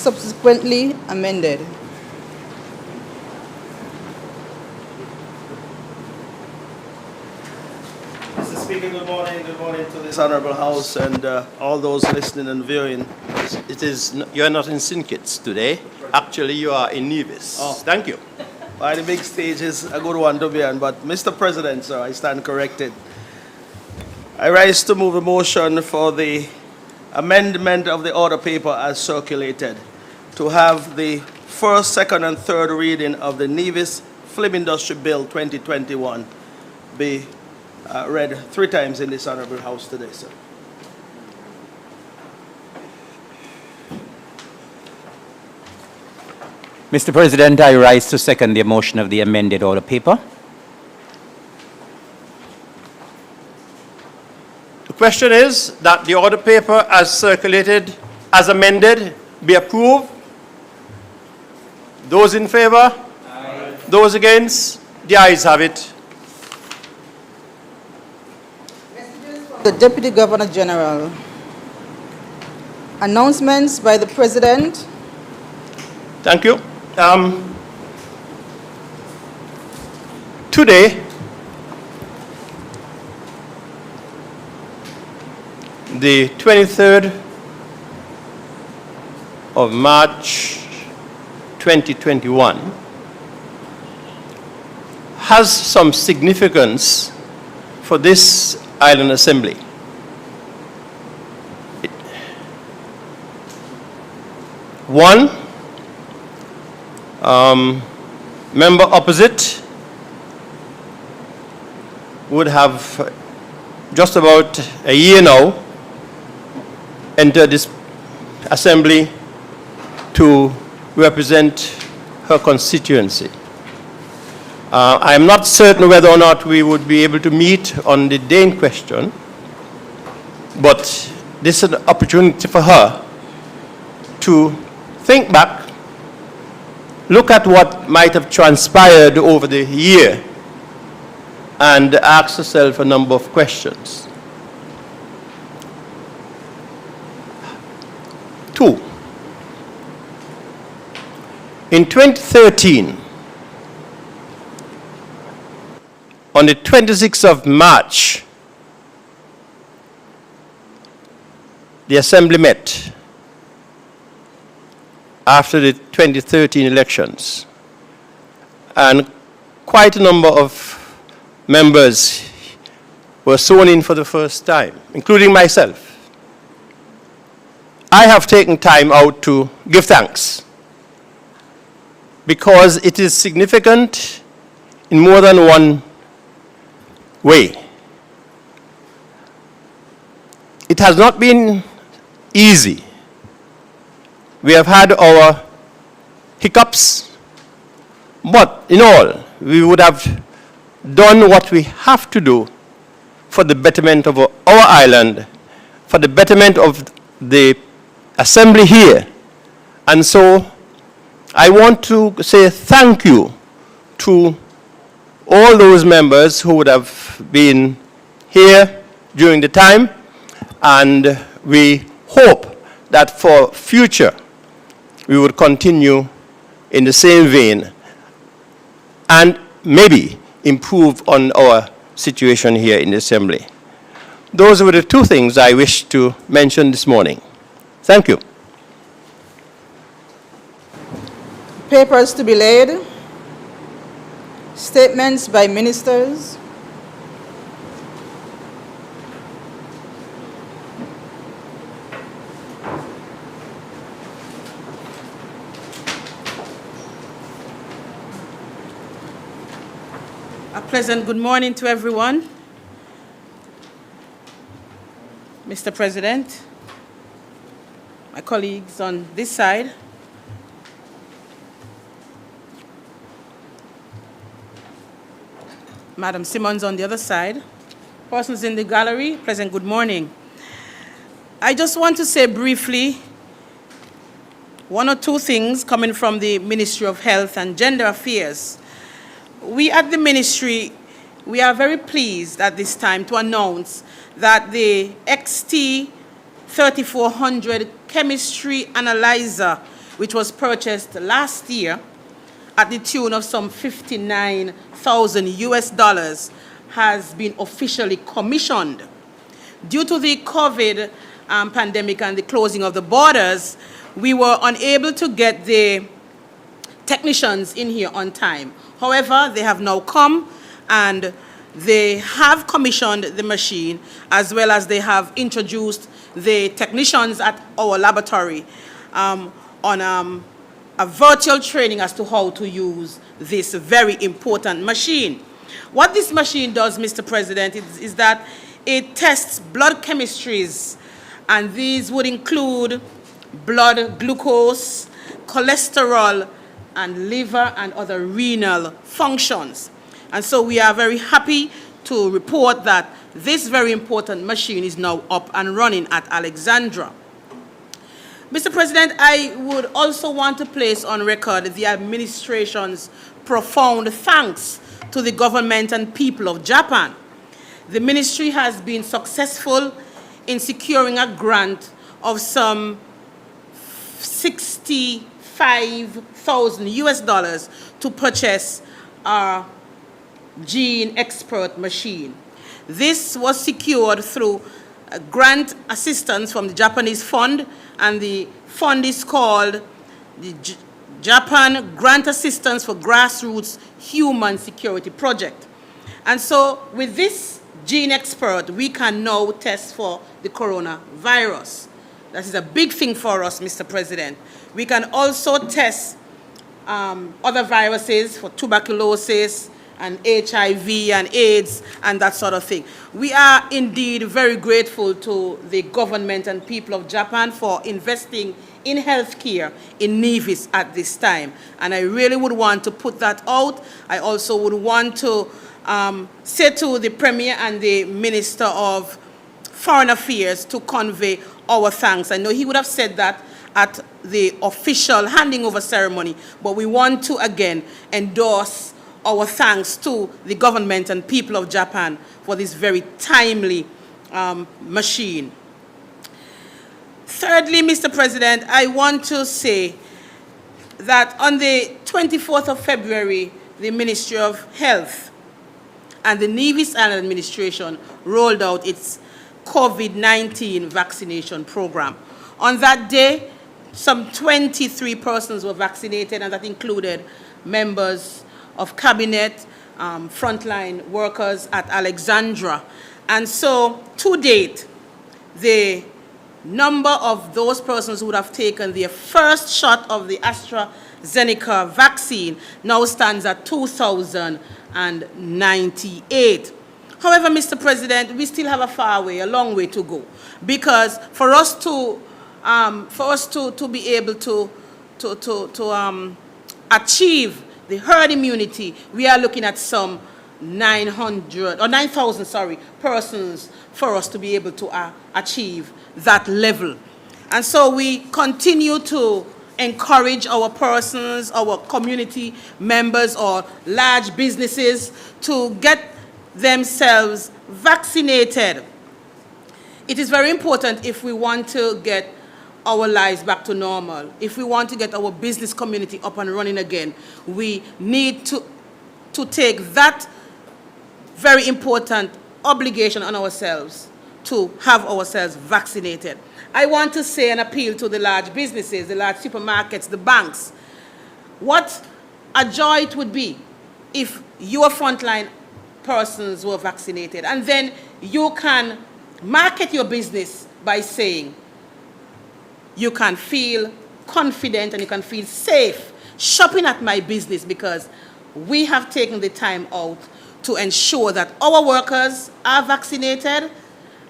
subsequently amended. Mr. Speaker, good morning. Good morning to this honorable House and all those listening and viewing. You're not in St. Kitts today. Actually, you are in Nevis. Oh. Thank you. Well, the big stage is a good one to be on, but Mr. President, sir, I stand corrected. I rise to move a motion for the amendment of the order paper as circulated to have the first, second, and third reading of the Nevis Film Industry Bill 2021 be read 3 times in this honorable House today, sir. Mr. President, I rise to second the motion of the amended order paper. The question is that the order paper as circulated, as amended, be approved. Those in favor? Aye. Those against? The ayes have it. The Deputy Governor General. Announcements by the President. Thank you. Today, the 23rd of March 2021 has some significance for this Island Assembly. One, member opposite would have just about a year now entered this assembly to represent her constituency. I am not certain whether or not we would be able to meet on the day in question, but this is an opportunity for her to think back, look at what might have transpired over the year, and ask herself a number of questions. 2, in 2013, on the 26th of March, the Assembly met after the 2013 elections, and quite a number of members were sworn in for the first time, including myself. I have taken time out to give thanks because it is significant in more than one way. It has not been easy. We have had our hiccups, but in all, we would have done what we have to do for the betterment of our island, for the betterment of the assembly here. And so I want to say thank you to all those members who would have been here during the time, and we hope that for future we would continue in the same vein and maybe improve on our situation here in the Assembly. Those were the 2 things I wish to mention this morning. Thank you. Papers to be laid. Statements by ministers. A pleasant good morning to everyone. Mr. President, my colleagues on this side, Madam Simmons on the other side, persons in the gallery, pleasant good morning. I just want to say briefly 1 or 2 things coming from the Ministry of Health and Gender Affairs. We at the ministry, we are very pleased at this time to announce that the XT 3400 chemistry analyzer which was purchased last year at the tune of some $59,000 has been officially commissioned. Due to the COVID pandemic and the closing of the borders, we were unable to get the technicians in here on time. However, they have now come and they have commissioned the machine, as well as they have introduced the technicians at our laboratory on a virtual training as to how to use this very important machine. What this machine does, Mr. President, is that it tests blood chemistries, and these would include blood glucose, cholesterol, and liver and other renal functions. And so we are very happy to report that this very important machine is now up and running at Alexandra. Mr. President, I would also want to place on record the administration's profound thanks to the government and people of Japan. The ministry has been successful in securing a grant of some $65,000 to purchase our gene expert machine. This was secured through grant assistance from the Japanese fund, and the fund is called the Japan Grant Assistance for Grassroots Human Security Project. And so with this gene expert, we can now test for the coronavirus. That is a big thing for us, Mr. President. We can also test other viruses for tuberculosis and HIV and AIDS and that sort of thing. We are indeed very grateful to the government and people of Japan for investing in healthcare in Nevis at this time. And I really would want to put that out. I also would want to say to the Premier and the Minister of Foreign Affairs to convey our thanks. I know he would have said that at the official handing over ceremony, but we want to again endorse our thanks to the government and people of Japan for this very timely machine. Thirdly, Mr. President, I want to say that on the 24th of February, the Ministry of Health and the Nevis Island Administration rolled out its COVID-19 vaccination program. On that day, some 23 persons were vaccinated, and that included members of cabinet, frontline workers at Alexandra. And so, to date, the number of those persons who would have taken their first shot of the AstraZeneca vaccine now stands at 2,098. However, Mr. President, we still have a long way to go, because for us to be able to achieve the herd immunity, we are looking at some 9,000 persons for us to be able to achieve that level. And so we continue to encourage our persons, our community members or large businesses to get themselves vaccinated. It is very important if we want to get our lives back to normal. If we want to get our business community up and running again, we need to take that very important obligation on ourselves to have ourselves vaccinated. I want to say and appeal to the large businesses, the large supermarkets, the banks. What a joy it would be if your frontline persons were vaccinated, and then you can market your business by saying, you can feel confident and you can feel safe shopping at my business because we have taken the time out to ensure that our workers are vaccinated,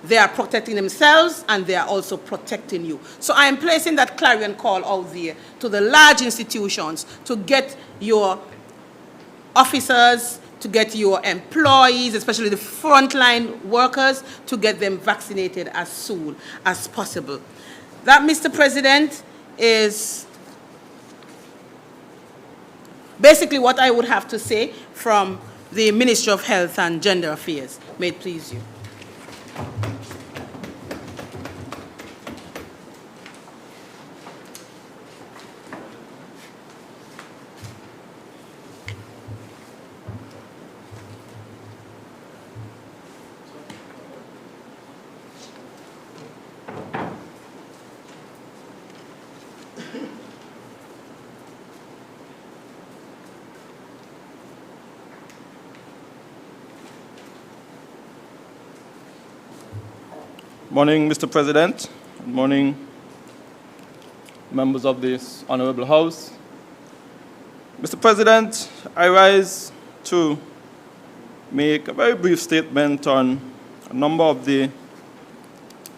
they are protecting themselves, and they are also protecting you. So I am placing that clarion call out there to the large institutions to get your officers, to get your employees, especially the frontline workers, to get them vaccinated as soon as possible. That, Mr. President, is basically what I would have to say from the Ministry of Health and Gender Affairs. May it please you. Morning, Mr. President. Good morning, members of this honorable House. Mr. President, I rise to make a very brief statement on a number of the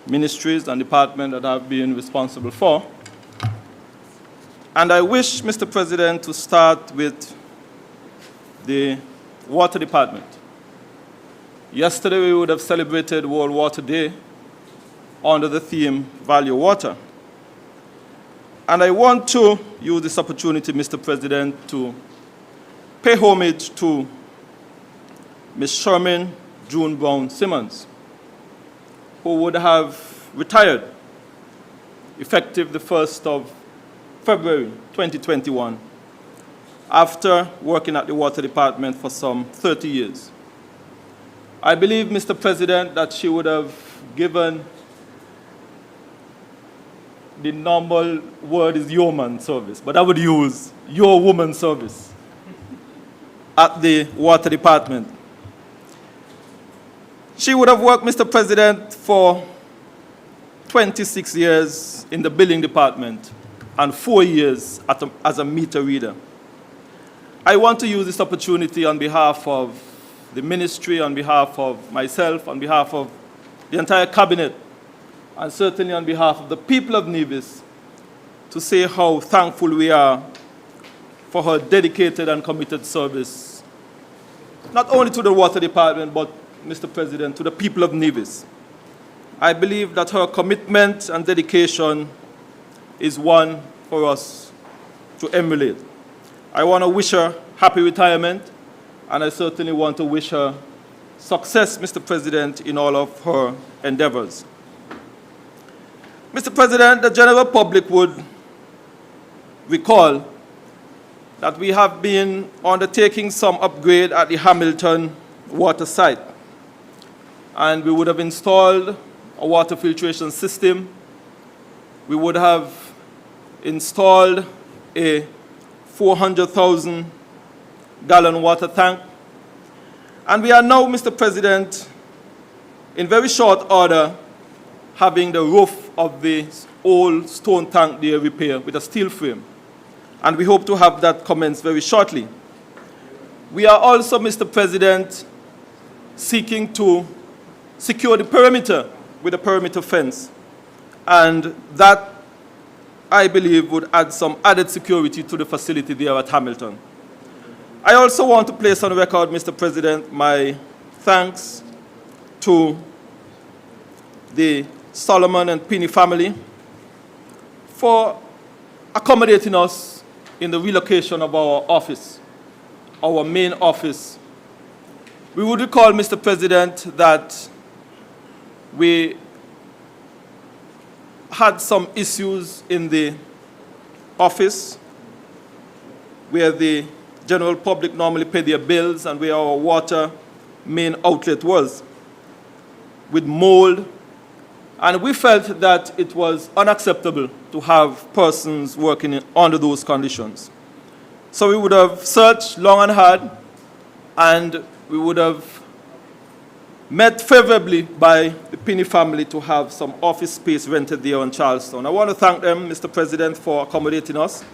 ministries and departments that I've been responsible for. And I wish, Mr. President, to start with the Water Department. Yesterday, we would have celebrated World Water Day under the theme, Value Water. And I want to use this opportunity, Mr. President, to pay homage to Ms. Sherman June Brown Simmons, who would have retired effective the 1st of February 2021 after working at the Water Department for some 30 years. I believe, Mr. President, that she would have given the normal word is yeoman service, but I would use your woman service at the Water Department. She would have worked, Mr. President, for 26 years in the billing department and 4 years as a meter reader. I want to use this opportunity on behalf of the ministry, on behalf of myself, on behalf of the entire cabinet, and certainly on behalf of the people of Nevis, to say how thankful we are for her dedicated and committed service, not only to the Water Department, but, Mr. President, to the people of Nevis. I believe that her commitment and dedication is one for us to emulate. I want to wish her happy retirement, and I certainly want to wish her success, Mr. President, in all of her endeavors. Mr. President, the general public would recall that we have been undertaking some upgrade at the Hamilton water site, and we would have installed a water filtration system. We would have installed a 400,000 gallon water tank. And we are now, Mr. President, in very short order, having the roof of the old stone tank there repaired with a steel frame. And we hope to have that commenced very shortly. We are also, Mr. President, seeking to secure the perimeter with a perimeter fence. And that, I believe, would add some added security to the facility there at Hamilton. I also want to place on record, Mr. President, my thanks to the Solomon and Penny family for accommodating us in the relocation of our office, our main office. We would recall, Mr. President, that we had some issues in the office where the general public normally pay their bills and where our water main outlet was, with mold. And we felt that it was unacceptable to have persons working under those conditions. So we would have searched long and hard, and we would have met favorably by the Penny family to have some office space rented there in Charlestown. I want to thank them, Mr. President, for accommodating us.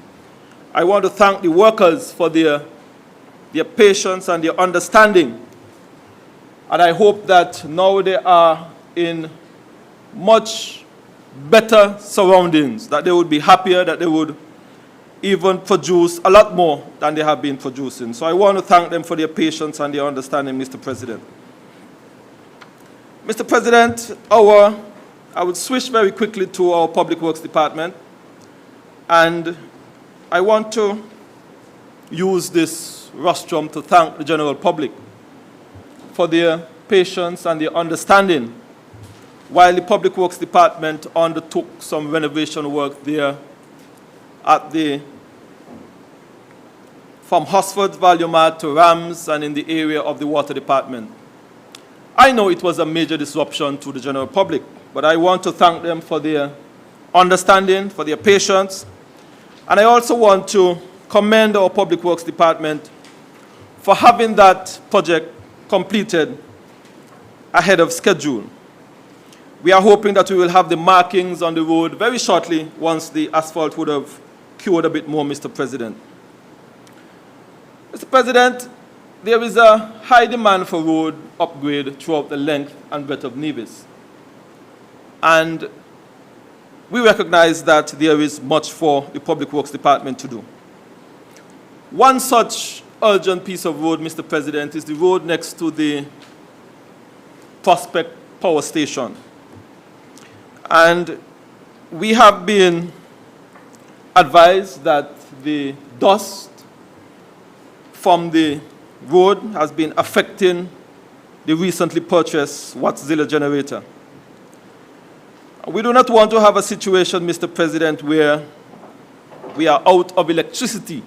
I want to thank the workers for their patience and their understanding. And I hope that now they are in much better surroundings, that they would be happier, that they would even produce a lot more than they have been producing. So I want to thank them for their patience and their understanding, Mr. President. Mr. President, I would switch very quickly to our Public Works Department, and I want to use this rostrum to thank the general public for their patience and their understanding while the Public Works Department undertook some renovation work there at from Hosford, Valumat to Rams, and in the area of the Water Department. I know it was a major disruption to the general public, but I want to thank them for their understanding, for their patience. And I also want to commend our Public Works Department for having that project completed ahead of schedule. We are hoping that we will have the markings on the road very shortly once the asphalt would have cured a bit more, Mr. President. Mr. President, there is a high demand for road upgrade throughout the length and breadth of Nevis. And we recognize that there is much for the Public Works Department to do. One such urgent piece of road, Mr. President, is the road next to the Prospect Power Station. And we have been advised that the dust from the road has been affecting the recently purchased Wattzilla generator. We do not want to have a situation, Mr. President, where we are out of electricity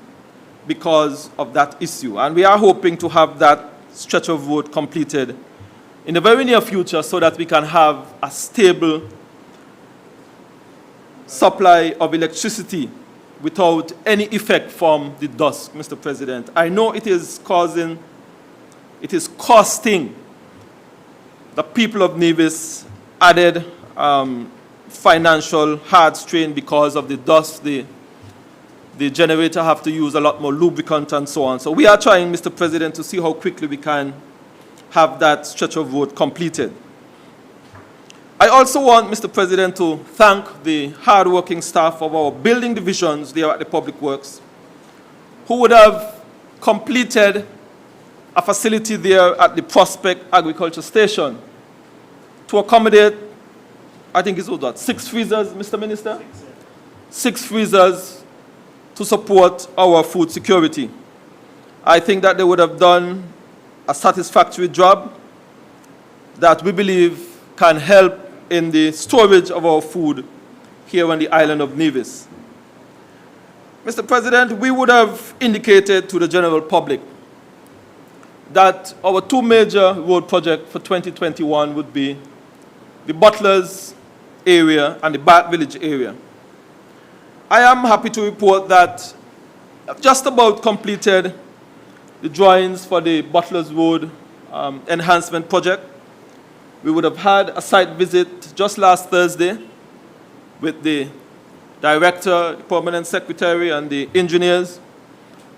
because of that issue. And we are hoping to have that stretch of road completed in the very near future so that we can have a stable supply of electricity without any effect from the dust, Mr. President. I know it is costing the people of Nevis added financial hard strain because of the dust. The generator have to use a lot more lubricant and so on. So we are trying, Mr. President, to see how quickly we can have that stretch of road completed. I also want, Mr. President, to thank the hard-working staff of our building divisions there at the Public Works, who would have completed a facility there at the Prospect Agriculture Station to accommodate, I think it was what, 6 freezers, Mr. Minister? 6 freezers to support our food security. I think that they would have done a satisfactory job that we believe can help in the storage of our food here on the island of Nevis. Mr. President, we would have indicated to the general public that our 2 major road projects for 2021 would be the Butlers area and the Bat Village area. I am happy to report that I've just about completed the drawings for the Butlers Road enhancement project. We would have had a site visit just last Thursday with the director, the permanent secretary, and the engineers,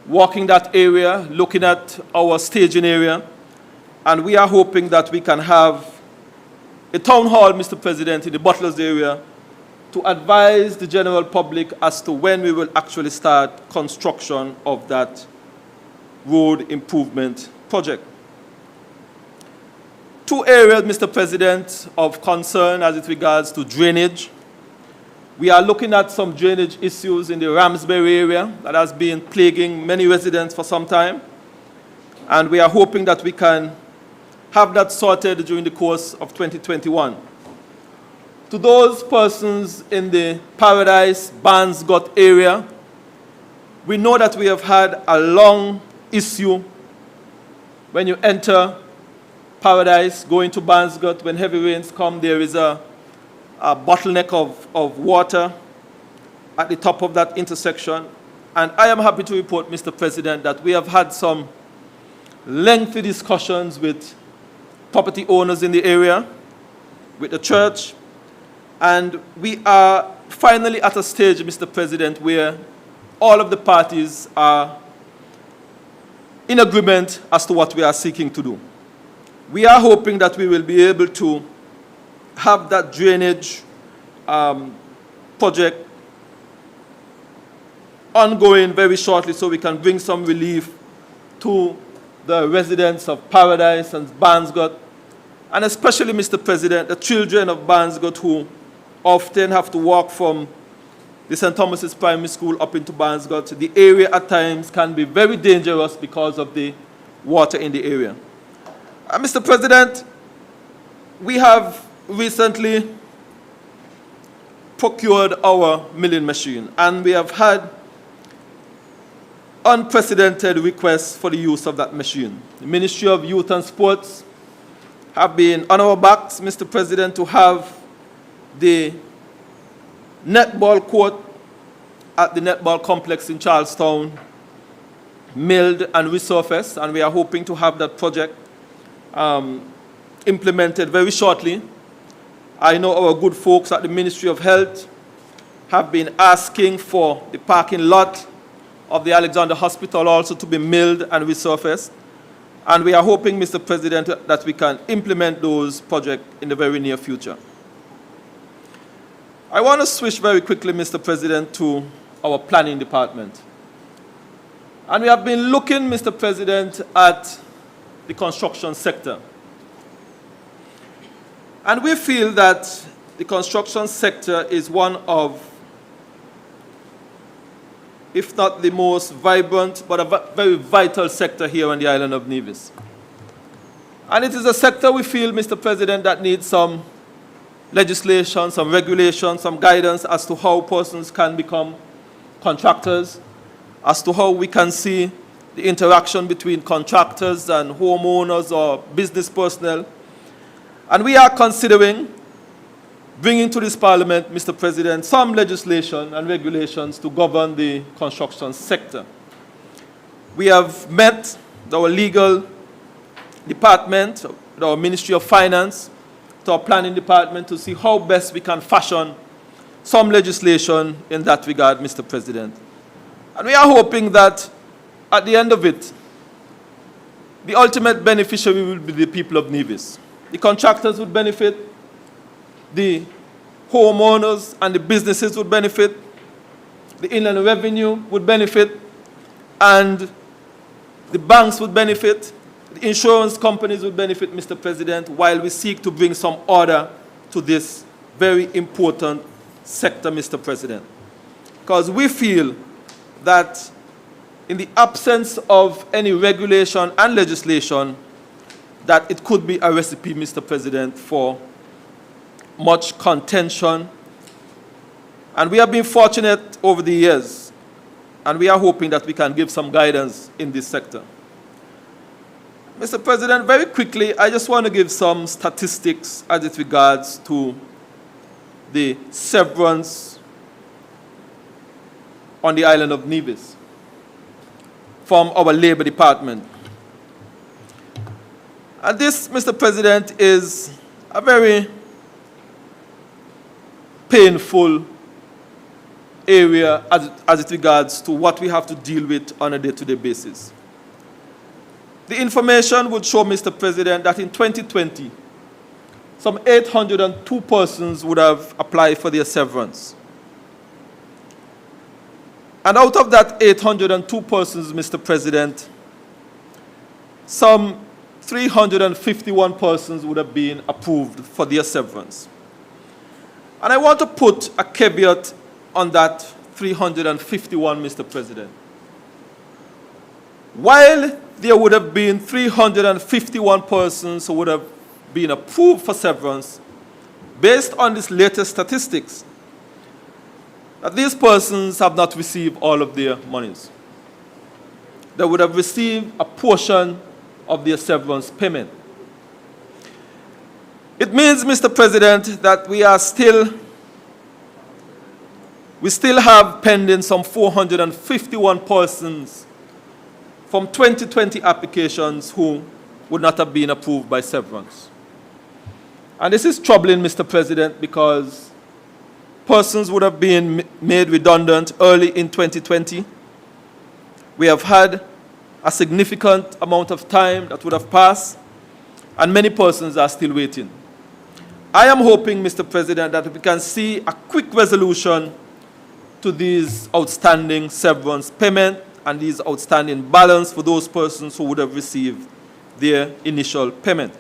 walking that area, looking at our staging area, and we are hoping that we can have a town hall, Mr. President, in the Butlers area to advise the general public as to when we will actually start construction of that road improvement project. 2 areas, Mr. President, of concern as it regards to drainage. We are looking at some drainage issues in the Ramsbury area that has been plaguing many residents for some time. And we are hoping that we can have that sorted during the course of 2021. To those persons in the Paradise, Barnesgut area, we know that we have had a long issue when you enter Paradise, going to Barnesgut. When heavy rains come, there is a bottleneck of water at the top of that intersection. And I am happy to report, Mr. President, that we have had some lengthy discussions with property owners in the area, with the church, and we are finally at a stage, Mr. President, where all of the parties are in agreement as to what we are seeking to do. We are hoping that we will be able to have that drainage project ongoing very shortly so we can bring some relief to the residents of Paradise and Barnesgut, and especially, Mr. President, the children of Barnesgut who often have to walk from the St. Thomas's Primary School up into Barnesgut. The area at times can be very dangerous because of the water in the area. Mr. President, we have recently procured our milling machine, and we have had unprecedented requests for the use of that machine. The Ministry of Youth and Sports have been on our backs, Mr. President, to have the netball court at the netball complex in Charlestown milled and resurfaced, and we are hoping to have that project implemented very shortly. I know our good folks at the Ministry of Health have been asking for the parking lot of the Alexander Hospital also to be milled and resurfaced. And we are hoping, Mr. President, that we can implement those projects in the very near future. I want to switch very quickly, Mr. President, to our planning department. And we have been looking, Mr. President, at the construction sector. And we feel that the construction sector is one of, if not the most vibrant, but a very vital sector here on the island of Nevis. And it is a sector we feel, Mr. President, that needs some legislation, some regulation, some guidance as to how persons can become contractors, as to how we can see the interaction between contractors and homeowners or business personnel. And we are considering bringing to this Parliament, Mr. President, some legislation and regulations to govern the construction sector. We have met our legal department, our Ministry of Finance, to our planning department to see how best we can fashion some legislation in that regard, Mr. President. And we are hoping that at the end of it, the ultimate beneficiary will be the people of Nevis. The contractors would benefit, the homeowners and the businesses would benefit, the inland revenue would benefit, and the banks would benefit, the insurance companies would benefit, Mr. President, while we seek to bring some order to this very important sector, Mr. President. Because we feel that in the absence of any regulation and legislation, that it could be a recipe, Mr. President, for much contention. And we have been fortunate over the years, and we are hoping that we can give some guidance in this sector. Mr. President, very quickly, I just want to give some statistics as it regards to the severance on the island of Nevis from our Labor Department. And this, Mr. President, is a very painful area as it regards to what we have to deal with on a day-to-day basis. The information would show, Mr. President, that in 2020, some 802 persons would have applied for their severance. And out of that 802 persons, Mr. President, some 351 persons would have been approved for their severance. And I want to put a caveat on that 351, Mr. President. While there would have been 351 persons who would have been approved for severance, based on this latest statistics, that these persons have not received all of their monies. They would have received a portion of their severance payment. It means, Mr. President, that we still have pending some 451 persons from 2020 applications who would not have been approved by severance. And this is troubling, Mr. President, because persons would have been made redundant early in 2020. We have had a significant amount of time that would have passed, and many persons are still waiting. I am hoping, Mr. President, that we can see a quick resolution to these outstanding severance payment and these outstanding balance for those persons who would have received their initial payment.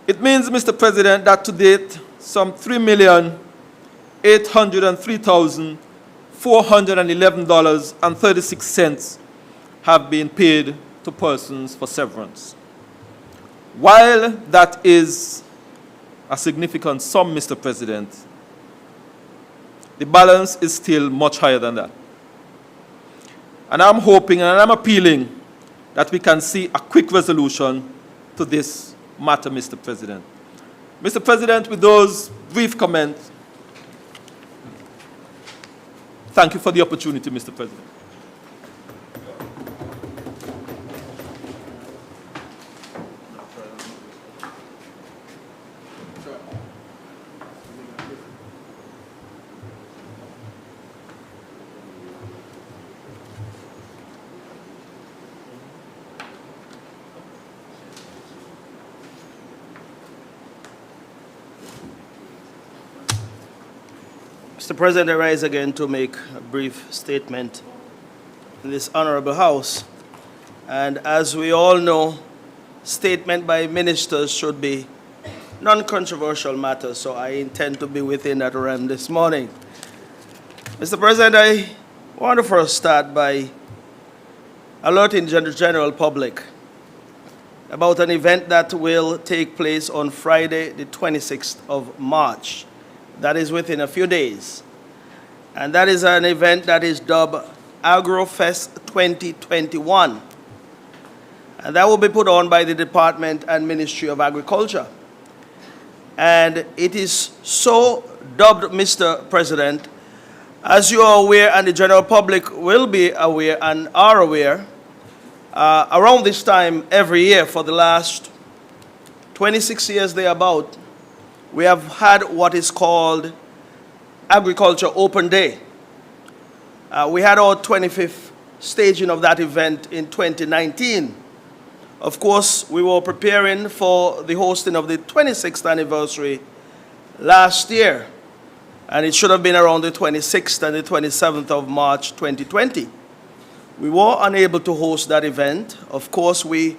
It means, Mr. President, that to date, some $3,803,411.36 have been paid to persons for severance. While that is a significant sum, Mr. President, the balance is still much higher than that. And I'm hoping and I'm appealing that we can see a quick resolution to this matter, Mr. President. Mr. President, with those brief comments, thank you for the opportunity, Mr. President. Mr. President, I rise again to make a brief statement in this honorable House. And as we all know, statement by ministers should be non-controversial matters, so I intend to be within that realm this morning. Mr. President, I want to first start by alerting the general public about an event that will take place on Friday, the 26th of March. That is within a few days. And that is an event that is dubbed AgroFest 2021. And that will be put on by the Department and Ministry of Agriculture. And it is so dubbed, Mr. President, as you are aware, and the general public will be aware and are aware, around this time every year for the last 26 years thereabout, we have had what is called Agriculture Open Day. We had our 25th staging of that event in 2019. Of course, we were preparing for the hosting of the 26th anniversary last year, and it should have been around the 26th and the 27th of March 2020. We were unable to host that event. Of course, we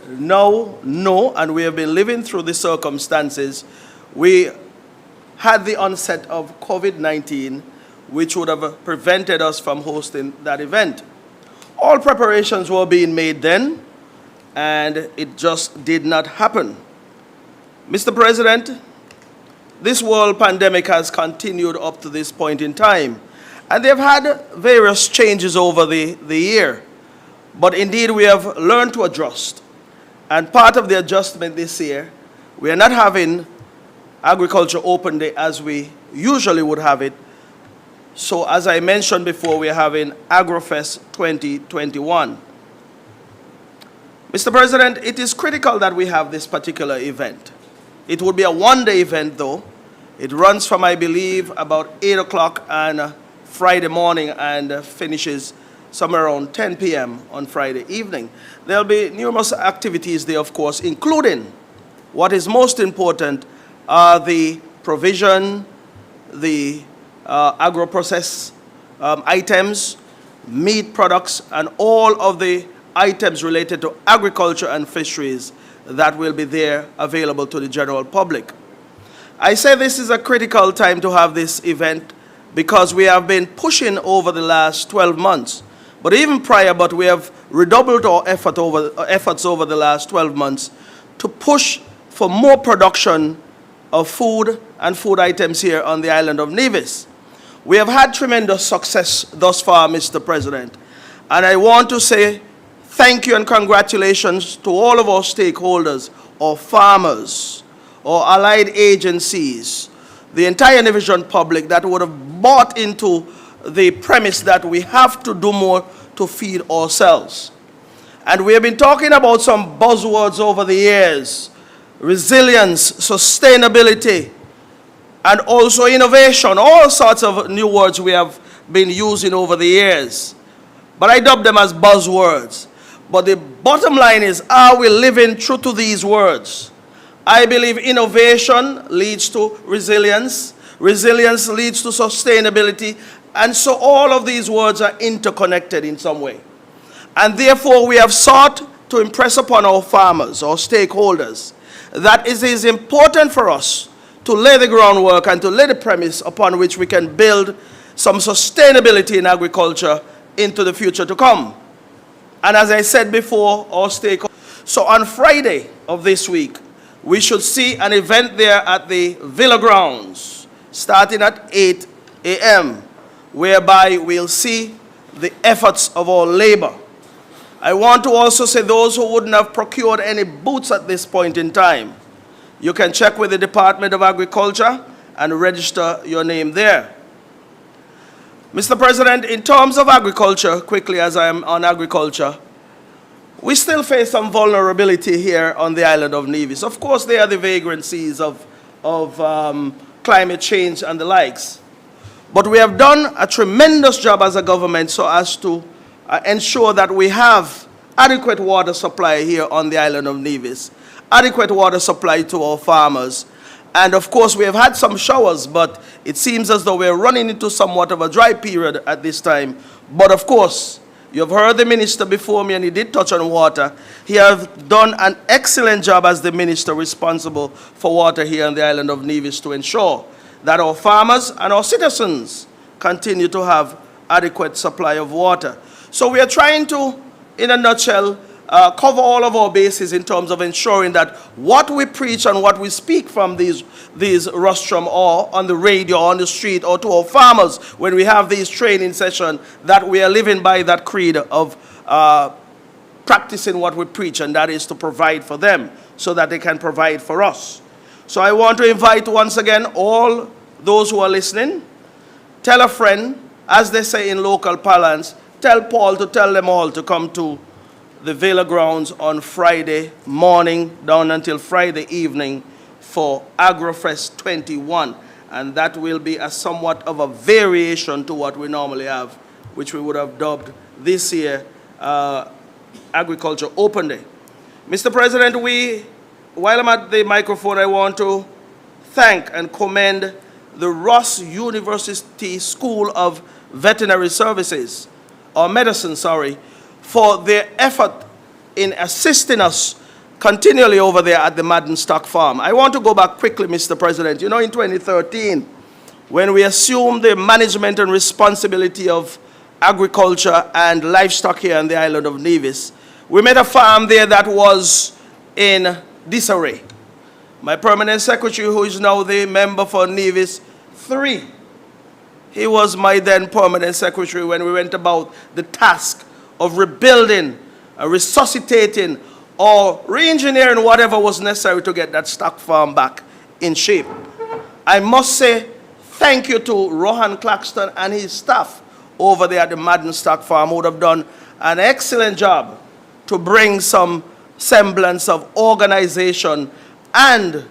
now know, and we have been living through the circumstances. We had the onset of COVID-19, which would have prevented us from hosting that event. All preparations were being made then, and it just did not happen. Mr. President, this world pandemic has continued up to this point in time, and they've had various changes over the year. But indeed, we have learned to adjust. And part of the adjustment this year, we are not having Agriculture Open Day as we usually would have it. So as I mentioned before, we are having AgroFest 2021. Mr. President, it is critical that we have this particular event. It would be a one-day event, though. It runs from, I believe, about 8 o'clock on Friday morning and finishes somewhere around 10 p.m. on Friday evening. There'll be numerous activities there, of course, including what is most important are the provision, the agro-process items, meat products, and all of the items related to agriculture and fisheries that will be there available to the general public. I say this is a critical time to have this event because we have been pushing over the last 12 months. But even prior, but we have redoubled our efforts over the last 12 months to push for more production of food and food items here on the island of Nevis. We have had tremendous success thus far, Mr. President. And I want to say thank you and congratulations to all of our stakeholders, our farmers, our allied agencies, the entire Nevision public that would have bought into the premise that we have to do more to feed ourselves. And we have been talking about some buzzwords over the years: resilience, sustainability, and also innovation. All sorts of new words we have been using over the years. But I dub them as buzzwords. But the bottom line is, are we living true to these words? I believe innovation leads to resilience. Resilience leads to sustainability. And so all of these words are interconnected in some way. And therefore, we have sought to impress upon our farmers, our stakeholders, that it is important for us to lay the groundwork and to lay the premise upon which we can build some sustainability in agriculture into the future to come. And as I said before, our stakeholders. So on Friday of this week, we should see an event there at the Villa Grounds, starting at 8 a.m., whereby we'll see the efforts of our labor. I want to also say those who wouldn't have procured any boots at this point in time, you can check with the Department of Agriculture and register your name there. Mr. President, in terms of agriculture, quickly as I am on agriculture, we still face some vulnerability here on the island of Nevis. Of course, there are the vagrancies of climate change and the likes. But we have done a tremendous job as a government so as to ensure that we have adequate water supply here on the island of Nevis, adequate water supply to our farmers. And of course, we have had some showers, but it seems as though we're running into somewhat of a dry period at this time. But of course, you've heard the minister before me, and he did touch on water. He has done an excellent job as the minister responsible for water here on the island of Nevis to ensure that our farmers and our citizens continue to have adequate supply of water. So we are trying to, in a nutshell, cover all of our bases in terms of ensuring that what we preach and what we speak from these rostrum or on the radio or on the street or to our farmers when we have these training sessions, that we are living by that creed of practicing what we preach, and that is to provide for them so that they can provide for us. So I want to invite once again all those who are listening, tell a friend, as they say in local parlance, tell Paul to tell them all to come to the Vela grounds on Friday morning down until Friday evening for AgroFest 21. And that will be a somewhat of a variation to what we normally have, which we would have dubbed this year Agriculture Open Day. Mr. President, while I'm at the microphone, I want to thank and commend the Ross University School of Veterinary Services, or Medicine, sorry, for their effort in assisting us continually over there at the Madden Stock Farm. I want to go back quickly, Mr. President. You know, in 2013, when we assumed the management and responsibility of agriculture and livestock here on the island of Nevis, we made a farm there that was in disarray. My permanent secretary, who is now the member for Nevis 3, he was my then permanent secretary when we went about the task of rebuilding, resuscitating, or re-engineering whatever was necessary to get that stock farm back in shape. I must say thank you to Rohan Claxton and his staff over there at the Madden Stock Farm, who would have done an excellent job to bring some semblance of organization and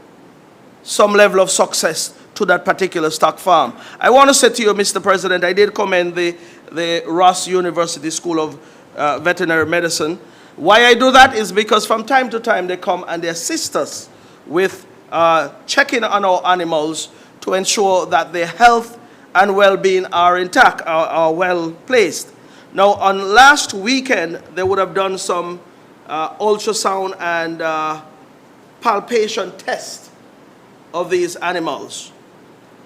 some level of success to that particular stock farm. I want to say to you, Mr. President, I did commend the Ross University School of Veterinary Medicine. Why I do that is because from time to time they come and they assist us with checking on our animals to ensure that their health and well-being are intact, are well placed. Now, on last weekend, they would have done some ultrasound and palpation test of these animals.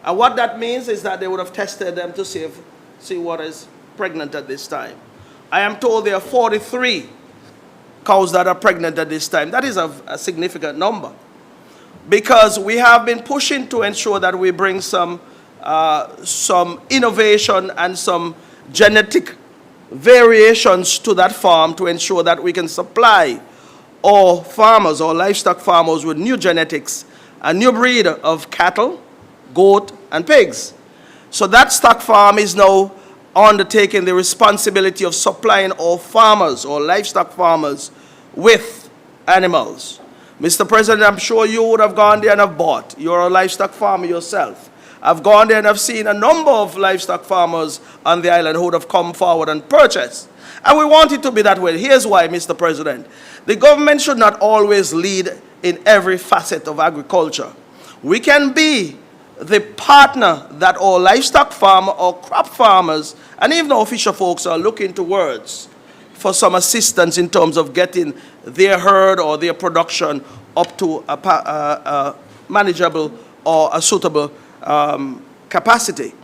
And what that means is that they would have tested them to see what is pregnant at this time. I am told there are 43 cows that are pregnant at this time. That is a significant number, because we have been pushing to ensure that we bring some innovation and some genetic variations to that farm to ensure that we can supply our farmers, our livestock farmers, with new genetics, a new breed of cattle, goat, and pigs. So that stock farm is now undertaking the responsibility of supplying our farmers, or livestock farmers, with animals. Mr. President, I'm sure you would have gone there and have bought. You're a livestock farmer yourself. I've gone there and I've seen a number of livestock farmers on the island who would have come forward and purchased. And we want it to be that way. Here's why, Mr. President. The government should not always lead in every facet of agriculture. We can be the partner that our livestock farmer, or crop farmers, and even our fisher folks are looking towards for some assistance in terms of getting their herd or their production up to a manageable or a suitable capacity.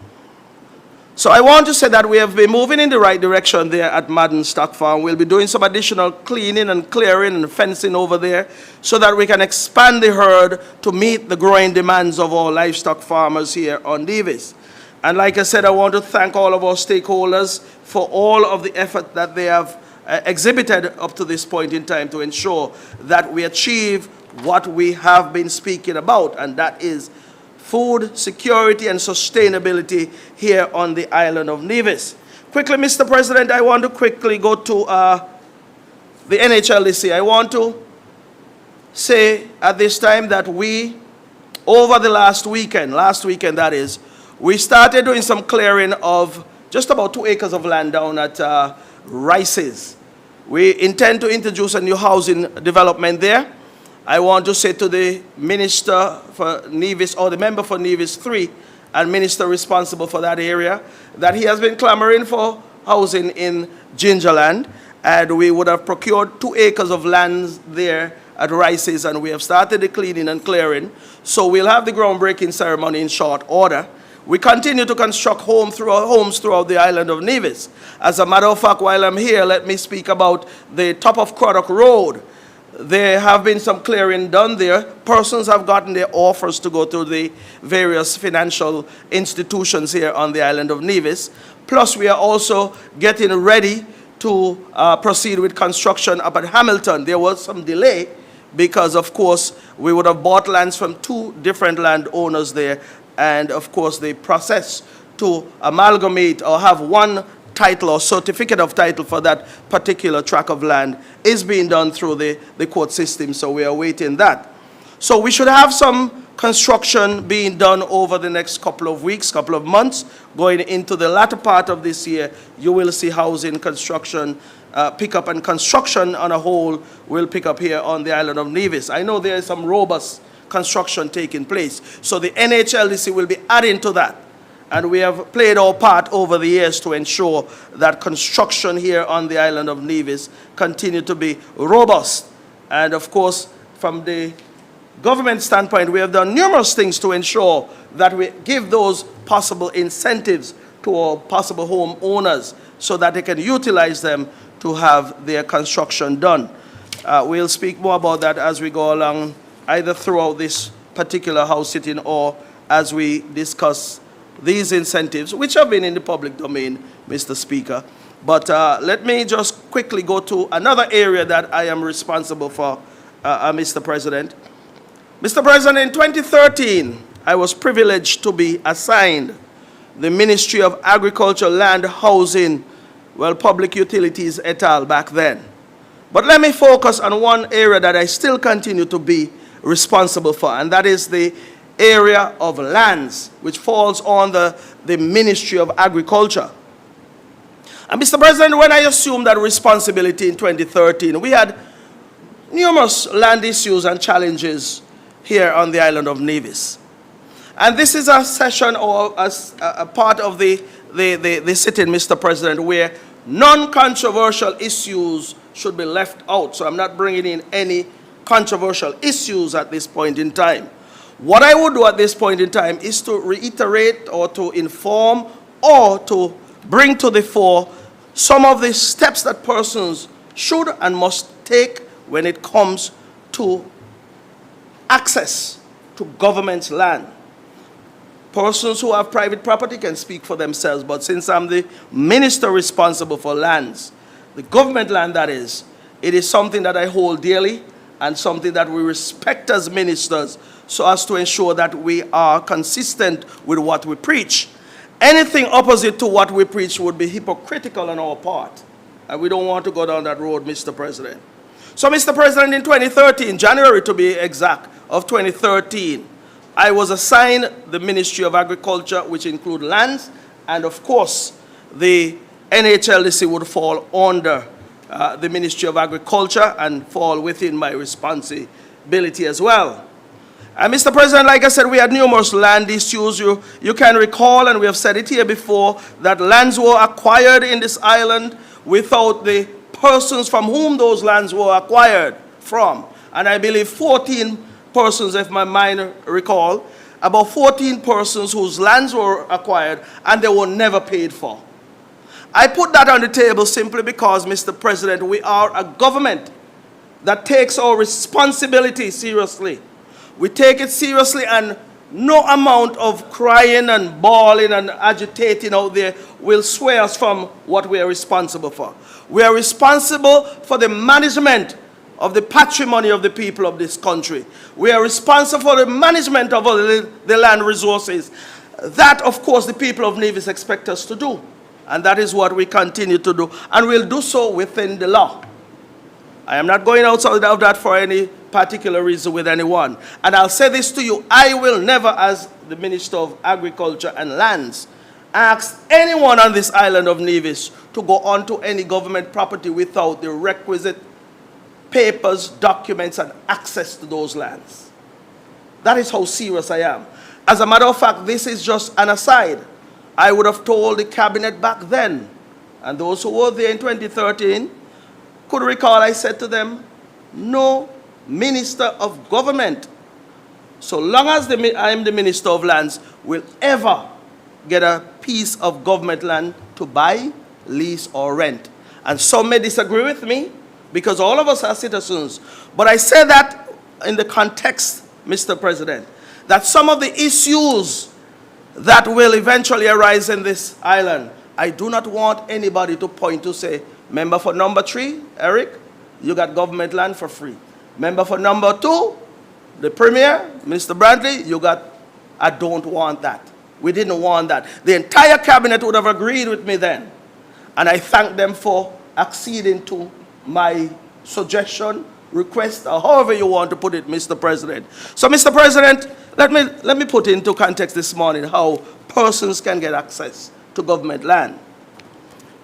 So I want to say that we have been moving in the right direction there at Madden Stock Farm. We'll be doing some additional cleaning and clearing and fencing over there so that we can expand the herd to meet the growing demands of our livestock farmers here on Nevis. And like I said, I want to thank all of our stakeholders for all of the effort that they have exhibited up to this point in time to ensure that we achieve what we have been speaking about, and that is food security and sustainability here on the island of Nevis. Quickly, Mr. President, I want to quickly go to the NHL this year. I want to say at this time that we, over the last weekend that is, we started doing some clearing of just about 2 acres of land down at Rice's. We intend to introduce a new housing development there. I want to say to the minister for Nevis, or the member for Nevis 3, and minister responsible for that area, that he has been clamoring for housing in Gingerland, and we would have procured 2 acres of land there at Rice's, and we have started the cleaning and clearing. So we'll have the groundbreaking ceremony in short order. We continue to construct homes throughout the island of Nevis. As a matter of fact, while I'm here, let me speak about the top of Craddock Road. There have been some clearing done there. Persons have gotten their offers to go to the various financial institutions here on the island of Nevis. Plus, we are also getting ready to proceed with construction up at Hamilton. There was some delay because, of course, we would have bought lands from 2 different landowners there. And, of course, the process to amalgamate or have one title or certificate of title for that particular tract of land is being done through the court system, so we are awaiting that. So we should have some construction being done over the next couple of weeks, couple of months. Going into the latter part of this year, you will see housing construction pick up, and construction on a whole will pick up here on the island of Nevis. I know there is some robust construction taking place, so the NHLDC will be adding to that. And we have played our part over the years to ensure that construction here on the island of Nevis continue to be robust. And of course, from the government standpoint, we have done numerous things to ensure that we give those possible incentives to our possible homeowners so that they can utilize them to have their construction done. We'll speak more about that as we go along, either throughout this particular house sitting or as we discuss these incentives, which have been in the public domain, Mr. Speaker. But let me just quickly go to another area that I am responsible for, Mr. President. Mr. President, in 2013, I was privileged to be assigned the Ministry of Agriculture, Land, Housing, Public Utilities et al. Back then. But let me focus on one area that I still continue to be responsible for, and that is the area of lands, which falls on the Ministry of Agriculture. And Mr. President, when I assumed that responsibility in 2013, we had numerous land issues and challenges here on the island of Nevis. And this is a session or a part of the sitting, Mr. President, where non-controversial issues should be left out. So I'm not bringing in any controversial issues at this point in time. What I would do at this point in time is to reiterate or to inform or to bring to the fore some of the steps that persons should and must take when it comes to access to government's land. Persons who have private property can speak for themselves, but since I'm the minister responsible for lands, the government land that is, it is something that I hold dearly and something that we respect as ministers, so as to ensure that we are consistent with what we preach. Anything opposite to what we preach would be hypocritical on our part, and we don't want to go down that road, Mr. President. So, Mr. President, in 2013, January to be exact, of 2013, I was assigned the Ministry of Agriculture, which include lands, and of course, the NHLDC would fall under the Ministry of Agriculture and fall within my responsibility as well. And Mr. President, like I said, we had numerous land issues. You can recall, and we have said it here before, that lands were acquired in this island without the persons from whom those lands were acquired from. And I believe 14 persons, if my mind recall, about 14 persons whose lands were acquired and they were never paid for. I put that on the table simply because, Mr. President, we are a government that takes our responsibility seriously. We take it seriously, and no amount of crying and bawling and agitating out there will sway us from what we are responsible for. We are responsible for the management of the patrimony of the people of this country. We are responsible for the management of the land resources. That, of course, the people of Nevis expect us to do. And that is what we continue to do. And we'll do so within the law. I am not going outside of that for any particular reason with anyone. And I'll say this to you, I will never, as the Minister of Agriculture and Lands, ask anyone on this island of Nevis to go onto any government property without the requisite papers, documents, and access to those lands. That is how serious I am. As a matter of fact, this is just an aside. I would have told the cabinet back then, and those who were there in 2013 could recall I said to them, no minister of government, so long as I am the minister of lands, will ever get a piece of government land to buy, lease, or rent. And some may disagree with me, because all of us are citizens. But I say that in the context, Mr. President, that some of the issues that will eventually arise in this island, I do not want anybody to point to say, member for number 3, Eric, you got government land for free. Member for number 2, the Premier, Mr. Bradley, you got, I don't want that. We didn't want that. The entire cabinet would have agreed with me then. And I thank them for acceding to my suggestion, request, or however you want to put it, Mr. President. So, Mr. President, let me put into context this morning how persons can get access to government land.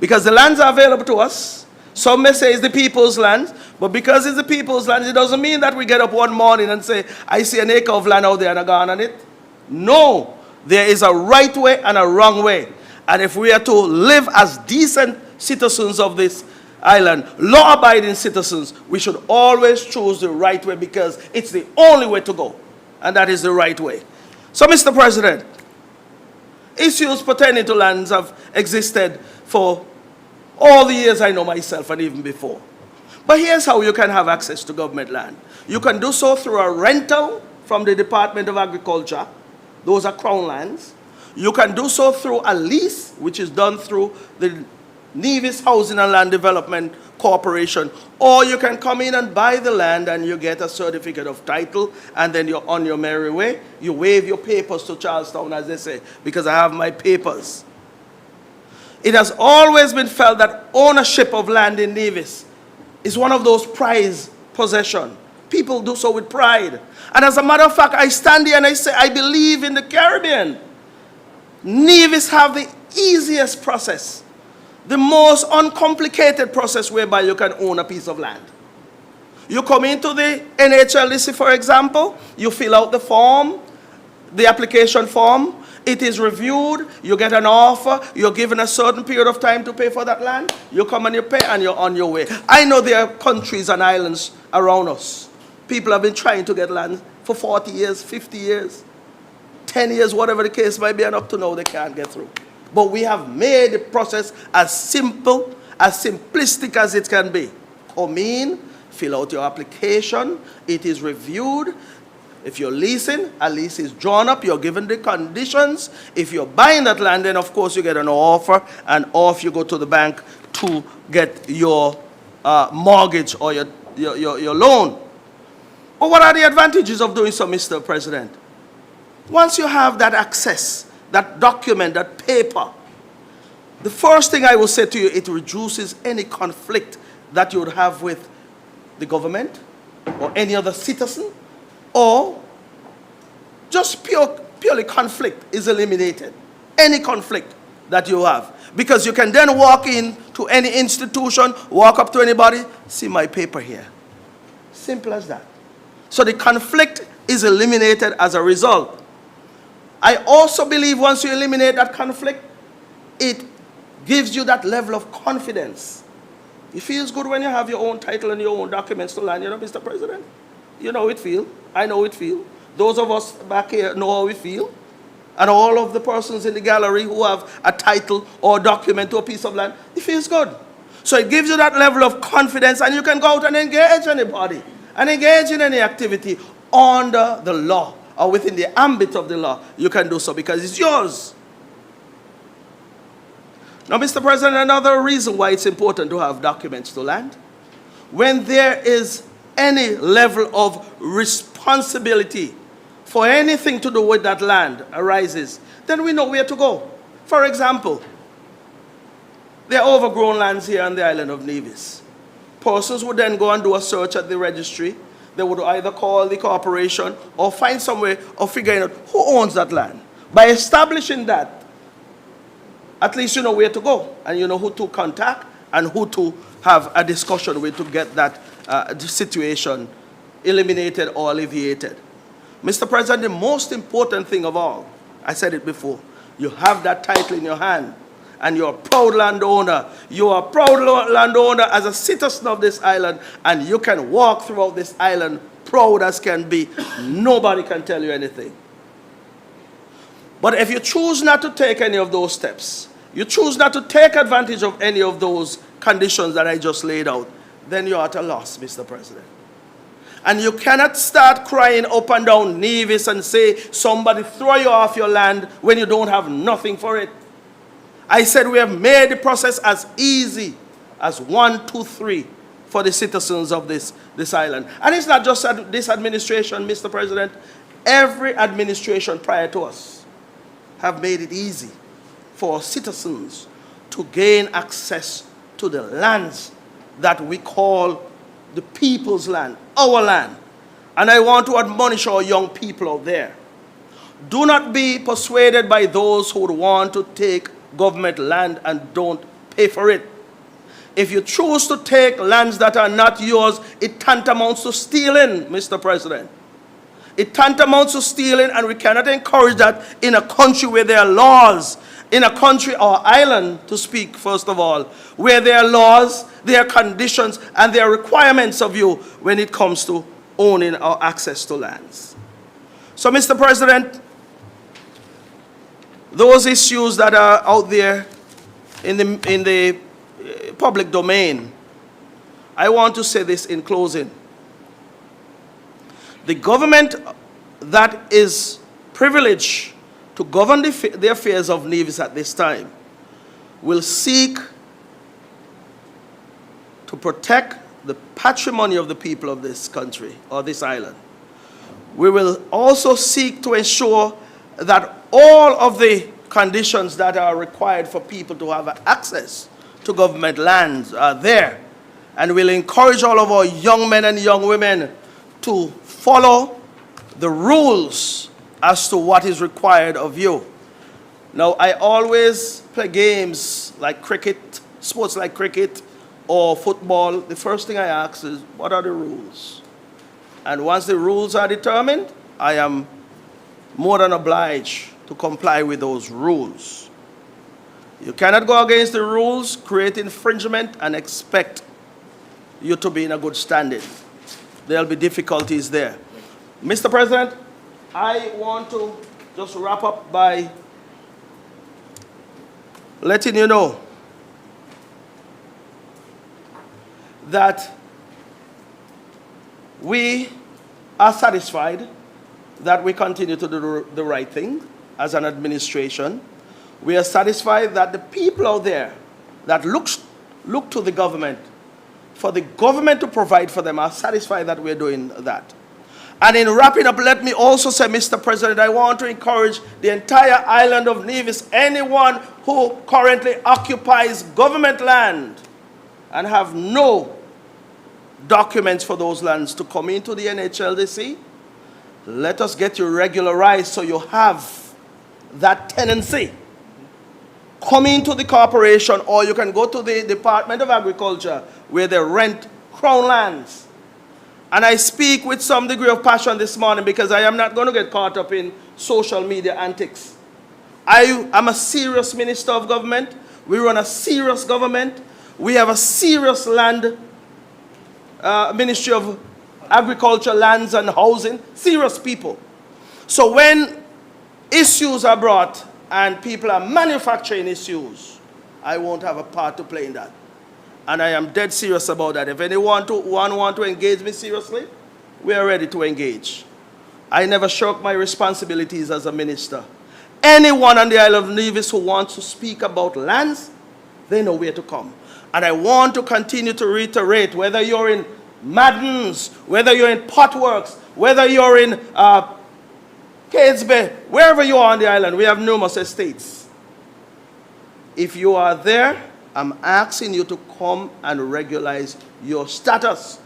Because the lands are available to us. Some may say it's the people's land, but because it's the people's land, it doesn't mean that we get up one morning and say, I see an acre of land out there and I go on it. No, there is a right way and a wrong way. And if we are to live as decent citizens of this island, law-abiding citizens, we should always choose the right way because it's the only way to go. And that is the right way. So, Mr. President, issues pertaining to lands have existed for all the years I know myself and even before. But here's how you can have access to government land. You can do so through a rental from the Department of Agriculture. Those are crown lands. You can do so through a lease, which is done through the Nevis Housing and Land Development Corporation. Or you can come in and buy the land and you get a certificate of title and then you're on your merry way. You wave your papers to Charlestown, as they say, because I have my papers. It has always been felt that ownership of land in Nevis is one of those prized possessions. People do so with pride. And as a matter of fact, I stand here and I say, I believe in the Caribbean. Nevis have the easiest process, the most uncomplicated process whereby you can own a piece of land. You come into the NHLDC, for example, you fill out the form, the application form, it is reviewed, you get an offer, you're given a certain period of time to pay for that land, you come and you pay and you're on your way. I know there are countries and islands around us. People have been trying to get land for 40 years, 50 years, 10 years, whatever the case might be, and up to now they can't get through. But we have made the process as simple, as simplistic as it can be. Come in, fill out your application, it is reviewed. If you're leasing, a lease is drawn up, you're given the conditions. If you're buying that land, then of course you get an offer, and off you go to the bank to get your mortgage or your loan. But what are the advantages of doing so, Mr. President? Once you have that access, that document, that paper, the first thing I will say to you, it reduces any conflict that you would have with the government or any other citizen, or just purely conflict is eliminated. Any conflict that you have. Because you can then walk in to any institution, walk up to anybody, see my paper here. Simple as that. So the conflict is eliminated as a result. I also believe once you eliminate that conflict, it gives you that level of confidence. It feels good when you have your own title and your own documents to land, you know, Mr. President. You know how it feels. I know it feels. Those of us back here know how we feel. And all of the persons in the gallery who have a title or a document to a piece of land, it feels good. So it gives you that level of confidence, and you can go out and engage anybody and engage in any activity under the law or within the ambit of the law. You can do so because it's yours. Now, Mr. President, another reason why it's important to have documents to land, when there is any level of responsibility for anything to do with that land arises, then we know where to go. For example, there are overgrown lands here on the island of Nevis. Persons would then go and do a search at the registry. They would either call the corporation or find some way of figuring out who owns that land. By establishing that, at least you know where to go and you know who to contact and who to have a discussion with to get that situation eliminated or alleviated. Mr. President, the most important thing of all, I said it before, you have that title in your hand, and you're a proud landowner. You are a proud landowner as a citizen of this island, and you can walk throughout this island proud as can be. Nobody can tell you anything. But if you choose not to take any of those steps, you choose not to take advantage of any of those conditions that I just laid out, then you're at a loss, Mr. President. And you cannot start crying up and down Nevis and say somebody throw you off your land when you don't have nothing for it. I said we have made the process as easy as 1, 2, 3 for the citizens of this island. And it's not just this administration, Mr. President. Every administration prior to us have made it easy for citizens to gain access to the lands that we call the people's land, our land. And I want to admonish our young people out there. Do not be persuaded by those who would want to take government land and don't pay for it. If you choose to take lands that are not yours, it tantamounts to stealing, Mr. President. It tantamounts to stealing, and we cannot encourage that in a country where there are laws, in a country or island, to speak first of all, where there are laws, there are conditions, and there are requirements of you when it comes to owning or access to lands. So, Mr. President, those issues that are out there in the public domain, I want to say this in closing. The government that is privileged to govern the affairs of Nevis at this time will seek to protect the patrimony of the people of this country or this island. We will also seek to ensure that all of the conditions that are required for people to have access to government lands are there. And we'll encourage all of our young men and young women to follow the rules as to what is required of you. Now, I always play games like cricket, sports like cricket or football. The first thing I ask is, what are the rules? And once the rules are determined, I am more than obliged to comply with those rules. You cannot go against the rules, create infringement, and expect you to be in a good standing. There'll be difficulties there. Mr. President, I want to just wrap up by letting you know that we are satisfied that we continue to do the right thing as an administration. We are satisfied that the people out there that look to the government for the government to provide for them are satisfied that we're doing that. And in wrapping up, let me also say, Mr. President, I want to encourage the entire island of Nevis, anyone who currently occupies government land and have no documents for those lands to come into the NHLDC, let us get you regularized so you have that tenancy. Come into the corporation, or you can go to the Department of Agriculture where they rent crown lands. And I speak with some degree of passion this morning because I am not going to get caught up in social media antics. I am a serious minister of government. We run a serious government. We have a serious land Ministry of Agriculture, Lands and Housing, serious people. So when issues are brought and people are manufacturing issues, I won't have a part to play in that. And I am dead serious about that. If anyone want to engage me seriously, we are ready to engage. I never shirk my responsibilities as a minister. Anyone on the island of Nevis who wants to speak about lands, they know where to come. And I want to continue to reiterate, whether you're in Maddens, whether you're in Potworks, whether you're in Catesby, wherever you are on the island, we have numerous estates. If you are there, I'm asking you to come and regularize your status.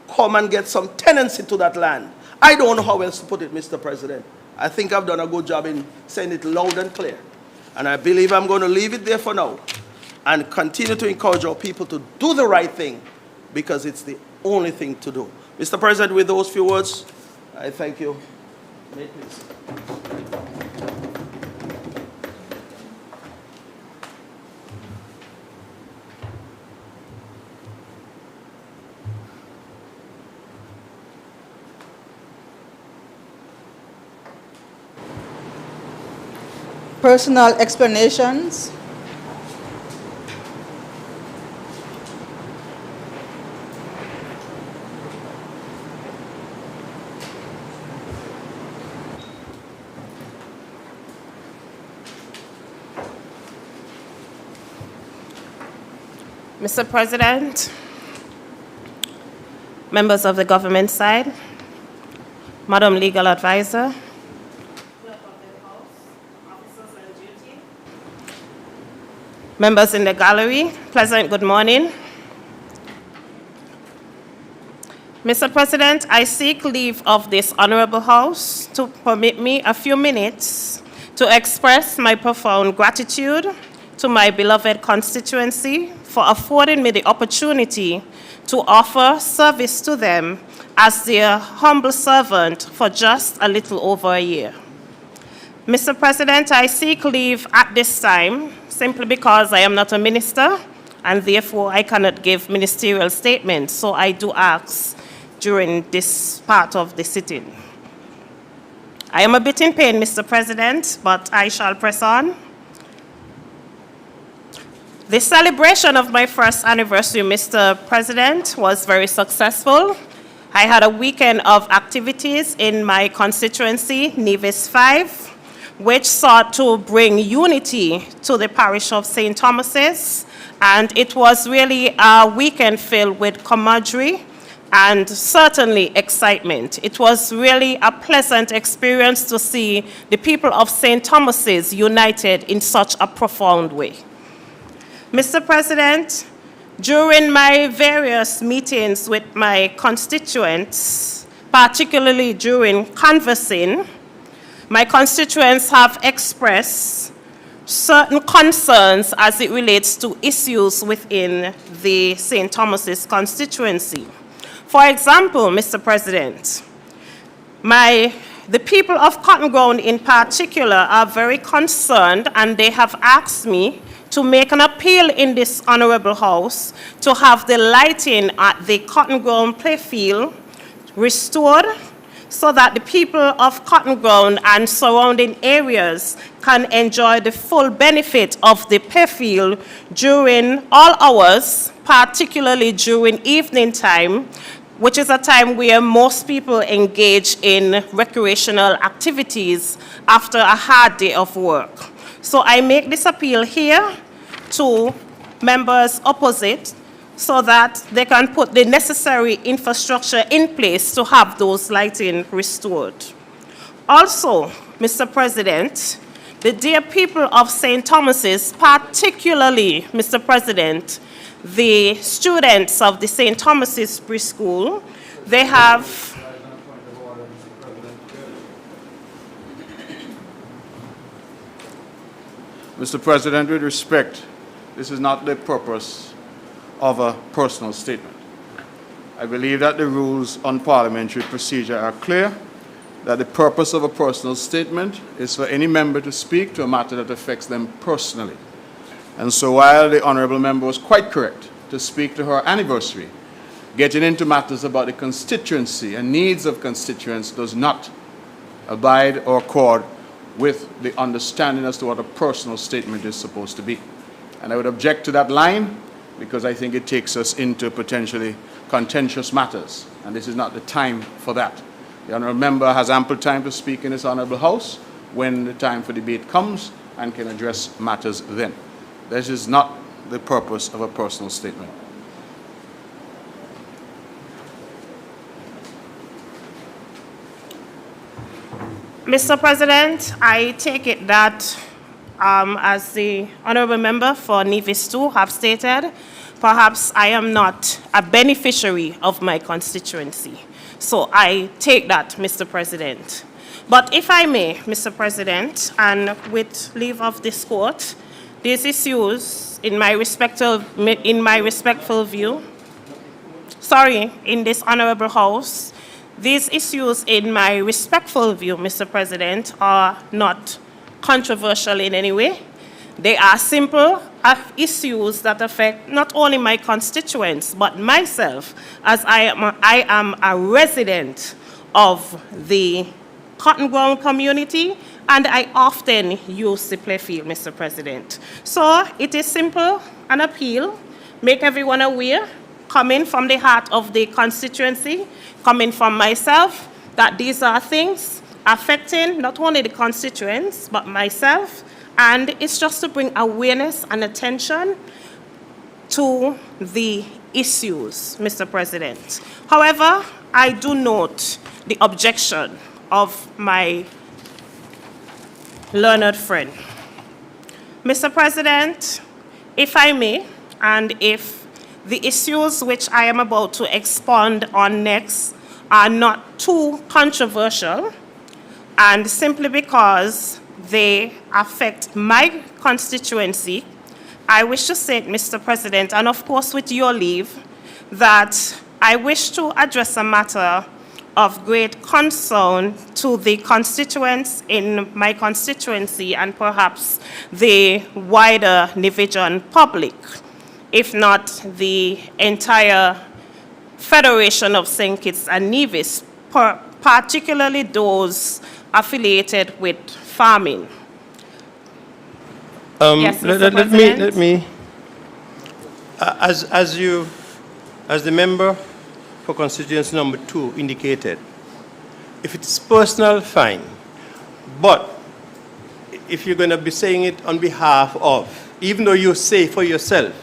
Come and get some tenancy to that land. I don't know how else to put it, Mr. President. I think I've done a good job in saying it loud and clear. And I believe I'm going to leave it there for now and continue to encourage our people to do the right thing, because it's the only thing to do. Mr. President, with those few words, I thank you. May it please. Personal explanations. Mr. President, members of the government side, Madam Legal Advisor, members in the gallery, pleasant good morning. Mr. President, I seek leave of this Honorable House to permit me a few minutes to express my profound gratitude to my beloved constituency for affording me the opportunity to offer service to them as their humble servant for just a little over a year. Mr. President, I seek leave at this time simply because I am not a minister and therefore I cannot give ministerial statements, so I do ask during this part of the sitting. I am a bit in pain, Mr. President, but I shall press on. The celebration of my first anniversary, Mr. President, was very successful. I had a weekend of activities in my constituency, Nevis 5, which sought to bring unity to the parish of St. Thomas's, and it was really a weekend filled with camaraderie and certainly excitement. It was really a pleasant experience to see the people of St. Thomas's united in such a profound way. Mr. President, during my various meetings with my constituents, particularly during canvassing, my constituents have expressed certain concerns as it relates to issues within the St. Thomas's constituency. For example, Mr. President, the people of Cotton Ground in particular are very concerned, and they have asked me to make an appeal in this Honorable House to have the lighting at the Cotton Ground playfield restored so that the people of Cotton Ground and surrounding areas can enjoy the full benefit of the playfield during all hours, particularly during evening time, which is a time where most people engage in recreational activities after a hard day of work. So I make this appeal here to members opposite so that they can put the necessary infrastructure in place to have those lighting restored. Also, Mr. President, the dear people of St. Thomas's, particularly, Mr. President, the students of the St. Thomas's preschool, they have Mr. President, with respect, this is not the purpose of a personal statement. I believe that the rules on parliamentary procedure are clear, that the purpose of a personal statement is for any member to speak to a matter that affects them personally. And so while the honourable member was quite correct to speak to her anniversary, getting into matters about the constituency and needs of constituents does not abide or accord with the understanding as to what a personal statement is supposed to be. And I would object to that line because I think it takes us into potentially contentious matters, and this is not the time for that. The honourable member has ample time to speak in this honourable House when the time for debate comes and can address matters then. This is not the purpose of a personal statement. Mr. President, I take it that as the honourable member for Nevis 2 have stated, perhaps I am not a beneficiary of my constituency. So I take that, Mr. President. But if I may, Mr. President, and with leave of this court, these issues, in my respectful view, in this honorable house, these issues, in my respectful view, Mr. President, are not controversial in any way. They are simple issues that affect not only my constituents, but myself, as I am a resident of the Cotton Ground community, and I often use the playfield, Mr. President. So it is simple, an appeal, make everyone aware, coming from the heart of the constituency, coming from myself, that these are things affecting not only the constituents, but myself, and it's just to bring awareness and attention to the issues, Mr. President. However, I do note the objection of my learned friend. Mr. President, if I may, and if the issues which I am about to expound on next are not too controversial, and simply because they affect my constituency, I wish to say, Mr. President, and of course with your leave, that I wish to address a matter of great concern to the constituents in my constituency and perhaps the wider Nevision public, if not the entire Federation of St. Kitts and Nevis, particularly those affiliated with farming. Yes, Mr. Let me, as the member for constituency number 2 indicated, if it's personal, fine. But if you're going to be saying it on behalf of, even though you say for yourself,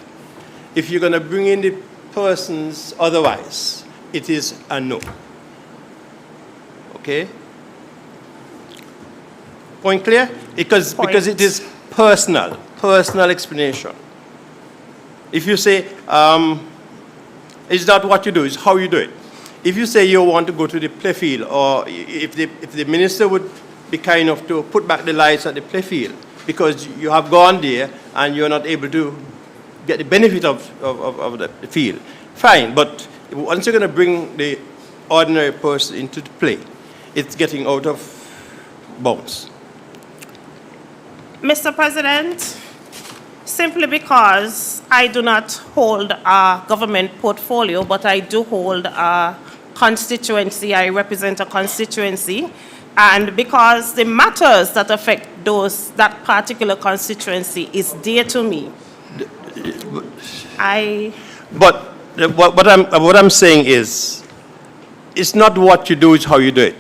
if you're going to bring in the persons otherwise, it is a no. Okay? Point clear? Because it is personal explanation. If you say, it's not what you do, it's how you do it. If you say you want to go to the playfield, or if the minister would be kind enough to put back the lights at the playfield, because you have gone there and you're not able to get the benefit of the field, fine. But once you're going to bring the ordinary person into the play, it's getting out of bounds. Mr. President, simply because I do not hold a government portfolio, but I do hold a constituency, I represent a constituency, and because the matters that affect that particular constituency is dear to me, But what I'm saying is, it's not what you do, it's how you do it.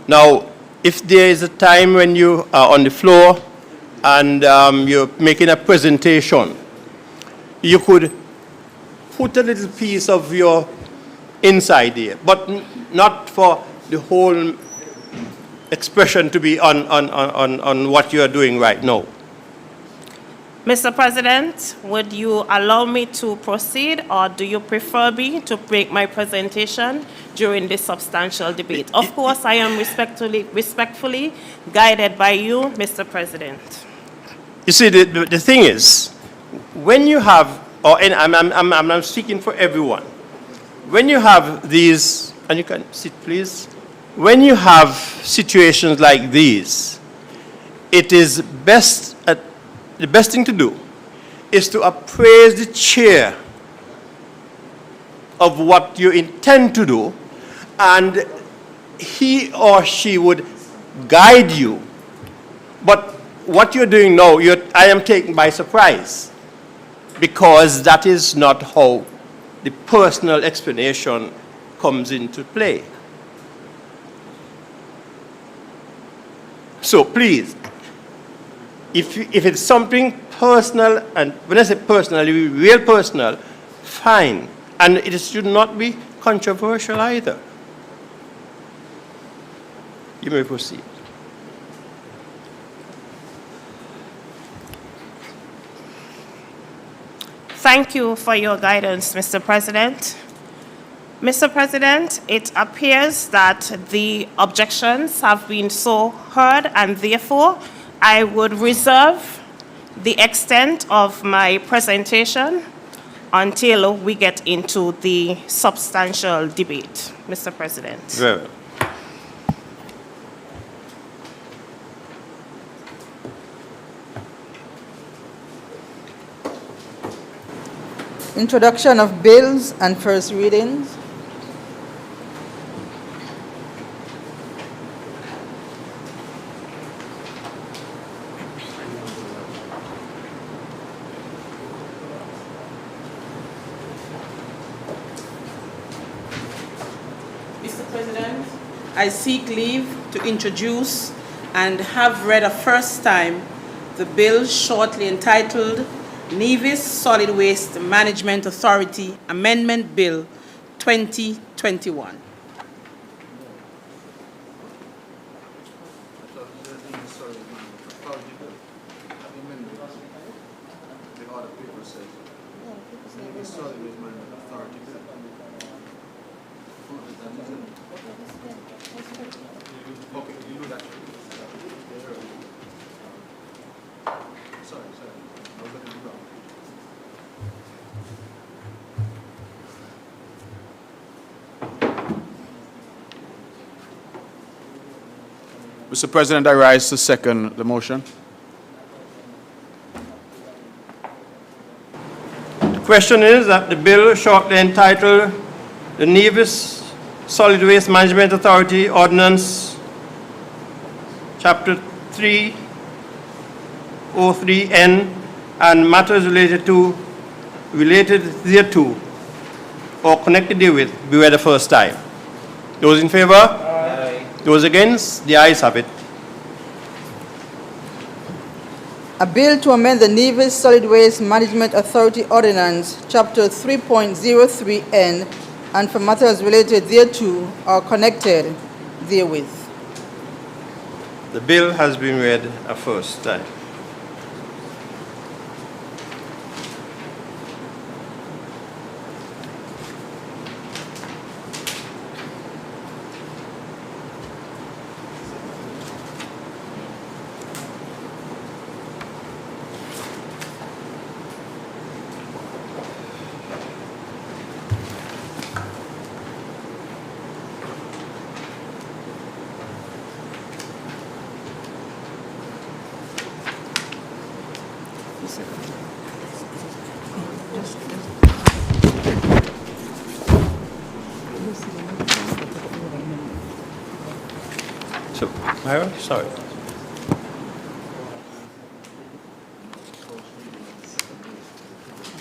Now, if there is a time when you are on the floor and you're making a presentation, you could put a little piece of your inside there, but not for the whole expression to be on what you are doing right now. Mr. President, would you allow me to proceed, or do you prefer me to make my presentation during this substantial debate? Of course, I am respectfully guided by you, Mr. President. You see, the thing is, when you have, and I'm speaking for everyone, when you have these, and you can sit please, when you have situations like these, it is best, the best thing to do is to appraise the chair of what you intend to do, and he or she would guide you. But what you're doing now, I am taken by surprise, because that is not how the personal explanation comes into play. So please, if it's something personal, and when I say personal, real personal, fine. And it should not be controversial either. You may proceed. Thank you for your guidance, Mr. President. Mr. President, it appears that the objections have been so heard, and therefore I would reserve the extent of my presentation until we get into the substantial debate, Mr. President. Very well. Introduction of bills and first readings. Mr. President, I seek leave to introduce and have read a first time the bill shortly entitled Nevis Solid Waste Management Authority Amendment Bill 2021. Mr. President, I rise to second the motion. The question is that the bill shortly entitled the Nevis Solid Waste Management Authority Ordinance, Chapter 303N, and matters related thereto or connected therewith be read the first time. Those in favor? Aye. Those against? The ayes have it. A bill to amend the Nevis Solid Waste Management Authority Ordinance, Chapter 3.03N, and for matters related thereto or connected therewith. The bill has been read a first time. So, Myra, sorry.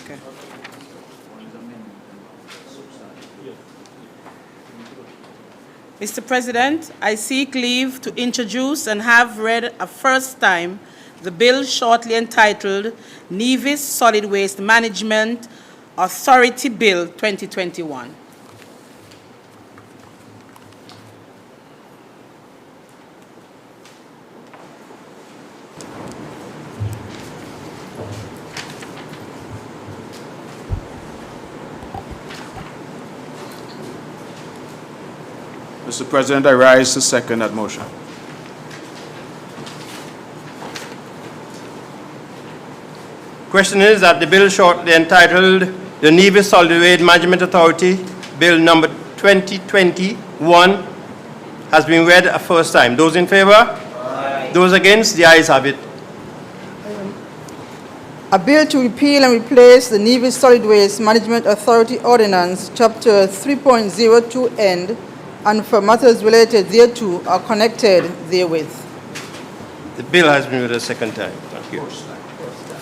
Okay. Mr. President, I seek leave to introduce and have read a first time the bill shortly entitled Nevis Solid Waste Management Authority Bill 2021. Mr. President, I rise to second that motion. Question is that the bill shortly entitled the Nevis Solid Waste Management Authority, Bill number 2021, has been read a first time. Those in favor? Aye. Those against? The ayes have it. A bill to repeal and replace the Nevis Solid Waste Management Authority Ordinance, Chapter 3.02N, and for matters related thereto or connected therewith. The bill has been read a second time. Thank you.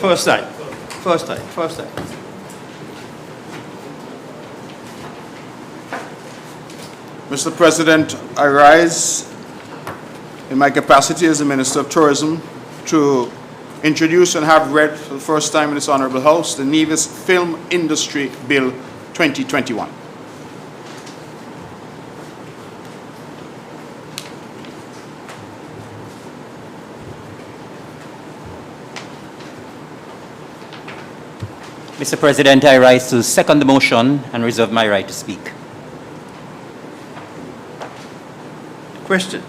First time. First time. First time. Mr. President, I rise in my capacity as the Minister of Tourism to introduce and have read for the first time in this Honorable House the Nevis Film Industry Bill 2021. Mr. President, I rise to second the motion and reserve my right to speak. Question.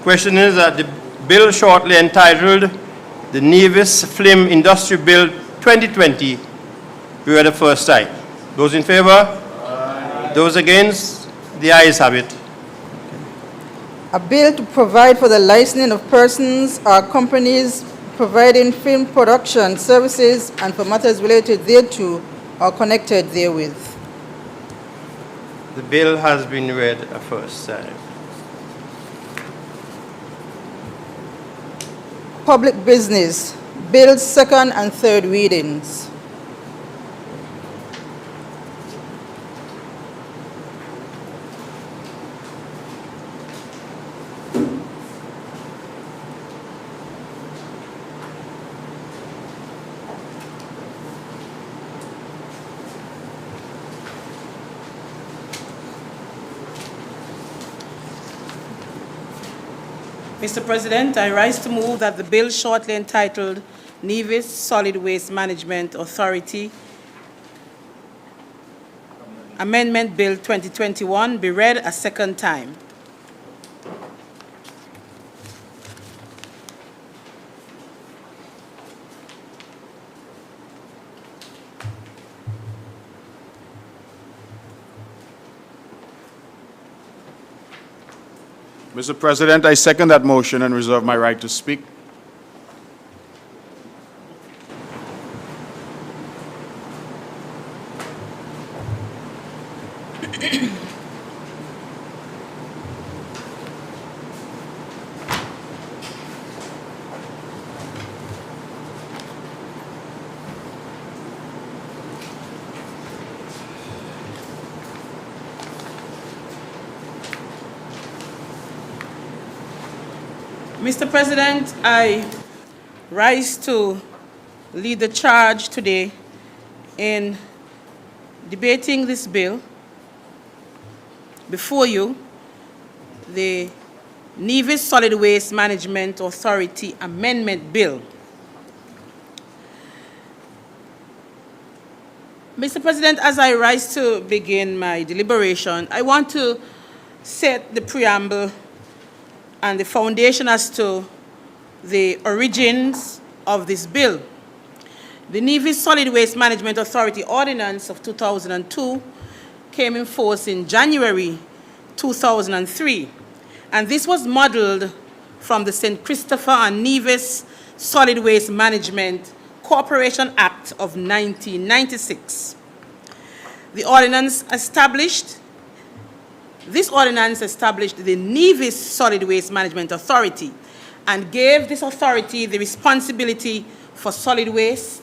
Question is that the bill shortly entitled the Nevis Film Industry Bill 2020 be read the first time. Those in favor? Aye. Those against? The ayes have it. A bill to provide for the licensing of persons or companies providing film production services and for matters related thereto or connected therewith. The bill has been read a first time. Public business, bills second and third readings. Mr. President, I rise to move that the bill shortly entitled Nevis Solid Waste Management Authority Amendment Bill 2021 be read a second time. Mr. President, I second that motion and reserve my right to speak. Mr. President, I rise to lead the charge today in debating this bill before you, the Nevis Solid Waste Management Authority Amendment Bill. Mr. President, as I rise to begin my deliberation, I want to set the preamble and the foundation as to the origins of this bill. The Nevis Solid Waste Management Authority Ordinance of 2002 came in force in January 2003, and this was modeled from the St. Christopher and Nevis Solid Waste Management Corporation Act of 1996. This ordinance established the Nevis Solid Waste Management Authority and gave this authority the responsibility for solid waste,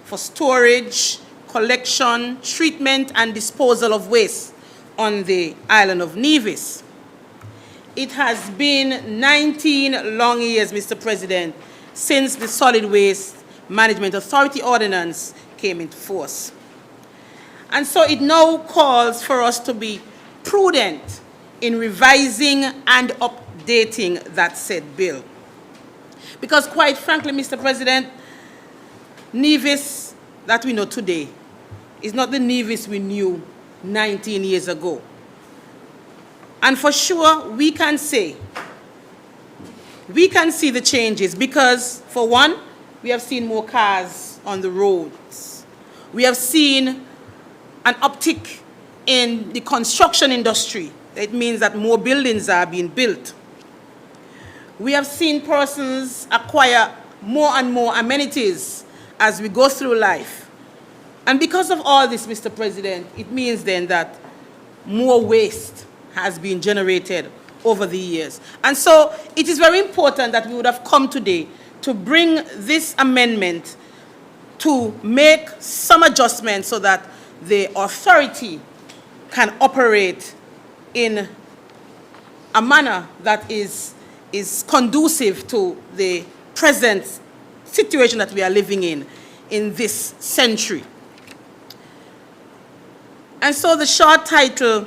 for storage, collection, treatment, and disposal of waste on the island of Nevis. It has been 19 long years, Mr. President, since the Solid Waste Management Authority Ordinance came into force. And so it now calls for us to be prudent in revising and updating that said bill. Because quite frankly, Mr. President, Nevis that we know today is not the Nevis we knew 19 years ago. And for sure, we can see the changes because, for one, we have seen more cars on the roads. We have seen an uptick in the construction industry. It means that more buildings are being built. We have seen persons acquire more and more amenities as we go through life. And because of all this, Mr. President, it means then that more waste has been generated over the years. And so it is very important that we would have come today to bring this amendment to make some adjustments so that the authority can operate in a manner that is conducive to the present situation that we are living in this century. And so the short title,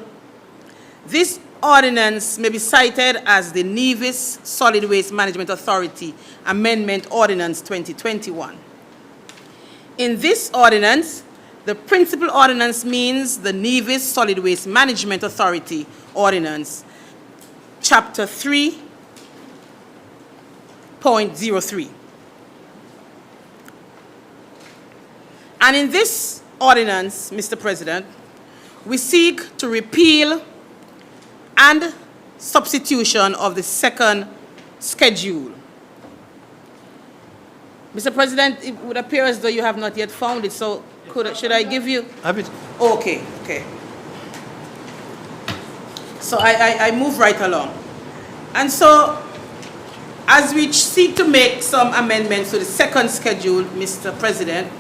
this ordinance may be cited as the Nevis Solid Waste Management Authority Amendment Ordinance 2021. In this ordinance, the principal ordinance means the Nevis Solid Waste Management Authority Ordinance, Chapter 3, 3.03. And in this ordinance, Mr. President, we seek to repeal and substitution of the second schedule. Mr. President, it would appear as though you have not yet found it, so should I give you? Okay, okay. So I move right along. And so, as we seek to make some amendments to the second schedule, Mr. President,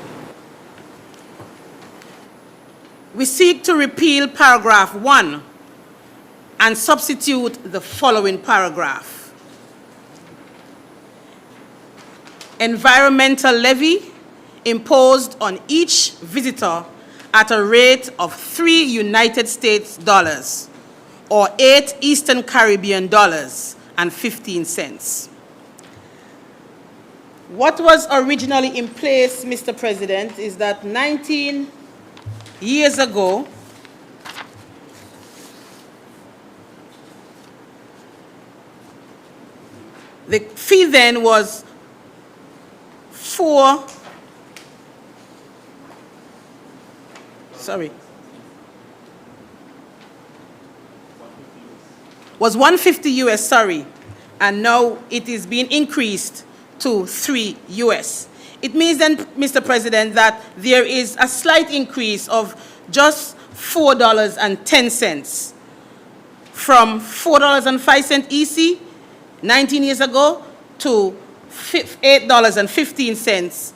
we seek to repeal paragraph 1 and substitute the following paragraph. Environmental levy imposed on each visitor at a rate of 3 United States dollars or 8 Eastern Caribbean dollars and 15 cents. What was originally in place, Mr. President, is that 19 years ago, the fee then was was 150 US, sorry, and now it is being increased to 3 US. It means then, Mr. President, that there is a slight increase of just $4.10 from $4.05 EC 19 years ago to $8.15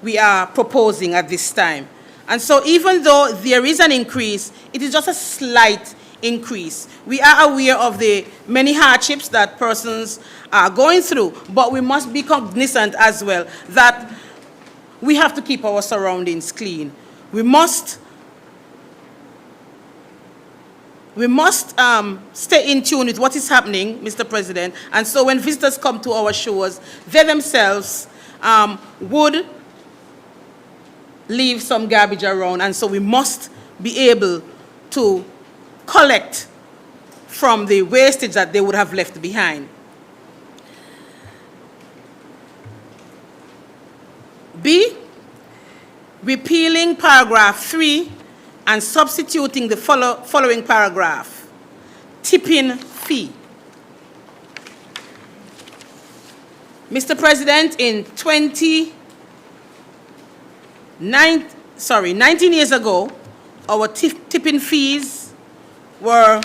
we are proposing at this time. And so even though there is an increase, it is just a slight increase. We are aware of the many hardships that persons are going through, but we must be cognizant as well that we have to keep our surroundings clean. We must stay in tune with what is happening, Mr. President, and so when visitors come to our shores, they themselves would leave some garbage around, and so we must be able to collect from the wastage that they would have left behind. B, repealing paragraph 3 and substituting the following paragraph, tipping fee. Mr. President, in 19 years ago, our tipping fees were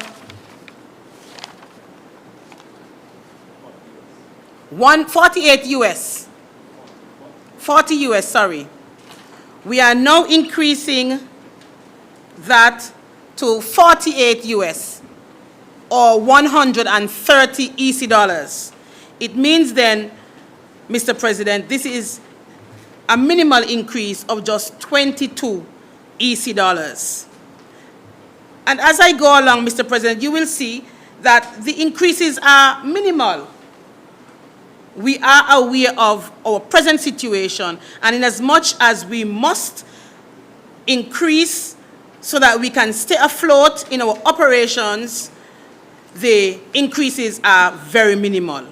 48 US. 40 US, sorry. We are now increasing that to 48 US or 130 EC dollars. It means then, Mr. President, this is a minimal increase of just 22 EC dollars. And as I go along, Mr. President, you will see that the increases are minimal. We are aware of our present situation, and in as much as we must increase so that we can stay afloat in our operations, the increases are very minimal.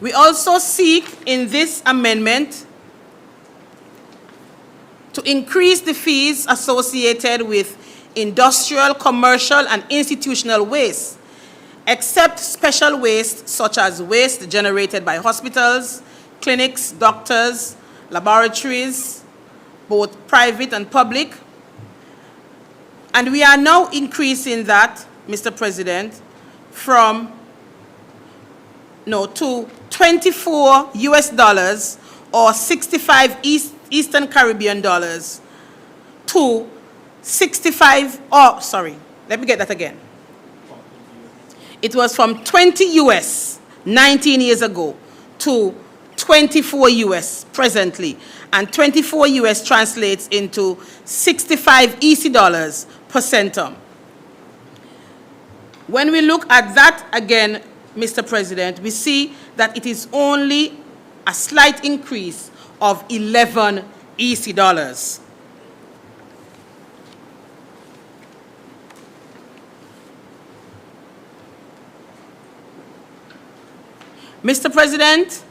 We also seek in this amendment to increase the fees associated with industrial, commercial, and institutional waste, except special waste such as waste generated by hospitals, clinics, doctors, laboratories, both private and public. And we are now increasing that, Mr. President, to 24 US dollars or 65 Eastern Caribbean dollars to 65, oh, sorry, let me get that again. It was from 20 US 19 years ago to 24 US presently, and 24 US translates into 65 EC dollars per centum. When we look at that again, Mr. President, we see that it is only a slight increase of 11 EC dollars. Mr. President,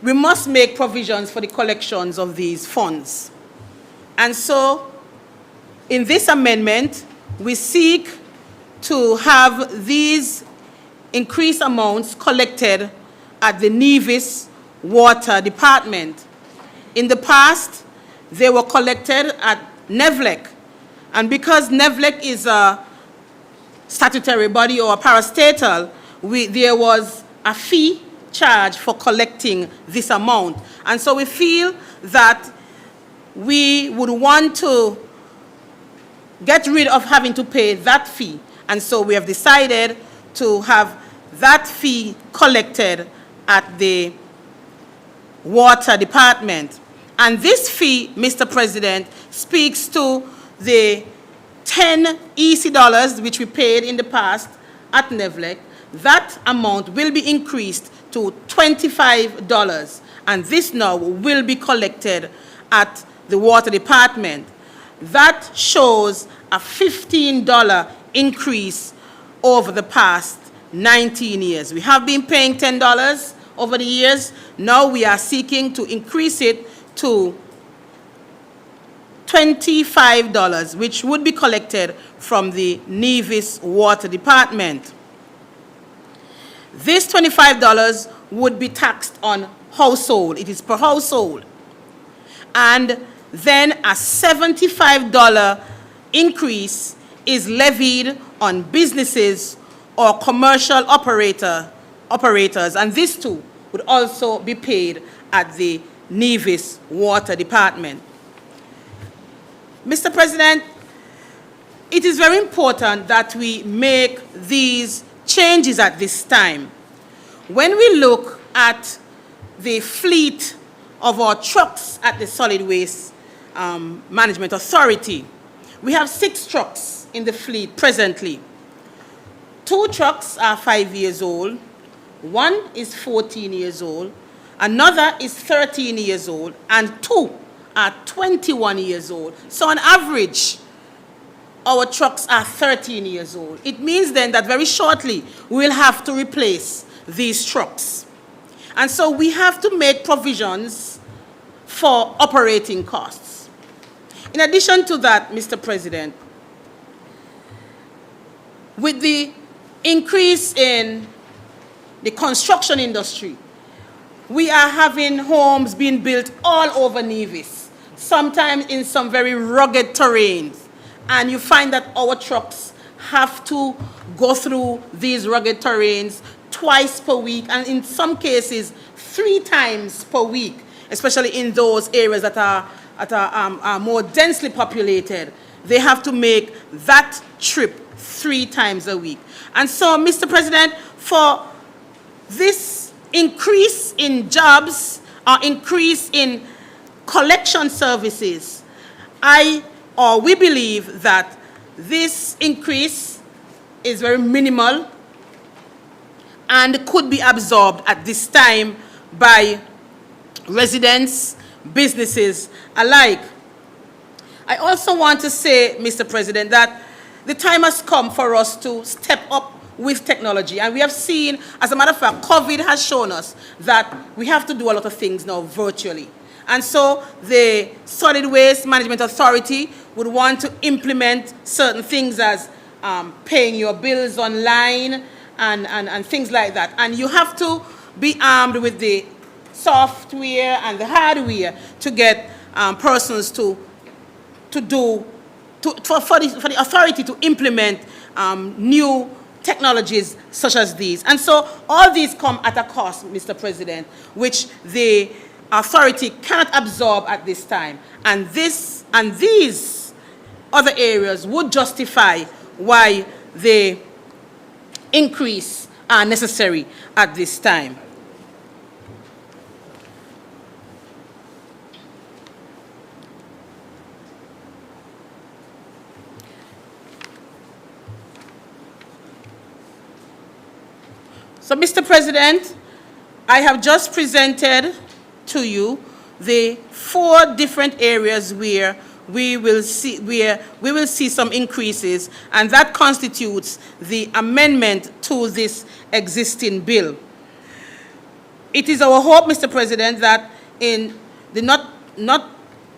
we must make provisions for the collections of these funds. And so, in this amendment, we seek to have these increased amounts collected at the Nevis Water Department. In the past, they were collected at NEVLEC. And because NEVLEC is a statutory body or a parastatal, there was a fee charged for collecting this amount. And so we feel that we would want to get rid of having to pay that fee. And so we have decided to have that fee collected at the Water Department. And this fee, Mr. President, speaks to the 10 EC dollars which we paid in the past at NEVLEC. That amount will be increased to $25, and this now will be collected at the Water Department. That shows a $15 increase over the past 19 years. We have been paying $10 over the years. Now we are seeking to increase it to $25, which would be collected from the Nevis Water Department. This $25 would be taxed on household. It is per household. And then a $75 increase is levied on businesses or commercial operators, and this too would also be paid at the Nevis Water Department. Mr. President, it is very important that we make these changes at this time. When we look at the fleet of our trucks at the Solid Waste Management Authority, we have 6 trucks in the fleet presently. 2 trucks are 5 years old, 1 is 14 years old, another is 13 years old, and 2 are 21 years old. So on average, our trucks are 13 years old. It means then that very shortly we will have to replace these trucks. And so we have to make provisions for operating costs. In addition to that, Mr. President, with the increase in the construction industry, we are having homes being built all over Nevis, sometimes in some very rugged terrains. And you find that our trucks have to go through these rugged terrains twice per week, and in some cases 3 times per week, especially in those areas that are more densely populated. They have to make that trip 3 times a week. And so, Mr. President, for this increase in jobs or increase in collection services, we believe that this increase is very minimal and could be absorbed at this time by residents, businesses alike. I also want to say, Mr. President, that the time has come for us to step up with technology. And we have seen, as a matter of fact, COVID has shown us that we have to do a lot of things now virtually. And so the Solid Waste Management Authority would want to implement certain things as paying your bills online and things like that. And you have to be armed with the software and the hardware to get persons for the authority to implement new technologies such as these. And so all these come at a cost, Mr. President, which the authority cannot absorb at this time. And these other areas would justify why the increase are necessary at this time. So, Mr. President, I have just presented to you the 4 different areas where we will see some increases, and that constitutes the amendment to this existing bill. it is our hope, Mr. President, that in the not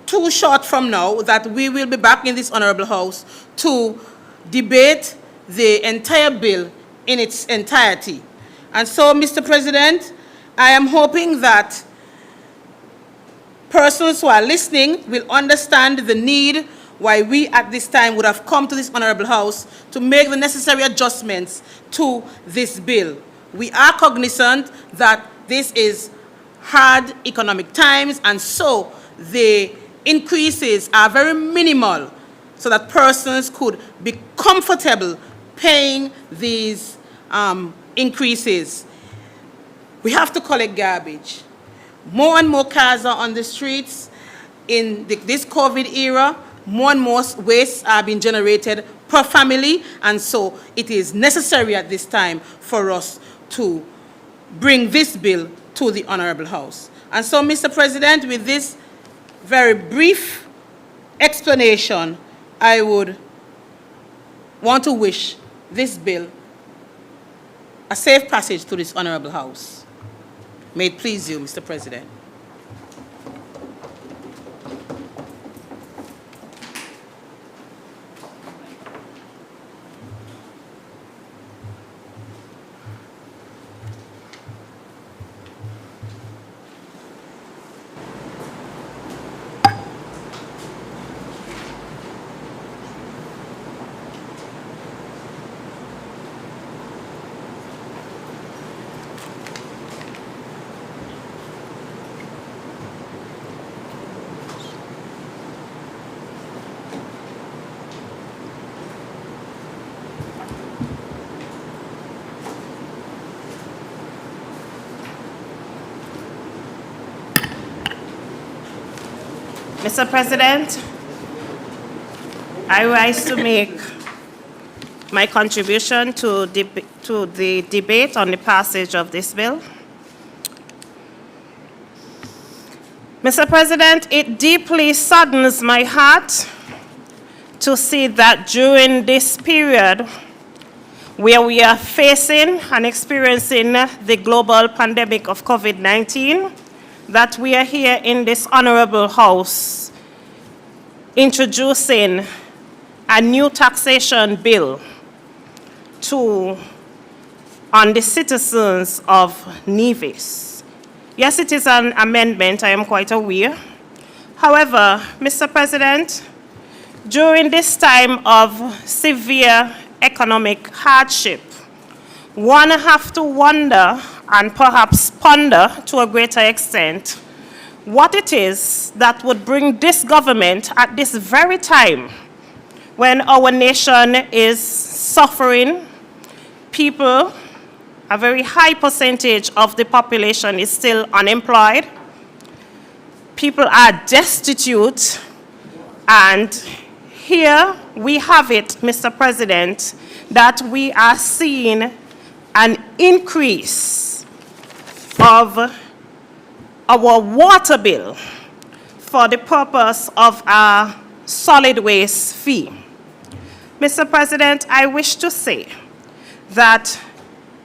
too short from now, that we will be back in this honorable house to debate the entire bill in its entirety. And so, Mr. President, I am hoping that persons who are listening will understand the need why we at this time would have come to this honorable house to make the necessary adjustments to this bill. We are cognizant that this is hard economic times, and so the increases are very minimal so that persons could be comfortable paying these increases. We have to collect garbage. More and more cars are on the streets. In this COVID era, more and more wastes are being generated per family, and so it is necessary at this time for us to bring this bill to the Honorable House. And so, Mr. President, with this very brief explanation, I would want to wish this bill a safe passage to this Honorable House. May it please you, Mr. President. Mr. President, I rise to make my contribution to the debate on the passage of this bill. Mr. President, it deeply saddens my heart to see that during this period where we are facing and experiencing the global pandemic of COVID-19, that we are here in this honorable house introducing a new taxation bill on the citizens of Nevis. Yes, it is an amendment, I am quite aware. However, Mr. President, during this time of severe economic hardship, one have to wonder and perhaps ponder to a greater extent what it is that would bring this government at this very time when our nation is suffering. People, a very high percentage of the population is still unemployed. People are destitute, and here we have it, Mr. President, that we are seeing an increase of our water bill for the purpose of a solid waste fee. Mr. President, I wish to say that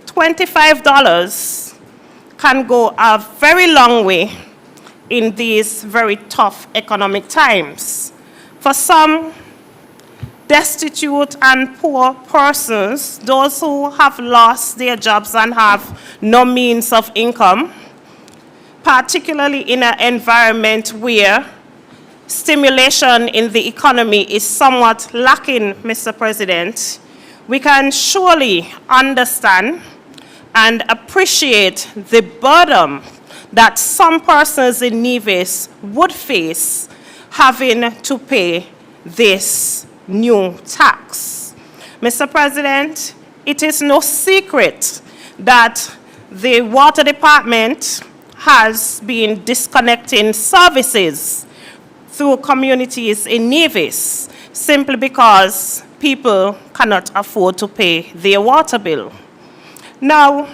$25 can go a very long way in these very tough economic times. For some destitute and poor persons, those who have lost their jobs and have no means of income, particularly in an environment where stimulation in the economy is somewhat lacking, Mr. President, we can surely understand and appreciate the burden that some persons in Nevis would face having to pay this new tax. Mr. President, it is no secret that the Water Department has been disconnecting services through communities in Nevis simply because people cannot afford to pay their water bill. Now,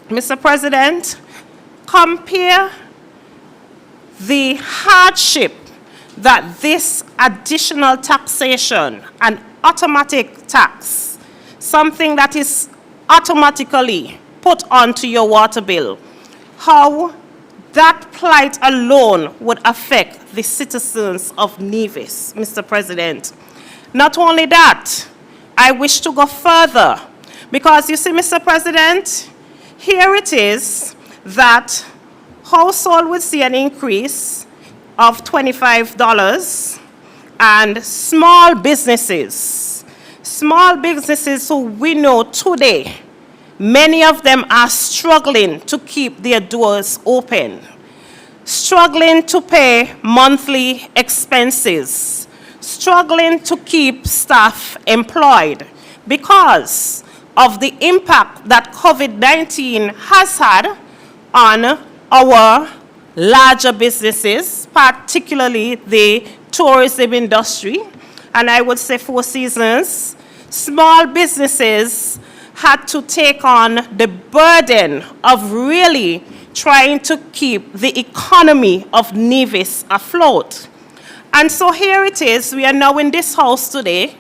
Mr. President, compare the hardship that this additional taxation, an automatic tax, something that is automatically put onto your water bill, how that plight alone would affect the citizens of Nevis, Mr. President. Not only that, I wish to go further because you see, Mr. President, here it is that household would see an increase of $25 and small businesses who we know today, many of them are struggling to keep their doors open, struggling to pay monthly expenses, struggling to keep staff employed because of the impact that COVID-19 has had on our larger businesses, particularly the tourism industry, and I would say Four Seasons. Small businesses had to take on the burden of really trying to keep the economy of Nevis afloat. And so here it is, we are now in this house today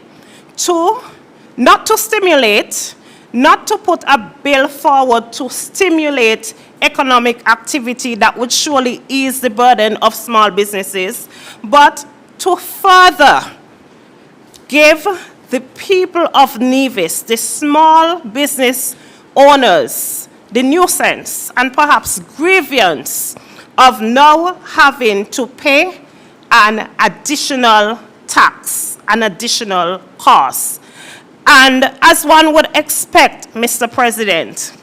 not to stimulate, not to put a bill forward to stimulate economic activity that would surely ease the burden of small businesses, but to further give the people of Nevis, the small business owners, the nuisance and perhaps grievance of now having to pay an additional tax, an additional cost. And as one would expect, Mr. President,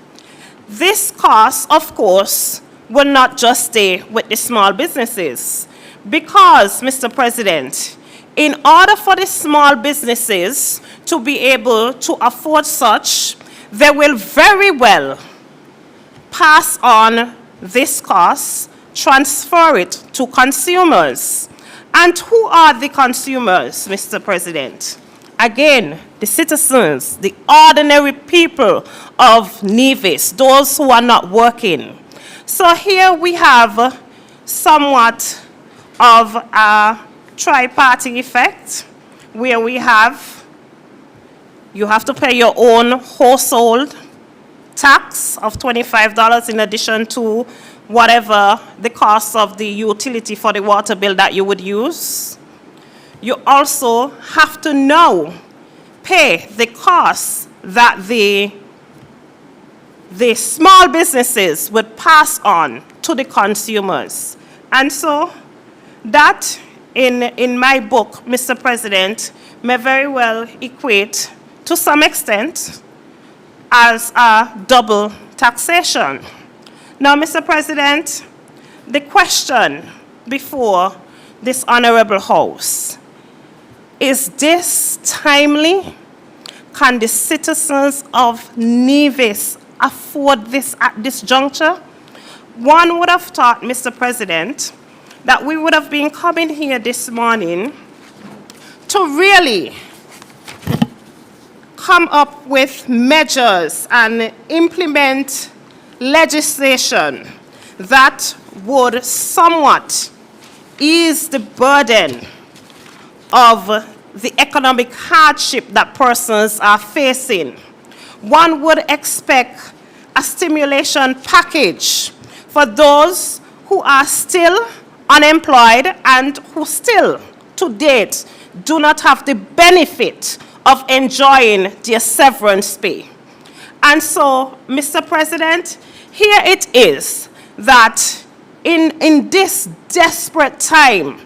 this cost, of course, will not just stay with the small businesses. Because, Mr. President, in order for the small businesses to be able to afford such, they will very well pass on this cost, transfer it to consumers. And who are the consumers, Mr. President? Again, the citizens, the ordinary people of Nevis, those who are not working. So here we have somewhat of a tri-party effect, where you have to pay your own household tax of $25 in addition to whatever the cost of the utility for the water bill that you would use. You also have to now pay the costs that the small businesses would pass on to the consumers. And so that, in my book, Mr. President, may very well equate to some extent as a double taxation. Now, Mr. President, the question before this honorable House, is this timely? Can the citizens of Nevis afford this at this juncture? One would have thought, Mr. President, that we would have been coming here this morning to really come up with measures and implement legislation that would somewhat ease the burden of the economic hardship that persons are facing. One would expect a stimulation package for those who are still unemployed and who still, to date, do not have the benefit of enjoying their severance pay. And so, Mr. President, here it is that in this desperate time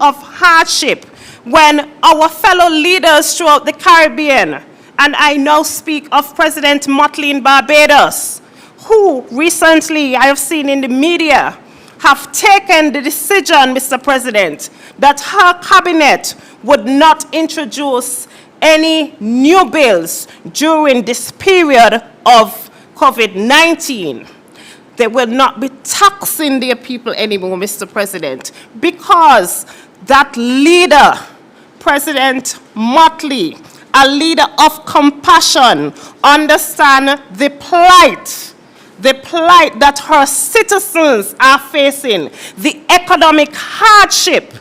of hardship, when our fellow leaders throughout the Caribbean, and I now speak of President Motley in Barbados, who recently I have seen in the media have taken the decision, Mr. President, that her cabinet would not introduce any new bills during this period of COVID-19. They will not be taxing their people anymore, Mr. President, because that leader, President Motley, a leader of compassion, understand the plight that her citizens are facing, the economic hardship,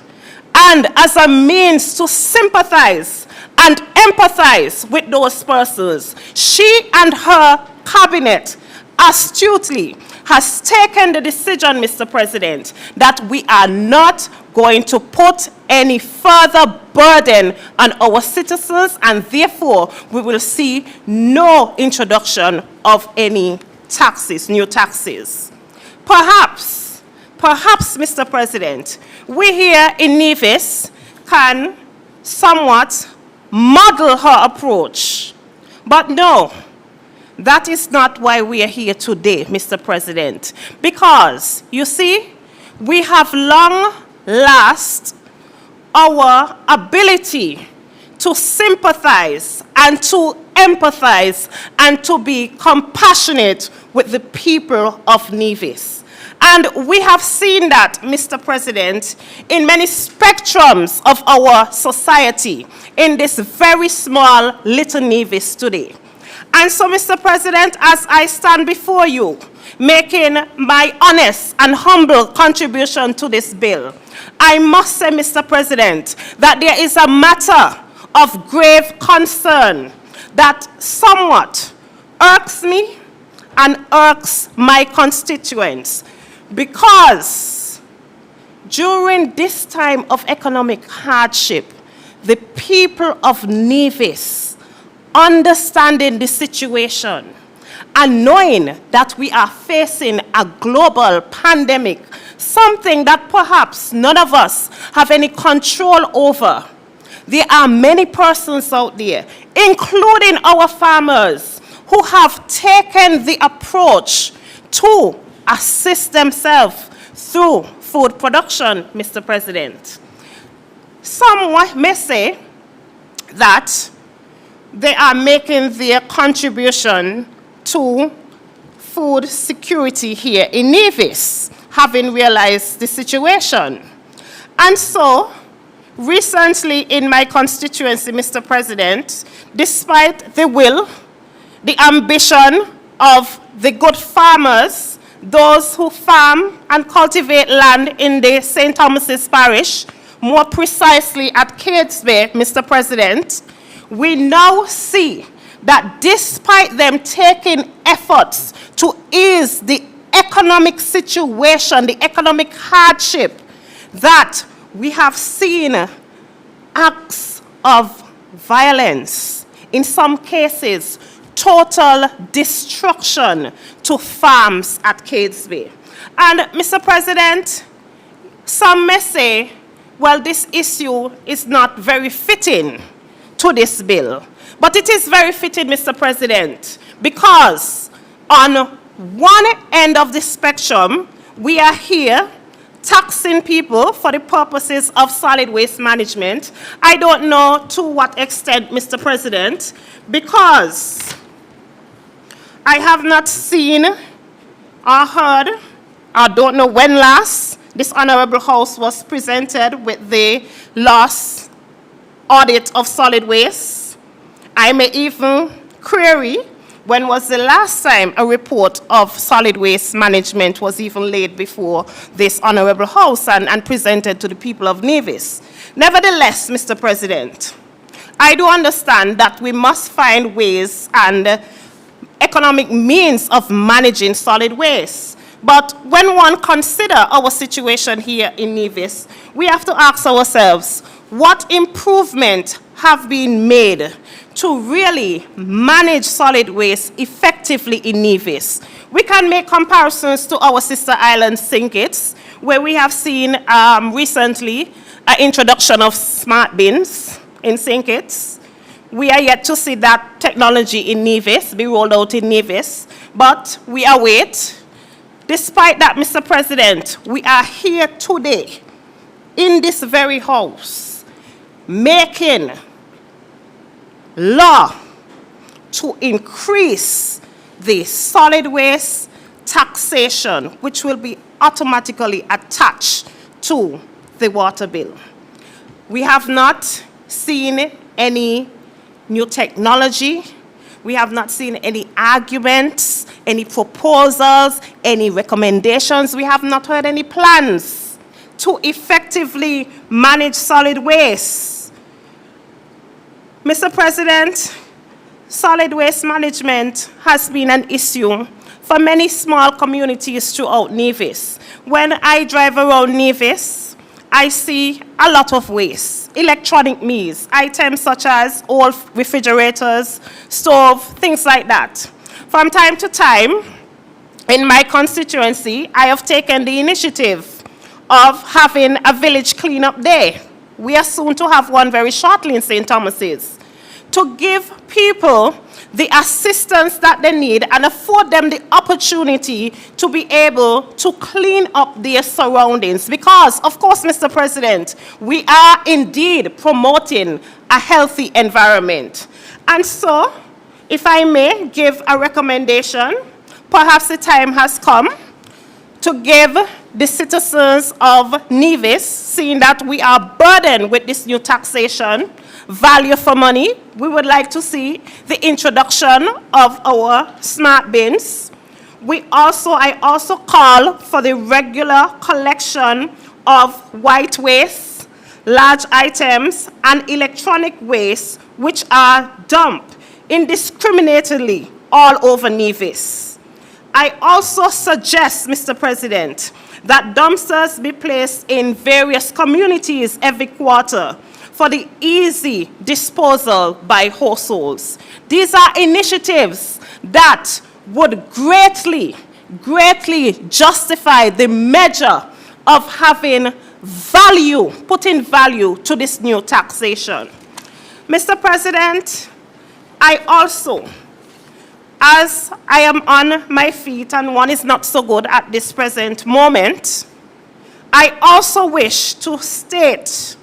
and as a means to sympathize and empathize with those persons, she and her cabinet astutely has taken the decision, Mr. President, that we are not going to put any further burden on our citizens, and therefore we will see no introduction of any taxes, new taxes. Perhaps, Mr. President, we here in Nevis can somewhat model her approach. But no, that is not why we are here today, Mr. President. Because, you see, we have long lost our ability to sympathize and to empathize and to be compassionate with the people of Nevis. And we have seen that, Mr. President, in many spectrums of our society, in this very small little Nevis today. And so, Mr. President, as I stand before you, making my honest and humble contribution to this bill, I must say, Mr. President, that there is a matter of grave concern that somewhat irks me and irks my constituents, because during this time of economic hardship, the people of Nevis, understanding the situation and knowing that we are facing a global pandemic, something that perhaps none of us have any control over, there are many persons out there, including our farmers, who have taken the approach to assist themselves through food production, Mr. President. Some may say that they are making their contribution to food security here in Nevis, having realized the situation. And so, recently in my constituency, Mr. President, despite the will, the ambition of the good farmers, those who farm and cultivate land in the St. Thomas's Parish, more precisely at Catesby, Mr. President, we now see that despite them taking efforts to ease the economic situation, the economic hardship, that we have seen acts of violence, in some cases, total destruction to farms at Catesby. And, Mr. President, some may say, well, this issue is not very fitting to this bill. But it is very fitting, Mr. President, because on one end of the spectrum, we are here taxing people for the purposes of solid waste management. I don't know to what extent, Mr. President, because I have not seen or heard, I don't know when last, this Honorable House was presented with the last audit of solid waste. I may even query when was the last time a report of solid waste management was even laid before this Honorable House and presented to the people of Nevis. Nevertheless, Mr. President, I do understand that we must find ways and economic means of managing solid waste. But when one considers our situation here in Nevis, we have to ask ourselves, what improvement have been made to really manage solid waste effectively in Nevis? We can make comparisons to our sister island, St. Kitts, where we have seen recently an introduction of smart bins in St. Kitts. We are yet to see that technology in Nevis be rolled out in Nevis, but we await. Despite that, Mr. President, we are here today in this very house making law to increase the solid waste taxation, which will be automatically attached to the water bill. We have not seen any new technology. We have not seen any arguments, any proposals, any recommendations. We have not heard any plans to effectively manage solid waste. Mr. President, solid waste management has been an issue for many small communities throughout Nevis. When I drive around Nevis, I see a lot of waste, electronic means, items such as old refrigerators, stove, things like that. From time to time, in my constituency, I have taken the initiative of having a village cleanup day. We are soon to have one very shortly in St. Thomas's, to give people the assistance that they need and afford them the opportunity to be able to clean up their surroundings. Because, of course, Mr. President, we are indeed promoting a healthy environment. And so, if I may give a recommendation, perhaps the time has come to give the citizens of Nevis, seeing that we are burdened with this new taxation, value for money, we would like to see the introduction of our smart bins. I also call for the regular collection of white waste, large items, and electronic waste, which are dumped indiscriminately all over Nevis. I also suggest, Mr. President, that dumpsters be placed in various communities every quarter for the easy disposal by households. These are initiatives that would greatly justify the measure of having value, putting value to this new taxation. Mr. President, I also, as I am on my feet and one is not so good at this present moment, I also wish to state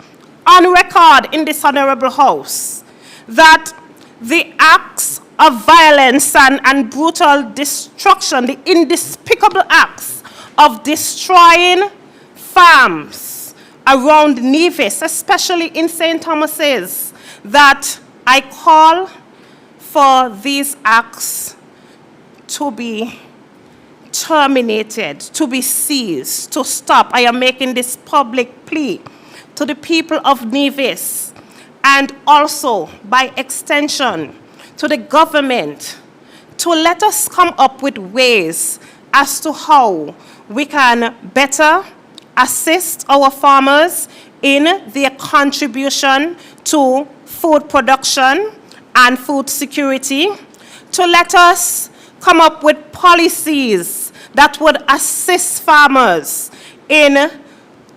on record in this honorable house that the acts of violence and brutal destruction, the indespicable acts of destroying farms around Nevis, especially in St. Thomas's, that I call for these acts to be terminated, to be ceased, to stop. I am making this public plea to the people of Nevis and also, by extension, to the government to let us come up with ways as to how we can better assist our farmers in their contribution to food production and food security, to let us come up with policies that would assist farmers in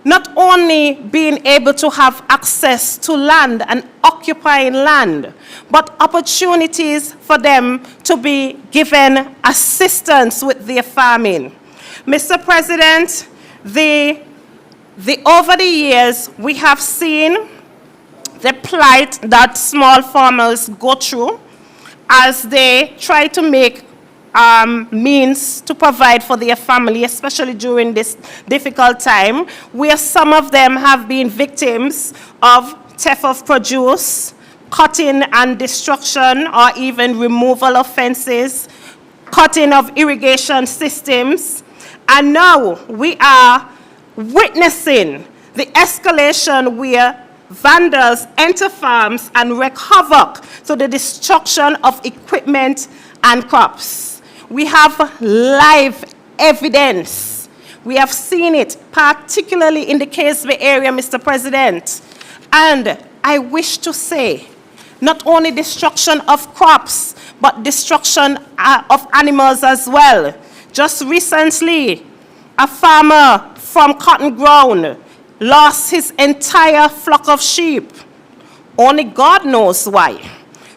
not only being able to have access to land and occupying land, but opportunities for them to be given assistance with their farming. Mr. President, over the years, we have seen the plight that small farmers go through as they try to make means to provide for their family, especially during this difficult time, where some of them have been victims of theft of produce, cutting and destruction, or even removal offenses, cutting of irrigation systems. And now we are witnessing the escalation where vandals enter farms and wreak havoc to the destruction of equipment and crops. We have live evidence. We have seen it, particularly in the Caseway area, Mr. President. And I wish to say, not only destruction of crops, but destruction of animals as well. Just recently, a farmer from Cotton Ground lost his entire flock of sheep. Only God knows why.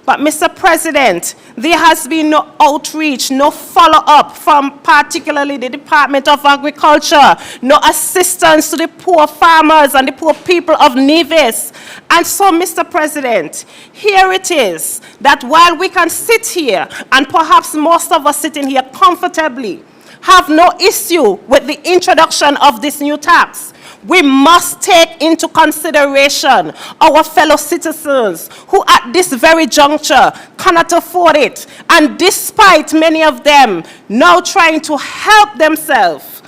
But, Mr. President, there has been no outreach, no follow-up from particularly the Department of Agriculture, no assistance to the poor farmers and the poor people of Nevis. And so, Mr. President, here it is that while we can sit here, and perhaps most of us sitting here comfortably, have no issue with the introduction of this new tax, we must take into consideration our fellow citizens who at this very juncture cannot afford it. And despite many of them now trying to help themselves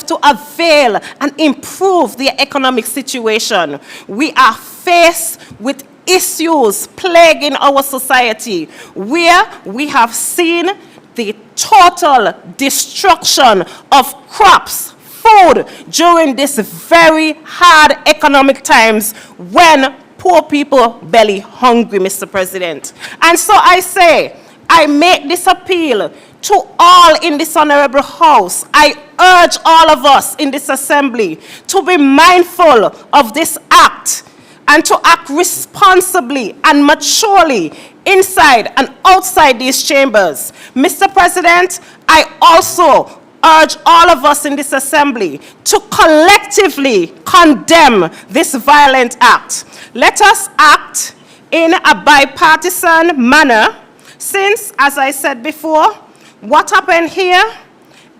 to avail and improve their economic situation, we are faced with issues plaguing our society where we have seen the total destruction of crops, food during this very hard economic times when poor people belly hungry, Mr. President. And so I say, I make this appeal to all in this honorable house. I urge all of us in this assembly to be mindful of this act and to act responsibly and maturely inside and outside these chambers. Mr. President, I also urge all of us in this assembly to collectively condemn this violent act. Let us act in a bipartisan manner since, as I said before, what happened here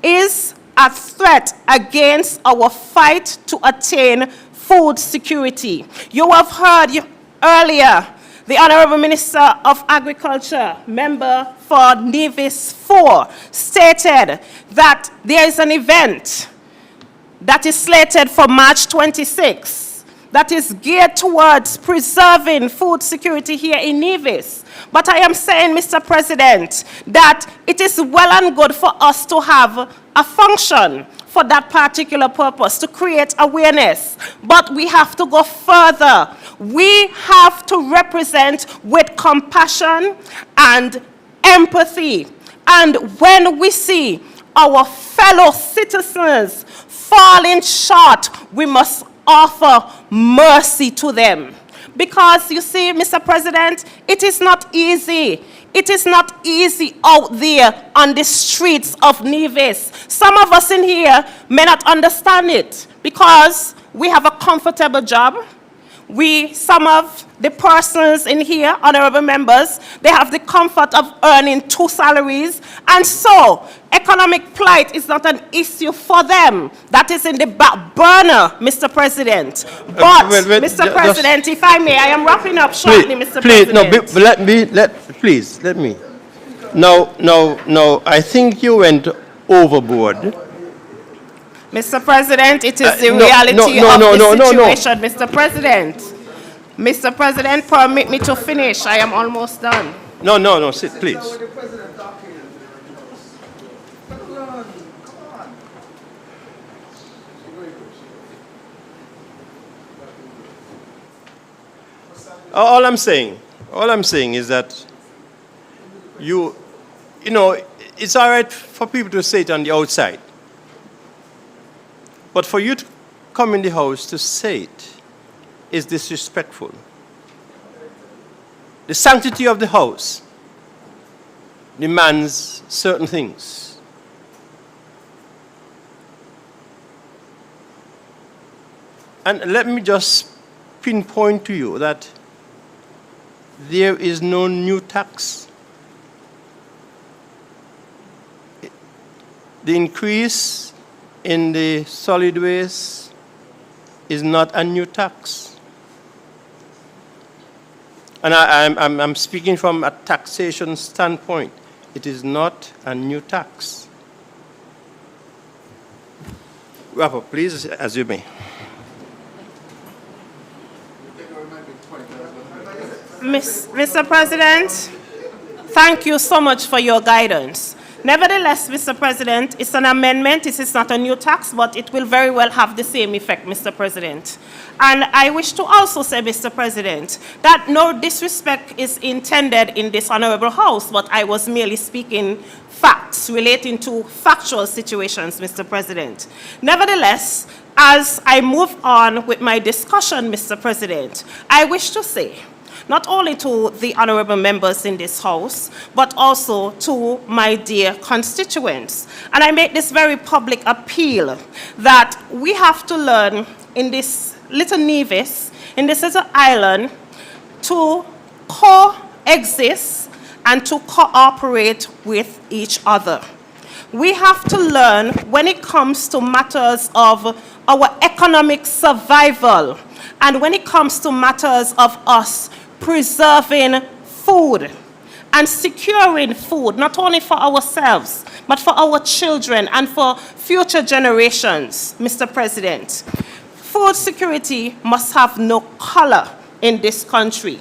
is a threat against our fight to attain food security. You have heard earlier the Honorable Minister of Agriculture, member for Nevis 4, stated that there is an event that is slated for March 26 that is geared towards preserving food security here in Nevis. But I am saying, Mr. President, that it is well and good for us to have a function for that particular purpose, to create awareness. But we have to go further. We have to represent with compassion and empathy. And when we see our fellow citizens falling short, we must offer mercy to them. Because you see, Mr. President, it is not easy. It is not easy out there on the streets of Nevis. Some of us in here may not understand it because we have a comfortable job. Some of the persons in here, honorable members, they have the comfort of earning 2 salaries. And so, economic plight is not an issue for them. That is in the back burner, Mr. President. But, Mr. President, if I may, I am wrapping up shortly, Mr. President. Please, let me. Now, I think you went overboard. Mr. President, it is the reality of the situation, Mr. President. Mr. President, permit me to finish. I am almost done. No, sit, please. All I'm saying is that you know, it's all right for people to say it on the outside. But for you to come in the house to say it is disrespectful. The sanctity of the house demands certain things. And let me just pinpoint to you that there is no new tax. The increase in the solid waste is not a new tax. And I'm speaking from a taxation standpoint. It is not a new tax. Wrap up, please, as you may. Mr. President, thank you so much for your guidance. Nevertheless, Mr. President, it's an amendment. It is not a new tax, but it will very well have the same effect, Mr. President. And I wish to also say, Mr. President, that no disrespect is intended in this honorable house, but I was merely speaking facts relating to factual situations, Mr. President. Nevertheless, as I move on with my discussion, Mr. President, I wish to say, not only to the honorable members in this house, but also to my dear constituents. And I make this very public appeal that we have to learn in this little Nevis, in this little island, to coexist and to cooperate with each other. We have to learn when it comes to matters of our economic survival and when it comes to matters of us preserving food and securing food, not only for ourselves, but for our children and for future generations, Mr. President. Food security must have no color in this country.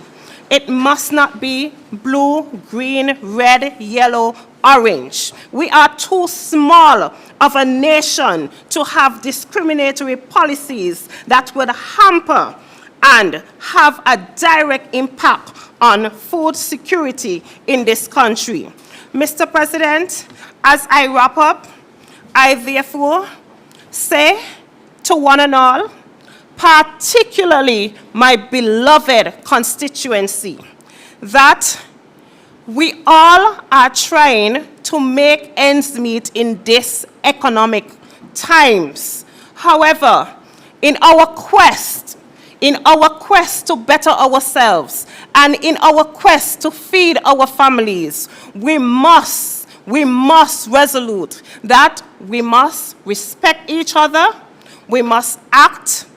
It must not be blue, green, red, yellow, orange. We are too small of a nation to have discriminatory policies that would hamper and have a direct impact on food security in this country. Mr. President, as I wrap up, I therefore say to one and all, particularly my beloved constituency, that we all are trying to make ends meet in this economic times. However, in our quest to better ourselves and in our quest to feed our families, we must resolute that we must respect each other, we must act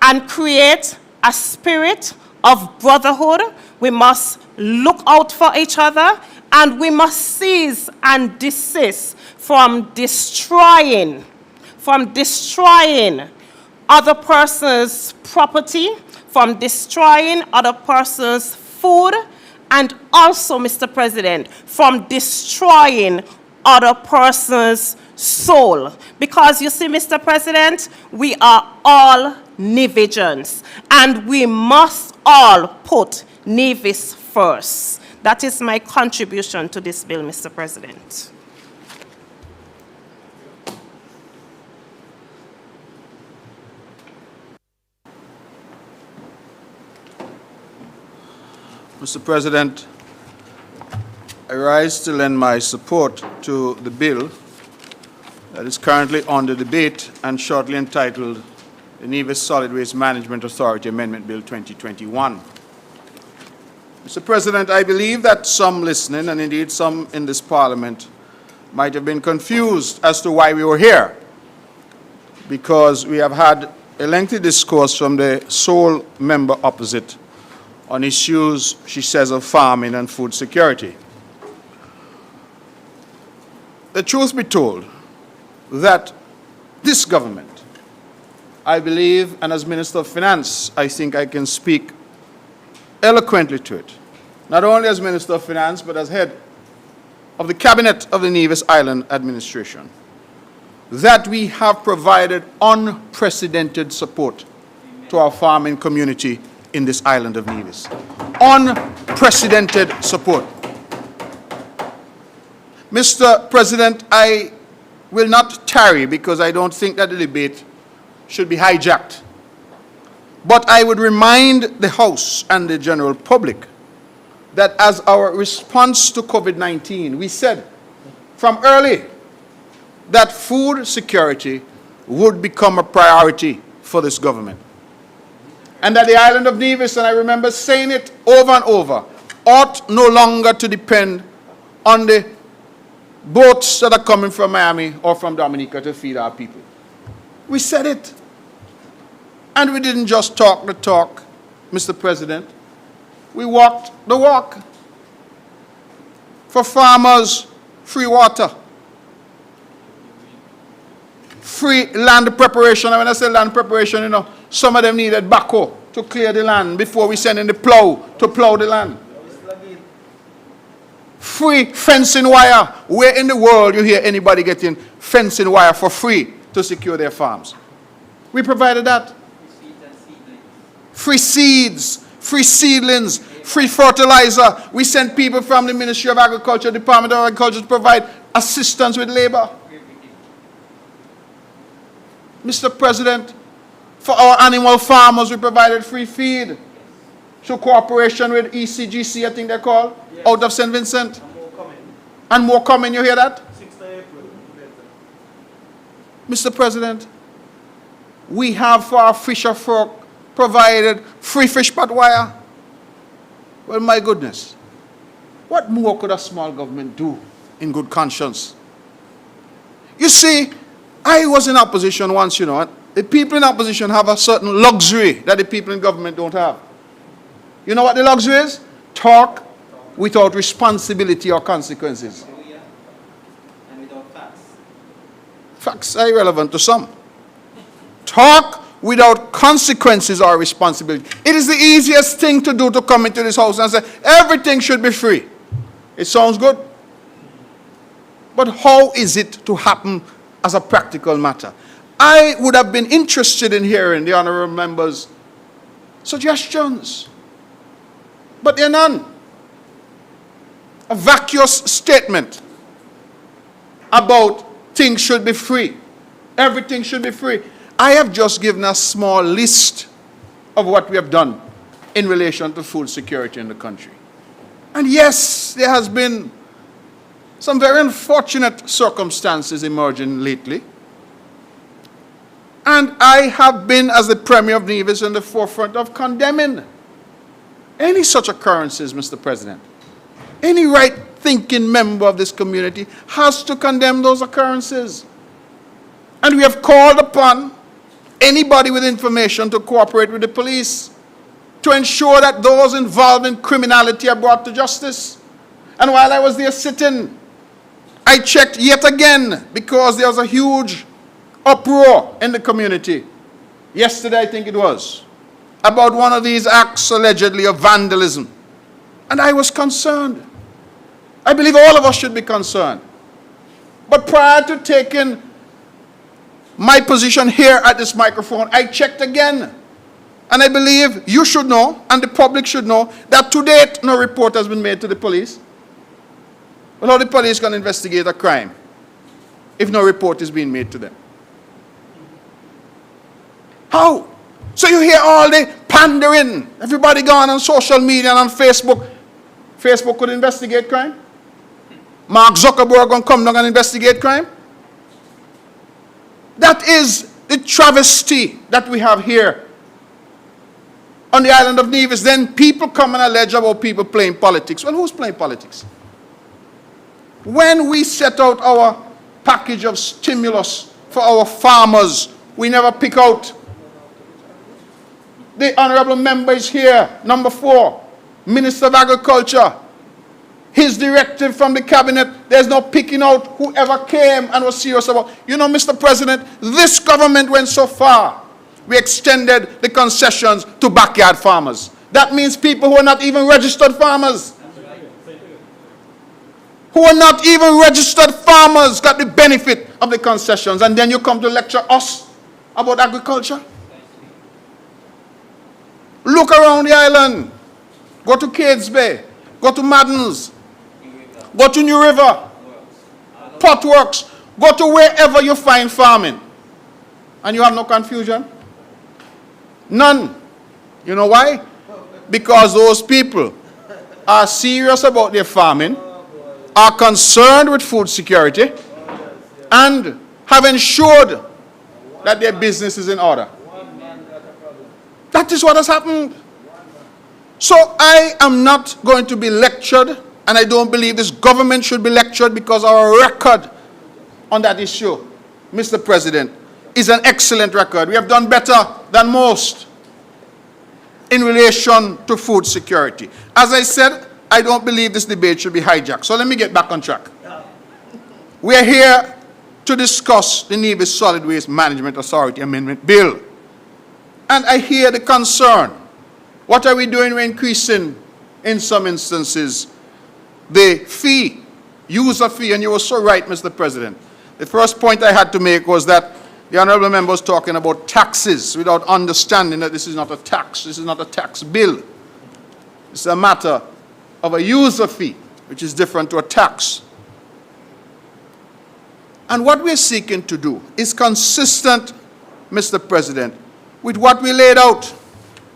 and create a spirit of brotherhood. We must look out for each other, and we must cease and desist from destroying other person's property, from destroying other person's food, and also, Mr. President, from destroying other person's soul. Because you see, Mr. President, we are all Nevians, and we must all put Nevis first. That is my contribution to this bill, Mr. President. Mr. President, I rise to lend my support to the bill that is currently under debate and shortly entitled the Nevis Solid Waste Management Authority Amendment Bill 2021. Mr. President, I believe that some listening, and indeed some in this Parliament, might have been confused as to why we were here, because we have had a lengthy discourse from the sole member opposite on issues, she says, of farming and food security. The truth be told, that this government, I believe, and as Minister of Finance, I think I can speak eloquently to it, not only as Minister of Finance, but as head of the Cabinet of the Nevis Island Administration, that we have provided unprecedented support to our farming community in this island of Nevis. Unprecedented support. Mr. President, I will not tarry because I don't think that the debate should be hijacked. But I would remind the House and the general public that as our response to COVID-19, we said from early that food security would become a priority for this government. And that the island of Nevis, and I remember saying it over and over, ought no longer to depend on the boats that are coming from Miami or from Dominica to feed our people. We said it. And we didn't just talk the talk, Mr. President. We walked the walk. For farmers, free water. Free land preparation. And when I say land preparation, you know, some of them needed backhoe to clear the land before we send in the plow to plow the land. Free fencing wire. Where in the world you hear anybody getting fencing wire for free to secure their farms? We provided that. Free seeds, free seedlings, free fertilizer. We sent people from the Ministry of Agriculture, Department of Agriculture to provide assistance with labor. Mr. President, for our animal farmers, we provided free feed through cooperation with ECGC, I think they're called, out of St. Vincent. And more coming, you hear that? 6th of April. Mr. President, we have for our fisher folk provided free fish pot wire. Well, my goodness, what more could a small government do in good conscience? You see, I was in opposition once, you know. The people in opposition have a certain luxury that the people in government don't have. You know what the luxury is? Talk without responsibility or consequences. And without facts. Facts are irrelevant to some. Talk without consequences or responsibility. It is the easiest thing to do, to come into this house and say, everything should be free. It sounds good. But how is it to happen as a practical matter? I would have been interested in hearing the honourable members' suggestions. But there are none. A vacuous statement about things should be free. Everything should be free. I have just given a small list of what we have done in relation to food security in the country. And yes, there has been some very unfortunate circumstances emerging lately. And I have been, as the Premier of Nevis, in the forefront of condemning any such occurrences, Mr. President. Any right-thinking member of this community has to condemn those occurrences. And we have called upon anybody with information to cooperate with the police to ensure that those involved in criminality are brought to justice. And while I was there sitting, I checked yet again, because there was a huge uproar in the community. Yesterday, I think it was, about one of these acts allegedly of vandalism. And I was concerned. I believe all of us should be concerned. But prior to taking my position here at this microphone, I checked again. And I believe you should know, and the public should know, that to date no report has been made to the police. Well, how the police can investigate a crime if no report is being made to them? How? So you hear all the pandering, everybody gone on social media and on Facebook. Facebook could investigate crime? Mark Zuckerberg going to come down and investigate crime? That is the travesty that we have here on the island of Nevis. Then people come and allege about people playing politics. Well, who's playing politics? When we set out our package of stimulus for our farmers, we never pick out. The honourable member is here, number 4, Minister of Agriculture. His directive from the cabinet, there's no picking out whoever came and was serious about. You know, Mr. President, this government went so far. We extended the concessions to backyard farmers. That means people who are not even registered farmers. Who are not even registered farmers got the benefit of the concessions. And then you come to lecture us about agriculture? Look around the island. Go to Cades Bay. Go to Maddens. Go to New River. Potworks. Go to wherever you find farming. And you have no confusion? None. You know why? Because those people are serious about their farming, are concerned with food security, and have ensured that their business is in order. That is what has happened. So I am not going to be lectured, and I don't believe this government should be lectured, because our record on that issue, Mr. President, is an excellent record. We have done better than most in relation to food security. As I said, I don't believe this debate should be hijacked. So let me get back on track. We are here to discuss the Nevis Solid Waste Management Authority Amendment Bill. And I hear the concern. What are we doing? We're increasing, in some instances, the fee, user fee. And you were so right, Mr. President. The first point I had to make was that the honourable member was talking about taxes without understanding that this is not a tax. This is not a tax bill. It's a matter of a user fee, which is different to a tax. And what we're seeking to do is consistent, Mr. President, with what we laid out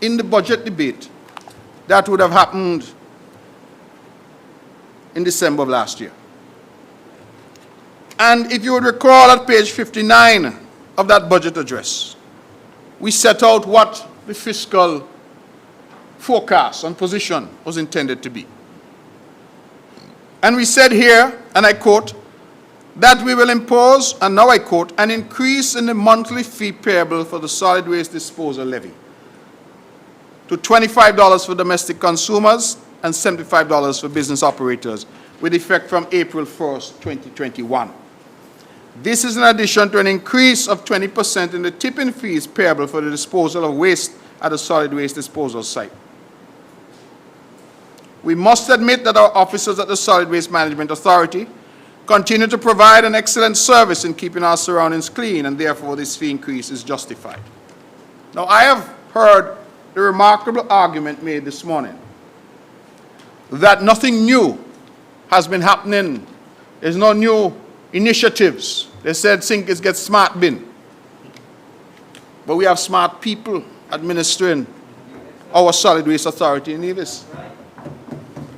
in the budget debate that would have happened in December of last year. And if you would recall, at page 59 of that budget address, we set out what the fiscal forecast and position was intended to be. And we said here, and I quote, that we will impose, and now I quote, an increase in the monthly fee payable for the solid waste disposal levy to $25 for domestic consumers and $75 for business operators, with effect from April 1st, 2021. This is in addition to an increase of 20% in the tipping fees payable for the disposal of waste at a solid waste disposal site. We must admit that our officers at the Solid Waste Management Authority continue to provide an excellent service in keeping our surroundings clean, and therefore this fee increase is justified. Now, I have heard the remarkable argument made this morning that nothing new has been happening. There's no new initiatives. They said Sinkers get smart bin. But we have smart people administering our Solid Waste Authority in Nevis.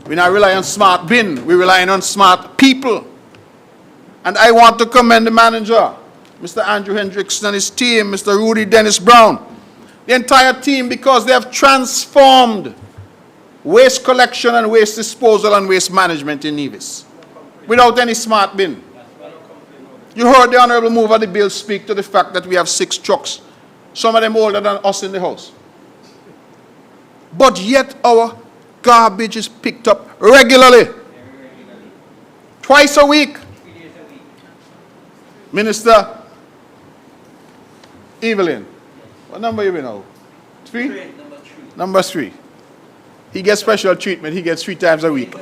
We not rely on smart bin, we're relying on smart people. And I want to commend the manager, Mr. Andrew Hendrickson and his team, Mr. Rudy Dennis Brown, the entire team, because they have transformed waste collection and waste disposal and waste management in Nevis without any smart bin. You heard the Honorable Mover of the bill speak to the fact that we have 6 trucks, some of them older than us in the house. But yet our garbage is picked up regularly. Twice a week. Minister Evelyn, what number are you in now? 3? Number 3. He gets special treatment. He gets 3 times a week.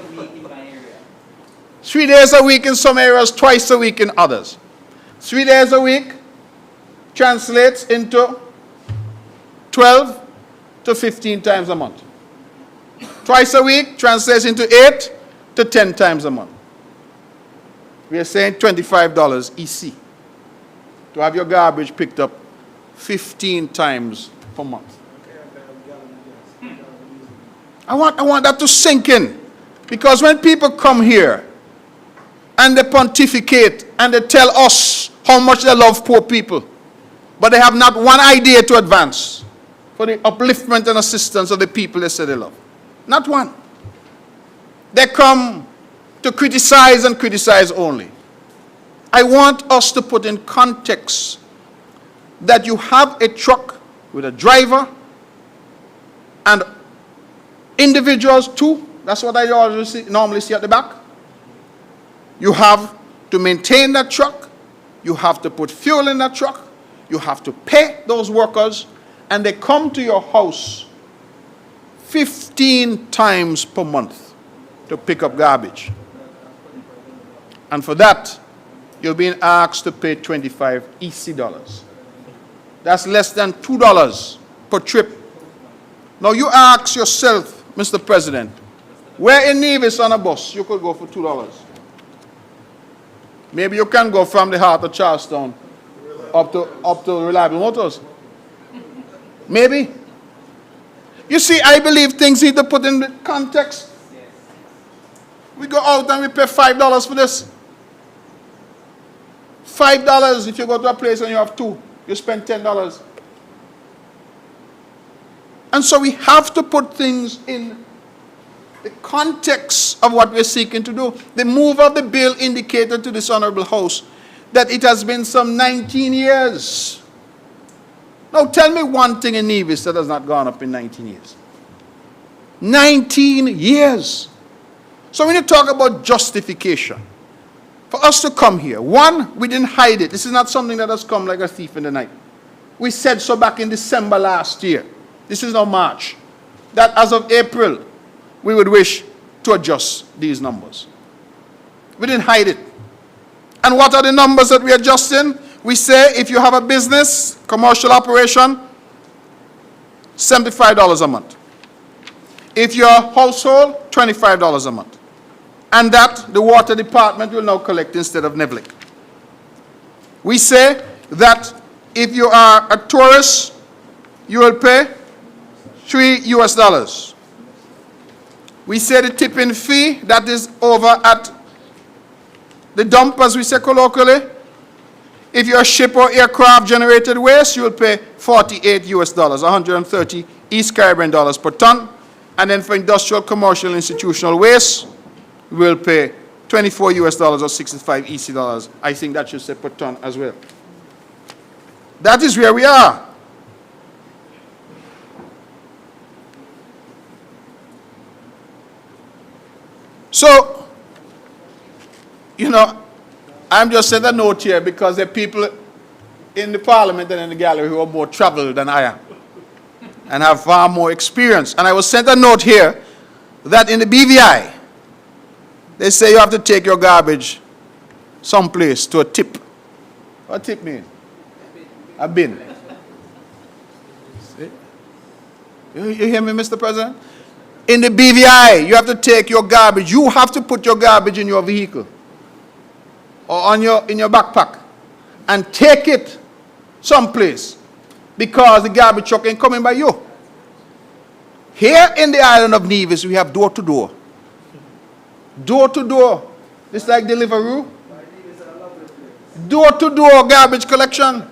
3 days a week in some areas, twice a week in others. 3 days a week translates into 12 to 15 times a month. Twice a week translates into 8 to 10 times a month. We are saying $25 EC to have your garbage picked up 15 times per month. I want that to sink in, because when people come here and they pontificate and they tell us how much they love poor people, but they have not one idea to advance for the upliftment and assistance of the people they say they love. Not one. They come to criticize and criticize only. I want us to put in context that you have a truck with a driver and individuals too. That's what I normally see at the back. You have to maintain that truck. You have to put fuel in that truck. You have to pay those workers, and they come to your house 15 times per month to pick up garbage. And for that, you're being asked to pay 25 EC dollars. That's less than $2 per trip. Now you ask yourself, Mr. President, where in Nevis on a bus you could go for $2? Maybe you can go from the heart of Charlestown up to Reliable Motors. Maybe. You see, I believe things need to put in the context. We go out and we pay $5 for this. $5 if you go to a place and you have 2, you spend $10. And so we have to put things in the context of what we're seeking to do. The mover of the bill indicated to this Honorable House that it has been some 19 years. Now tell me one thing in Nevis that has not gone up in 19 years. 19 years. So when you talk about justification, for us to come here, one, we didn't hide it. This is not something that has come like a thief in the night. We said so back in December last year. This is now March. That as of April, we would wish to adjust these numbers. We didn't hide it. And what are the numbers that we are adjusting? We say if you have a business, commercial operation, $75 a month. If you're a household, $25 a month. And that the water department will now collect instead of Nevlik. We say that if you are a tourist, you will pay $3 US. We say the tipping fee that is over at the dump, as we say colloquially. If you're a ship or aircraft generated waste, you will pay $48 US, 130 East Caribbean dollars per ton. And then for industrial, commercial, institutional waste, we will pay $24 US or 65 EC dollars. I think that should say per ton as well. That is where we are. So, you know, I'm just sent a note here because there are people in the parliament and in the gallery who are more traveled than I am and have far more experience. And I was sent a note here that in the BVI, they say you have to take your garbage someplace to a tip. What tip mean? A bin. See? You hear me, Mr. President? In the BVI, you have to take your garbage. You have to put your garbage in your vehicle or in your backpack and take it someplace because the garbage truck ain't coming by you. Here in the island of Nevis, we have door-to-door. Door-to-door. It's like Deliveroo. Door-to-door garbage collection.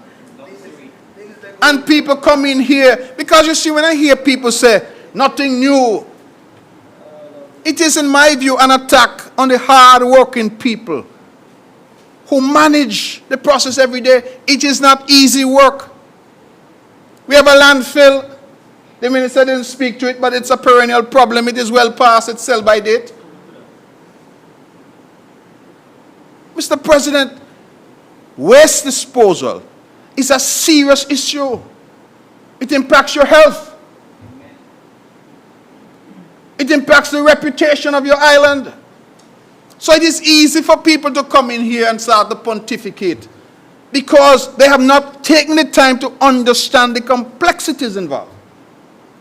And people come in here, because you see, when I hear people say, nothing new, it is, in my view, an attack on the hard-working people who manage the process every day. It is not easy work. We have a landfill. The minister didn't speak to it, but it's a perennial problem. It is well past its sell-by date. Mr. President, waste disposal is a serious issue. It impacts your health. It impacts the reputation of your island. So it is easy for people to come in here and start to pontificate because they have not taken the time to understand the complexities involved.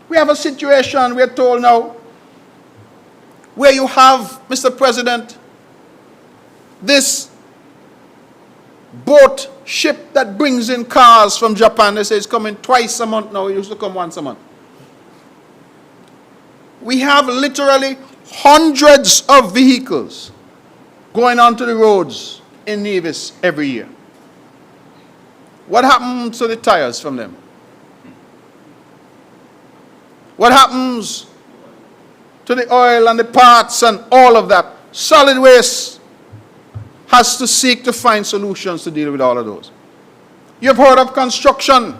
We have a situation, we are told now, where you have, Mr. President, this boat ship that brings in cars from Japan. They say it's coming twice a month now. It used to come once a month. We have literally hundreds of vehicles going onto the roads in Nevis every year. What happens to the tires from them? What happens to the oil and the parts and all of that? Solid waste has to seek to find solutions to deal with all of those. You've heard of construction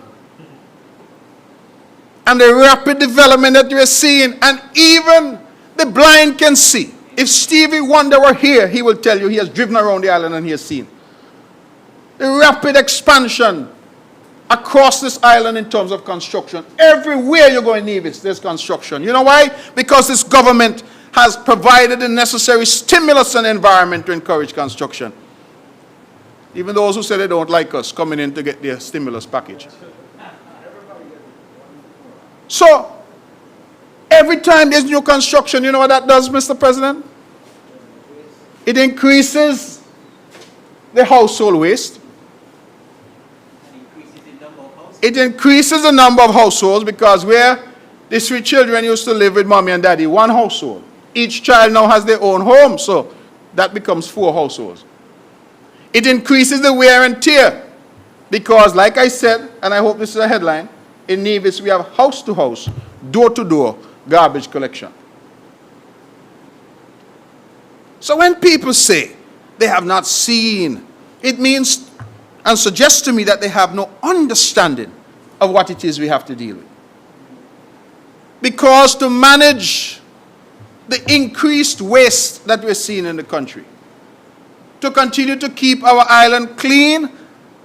and the rapid development that we're seeing, and even the blind can see. If Stevie Wonder were here, he will tell you he has driven around the island and he has seen the rapid expansion across this island in terms of construction. Everywhere you go in Nevis, there's construction. You know why? Because this government has provided the necessary stimulus and environment to encourage construction. Even those who say they don't like us coming in to get their stimulus package. So, every time there's new construction, you know what that does, Mr. President? It increases the household waste. It increases the number of households because where the 3 children used to live with mommy and daddy, 1 household. Each child now has their own home, so that becomes 4 households. It increases the wear and tear because, like I said, and I hope this is a headline, in Nevis we have house-to-house, door-to-door garbage collection. So when people say they have not seen, it means and suggests to me that they have no understanding of what it is we have to deal with. Because to manage the increased waste that we're seeing in the country, to continue to keep our island clean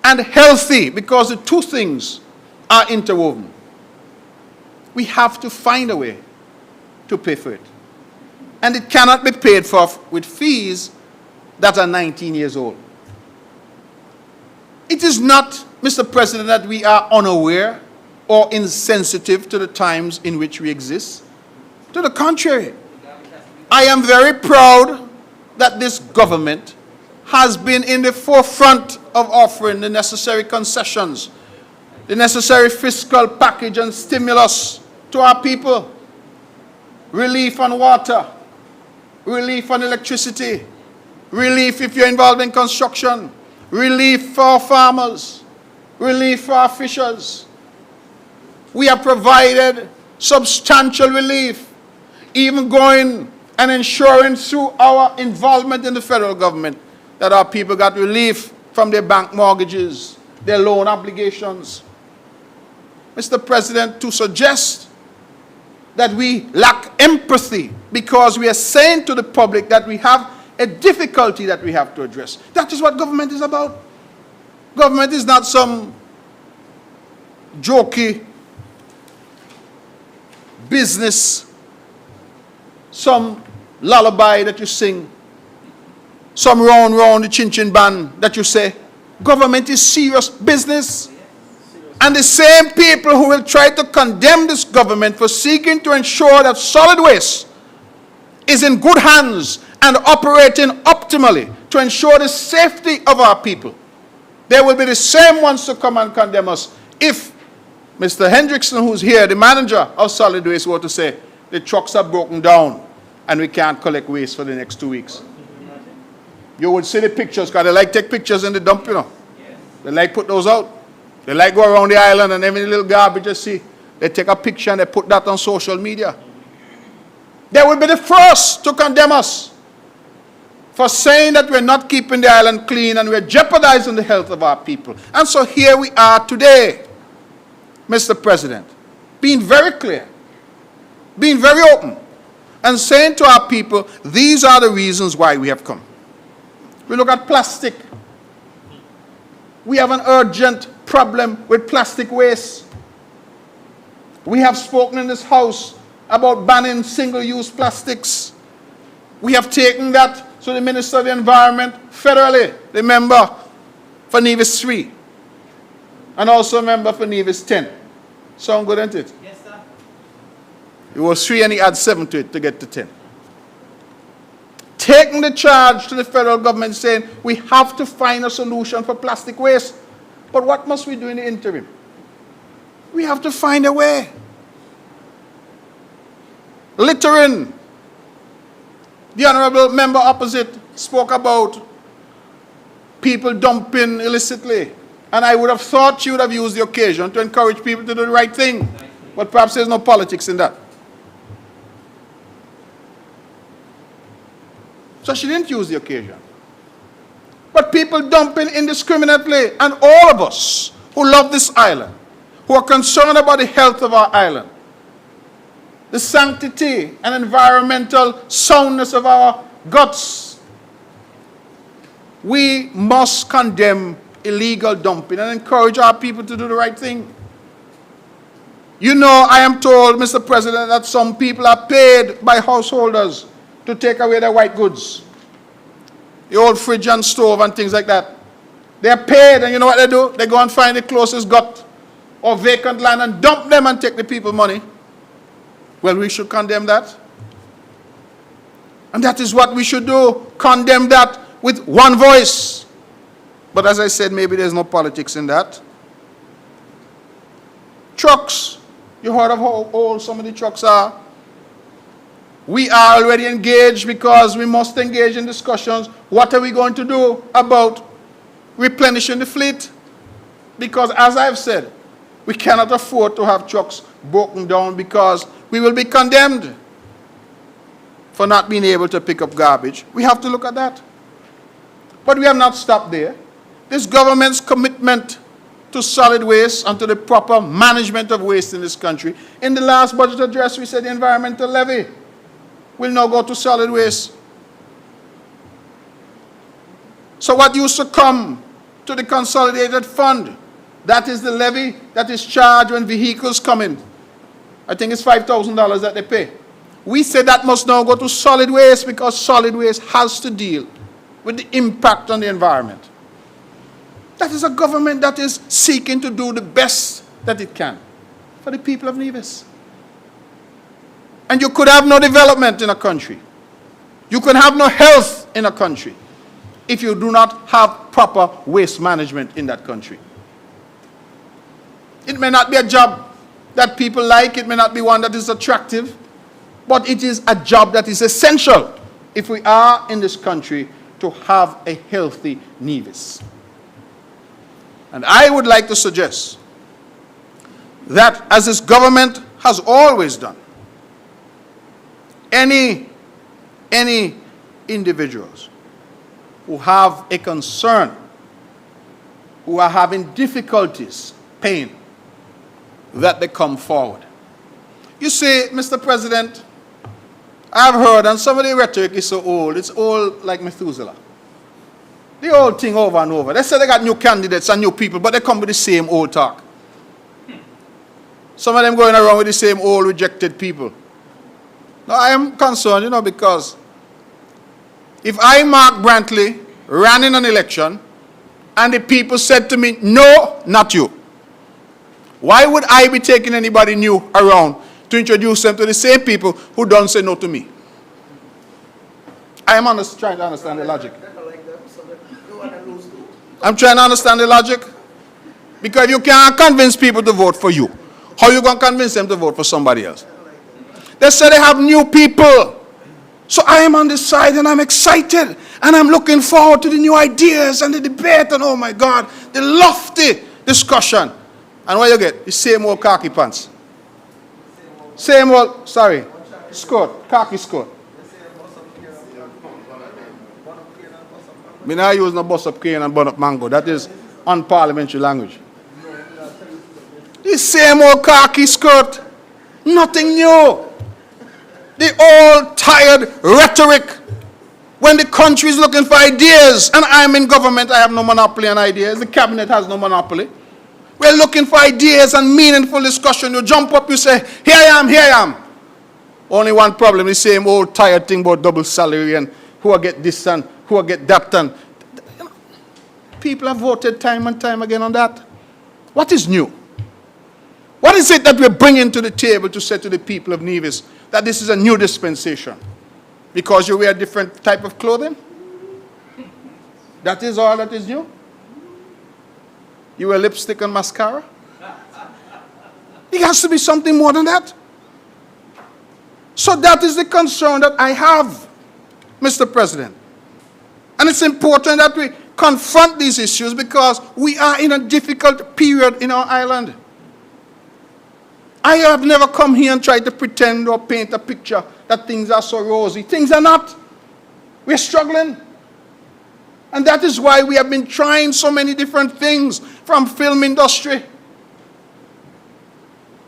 and healthy, because the two things are interwoven, we have to find a way to pay for it. And it cannot be paid for with fees that are 19 years old. It is not, Mr. President, that we are unaware or insensitive to the times in which we exist. To the contrary, I am very proud that this government has been in the forefront of offering the necessary concessions, the necessary fiscal package and stimulus to our people. Relief on water, relief on electricity, relief if you're involved in construction, relief for our farmers, relief for our fishers. We have provided substantial relief, even going and ensuring through our involvement in the federal government that our people got relief from their bank mortgages, their loan obligations. Mr. President, to suggest that we lack empathy because we are saying to the public that we have a difficulty that we have to address. That is what government is about. Government is not some jokey business, some lullaby that you sing, some round the chin-chin band that you say. Government is serious business. And the same people who will try to condemn this government for seeking to ensure that solid waste is in good hands and operating optimally to ensure the safety of our people, they will be the same ones to come and condemn us if Mr. Hendrickson, who's here, the manager of solid waste, were to say the trucks are broken down and we can't collect waste for the next 2 weeks. You would see the pictures, because they like take pictures in the dump, you know. They like put those out. They like go around the island and every little garbage you see, they take a picture and they put that on social media. They will be the first to condemn us for saying that we're not keeping the island clean and we're jeopardizing the health of our people. And so here we are today, Mr. President, being very clear, being very open, and saying to our people, these are the reasons why we have come. We look at plastic. We have an urgent problem with plastic waste. We have spoken in this House about banning single-use plastics. We have taken that to the Minister of the Environment federally, the member for Nevis 3, and also a member for Nevis 10. Sound good, ain't it? Yes, sir. It was 3 and he had 7 to it to get to 10. Taking the charge to the federal government saying we have to find a solution for plastic waste. But what must we do in the interim? We have to find a way. Littering. The honorable member opposite spoke about people dumping illicitly. And I would have thought you would have used the occasion to encourage people to do the right thing. But perhaps there's no politics in that. So she didn't use the occasion. But people dumping indiscriminately, and all of us who love this island, who are concerned about the health of our island, the sanctity and environmental soundness of our guts, we must condemn illegal dumping and encourage our people to do the right thing. You know, I am told, Mr. President, that some people are paid by householders to take away their white goods. The old fridge and stove and things like that. They're paid, and you know what they do? They go and find the closest gut or vacant land and dump them and take the people's money. Well, we should condemn that. And that is what we should do, condemn that with one voice. But as I said, maybe there's no politics in that. Trucks. You heard of how old some of the trucks are. We are already engaged because we must engage in discussions. What are we going to do about replenishing the fleet? Because as I've said, we cannot afford to have trucks broken down because we will be condemned for not being able to pick up garbage. We have to look at that. But we have not stopped there. This government's commitment to solid waste and to the proper management of waste in this country. In the last budget address, we said the environmental levy will now go to solid waste. So what used to come to the consolidated fund, that is the levy that is charged when vehicles come in. I think it's $5,000 that they pay. We said that must now go to solid waste because solid waste has to deal with the impact on the environment. That is a government that is seeking to do the best that it can for the people of Nevis. And you could have no development in a country. You can have no health in a country if you do not have proper waste management in that country. It may not be a job that people like, it may not be one that is attractive, but it is a job that is essential if we are in this country to have a healthy Nevis. And I would like to suggest that, as this government has always done, any individuals who have a concern, who are having difficulties paying, that they come forward. You see, Mr. President, I've heard, and some of the rhetoric is so old, it's old like Methuselah. The old thing over and over. They say they got new candidates and new people, but they come with the same old talk. Some of them going around with the same old rejected people. Now, I am concerned, because if I, Mark Brantley, ran in an election and the people said to me, no, not you, why would I be taking anybody new around to introduce them to the same people who don't say no to me? I am trying to understand the logic. I'm trying to understand the logic. Because if you can't convince people to vote for you, how are you going to convince them to vote for somebody else? They say they have new people. So I am on this side and I'm excited. And I'm looking forward to the new ideas and the debate and, oh my God, the lofty discussion. And what you get? The same old khaki pants. Same old, skirt, khaki skirt. Me not use no bus up cane and burn up mango. That is unparliamentary language. The same old khaki skirt. Nothing new. The old tired rhetoric. When the country is looking for ideas, and I'm in government, I have no monopoly on ideas. The cabinet has no monopoly. We're looking for ideas and meaningful discussion. You jump up, you say, here I am, here I am. Only one problem, the same old tired thing about double salary and who will get this and who will get that. And people have voted time and time again on that. What is new? What is it that we're bringing to the table to say to the people of Nevis that this is a new dispensation? Because you wear a different type of clothing? That is all that is new? You wear lipstick and mascara? It has to be something more than that. So that is the concern that I have, Mr. President. And it's important that we confront these issues because we are in a difficult period in our island. I have never come here and tried to pretend or paint a picture that things are so rosy. Things are not. We're struggling. And that is why we have been trying so many different things, from film industry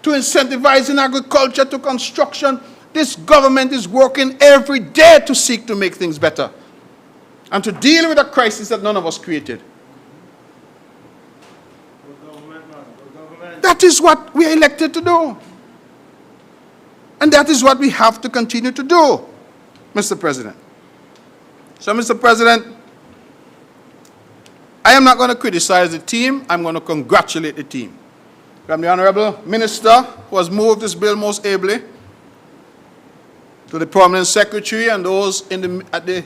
to incentivizing agriculture to construction. This government is working every day to seek to make things better and to deal with a crisis that none of us created. That is what we are elected to do. And that is what we have to continue to do, Mr. President. So, Mr. President, I am not going to criticize the team. I'm going to congratulate the team. From the Honorable Minister, who has moved this bill most ably, to the Permanent Secretary and those at the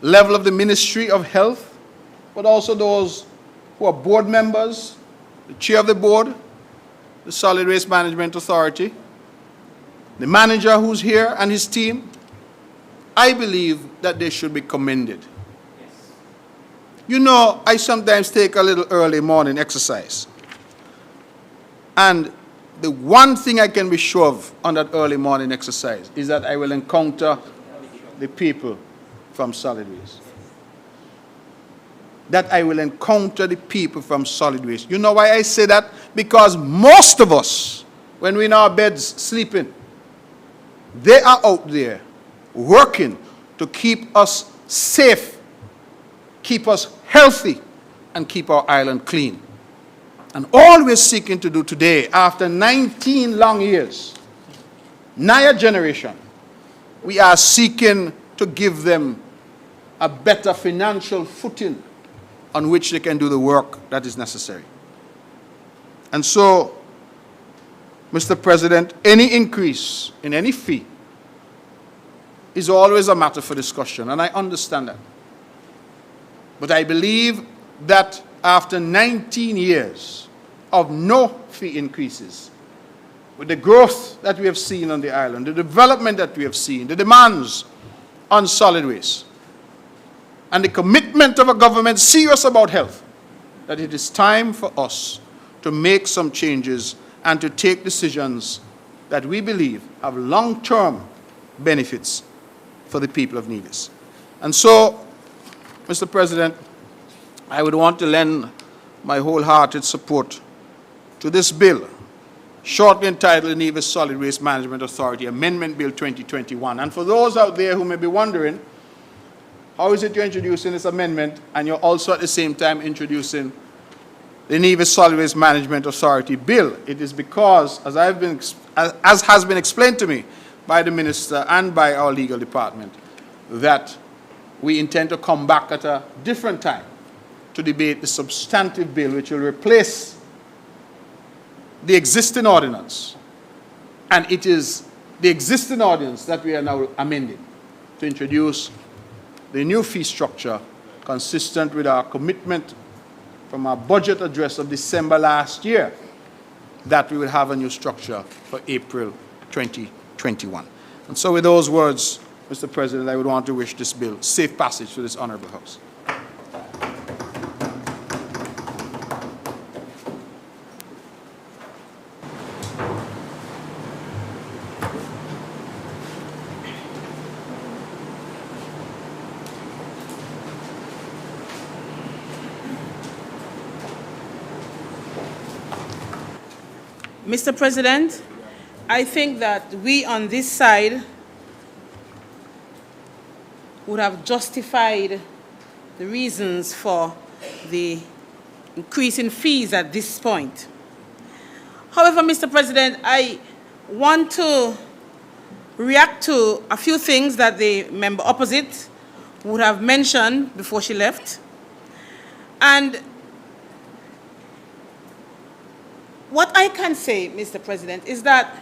level of the Ministry of Health, but also those who are board members, the chair of the board, the Solid Waste Management Authority, the manager who's here and his team. I believe that they should be commended. Yes. You know, I sometimes take a little early morning exercise. And the one thing I can be sure of on that early morning exercise is that I will encounter the people from Solid Waste. That I will encounter the people from Solid Waste. You know why I say that? Because most of us, when we're in our beds sleeping, they are out there working to keep us safe, keep us healthy, and keep our island clean. And all we're seeking to do today, after 19 long years, NIA generation, we are seeking to give them a better financial footing on which they can do the work that is necessary. And so, Mr. President, any increase in any fee is always a matter for discussion, and I understand that. But I believe that after 19 years of no fee increases, with the growth that we have seen on the island, the development that we have seen, the demands on solid waste, and the commitment of a government serious about health, that it is time for us to make some changes and to take decisions that we believe have long-term benefits for the people of Nevis. And so, Mr. President, I would want to lend my wholehearted support to this bill, shortly entitled the Nevis Solid Waste Management Authority Amendment Bill 2021. And for those out there who may be wondering, how is it you're introducing this amendment and you're also at the same time introducing the Nevis Solid Waste Management Authority Bill? It is because, as has been explained to me by the Minister and by our legal department, that we intend to come back at a different time to debate the substantive bill which will replace the existing ordinance. And it is the existing ordinance that we are now amending to introduce the new fee structure consistent with our commitment from our budget address of December last year that we will have a new structure for April 2021. And so with those words, Mr. President, I would want to wish this bill safe passage to this honorable House. Mr. President, I think that we on this side would have justified the reasons for the increase in fees at this point. However, Mr. President, I want to react to a few things that the member opposite would have mentioned before she left. And what I can say, Mr. President, is that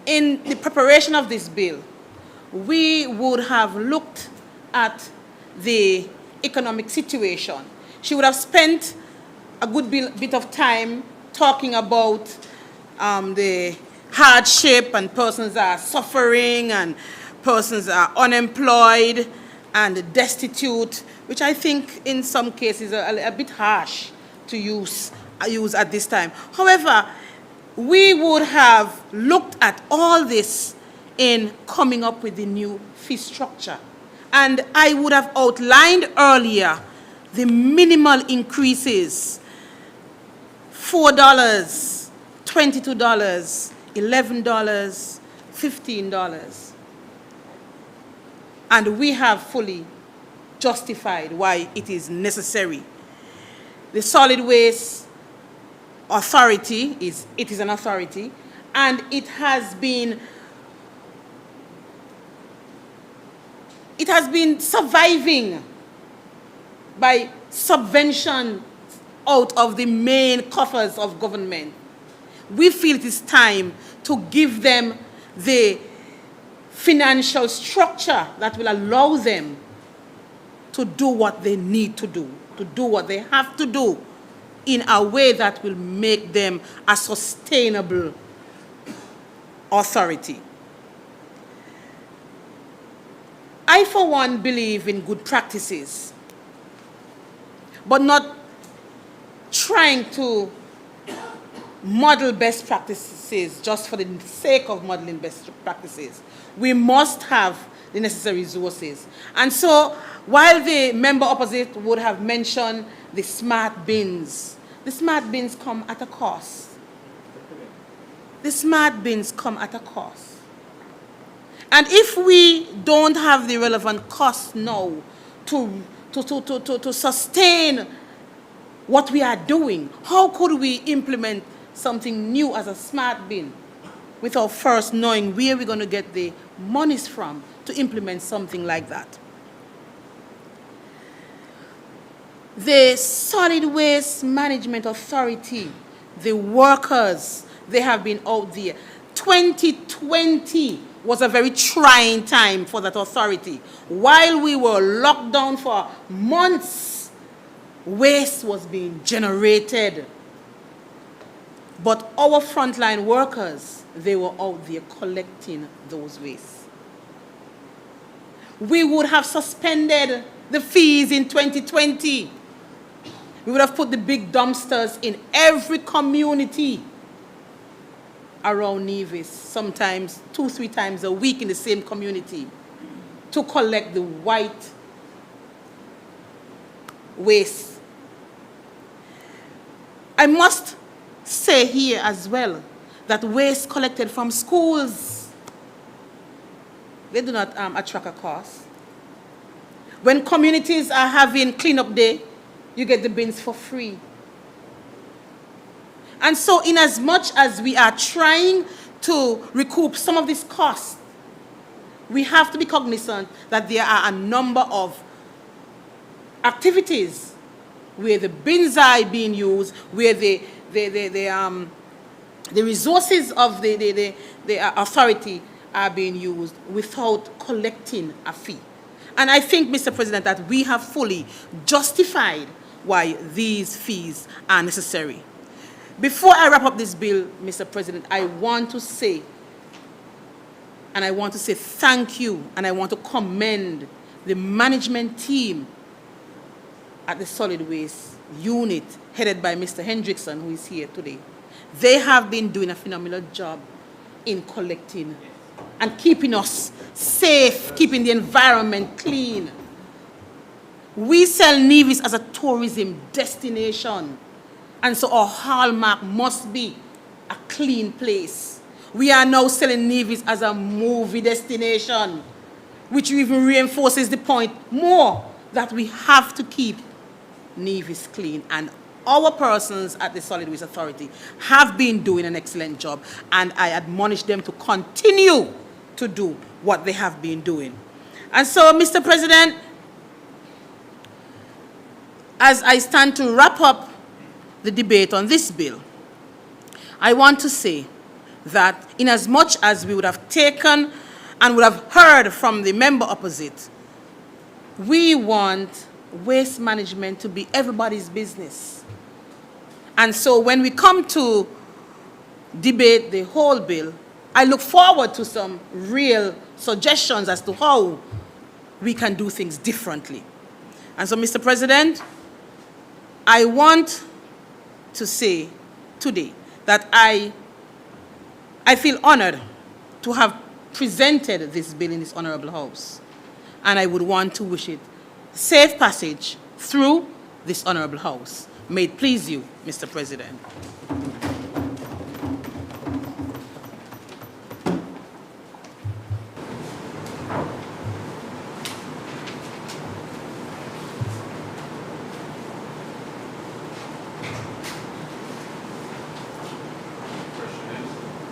in the preparation of this bill, we would have looked at the economic situation. She would have spent a good bit of time talking about the hardship and persons are suffering and persons are unemployed and destitute, which I think in some cases are a bit harsh to use at this time. However, we would have looked at all this in coming up with the new fee structure. And I would have outlined earlier the minimal increases: $4, $22, $11, $15. And we have fully justified why it is necessary. The Solid Waste Authority is an authority, and it has been surviving by subvention out of the main coffers of government. We feel it is time to give them the financial structure that will allow them to do what they need to do what they have to do in a way that will make them a sustainable authority. I, for one, believe in good practices, but not trying to model best practices just for the sake of modeling best practices. We must have the necessary resources. And so, while the member opposite would have mentioned the smart bins come at a cost. The smart bins come at a cost. And if we don't have the relevant costs now to sustain what we are doing, how could we implement something new as a smart bin without first knowing where we're going to get the monies from to implement something like that? The Solid Waste Management Authority, the workers, they have been out there. 2020 was a very trying time for that authority. While we were locked down for months, waste was being generated. But our frontline workers, they were out there collecting those wastes. We would have suspended the fees in 2020. We would have put the big dumpsters in every community around Nevis, sometimes 2-3 times a week in the same community, to collect the white waste. I must say here as well that waste collected from schools, they do not attract a cost. When communities are having cleanup day, you get the bins for free. And so in as much as we are trying to recoup some of this cost, we have to be cognizant that there are a number of activities where the bins are being used, where the resources of the authority are being used without collecting a fee. And I think, Mr. President, that we have fully justified why these fees are necessary. Before I wrap up this bill, Mr. President, I want to say thank you, and I want to commend the management team at the solid waste unit headed by Mr. Hendrickson, who is here today. They have been doing a phenomenal job in collecting and keeping us safe, keeping the environment clean. We sell Nevis as a tourism destination, and so our hallmark must be a clean place. We are now selling Nevis as a movie destination, which even reinforces the point more that we have to keep Nevis clean. And our persons at the Solid Waste Authority have been doing an excellent job, and I admonish them to continue to do what they have been doing. And so, Mr. President, as I stand to wrap up the debate on this bill, I want to say that in as much as we would have taken and would have heard from the member opposite, we want waste management to be everybody's business. And so when we come to debate the whole bill, I look forward to some real suggestions as to how we can do things differently. And so, Mr. President, I want to say today that I feel honored to have presented this bill in this honorable House, and I would want to wish it safe passage through this honorable House. May it please you, Mr. President.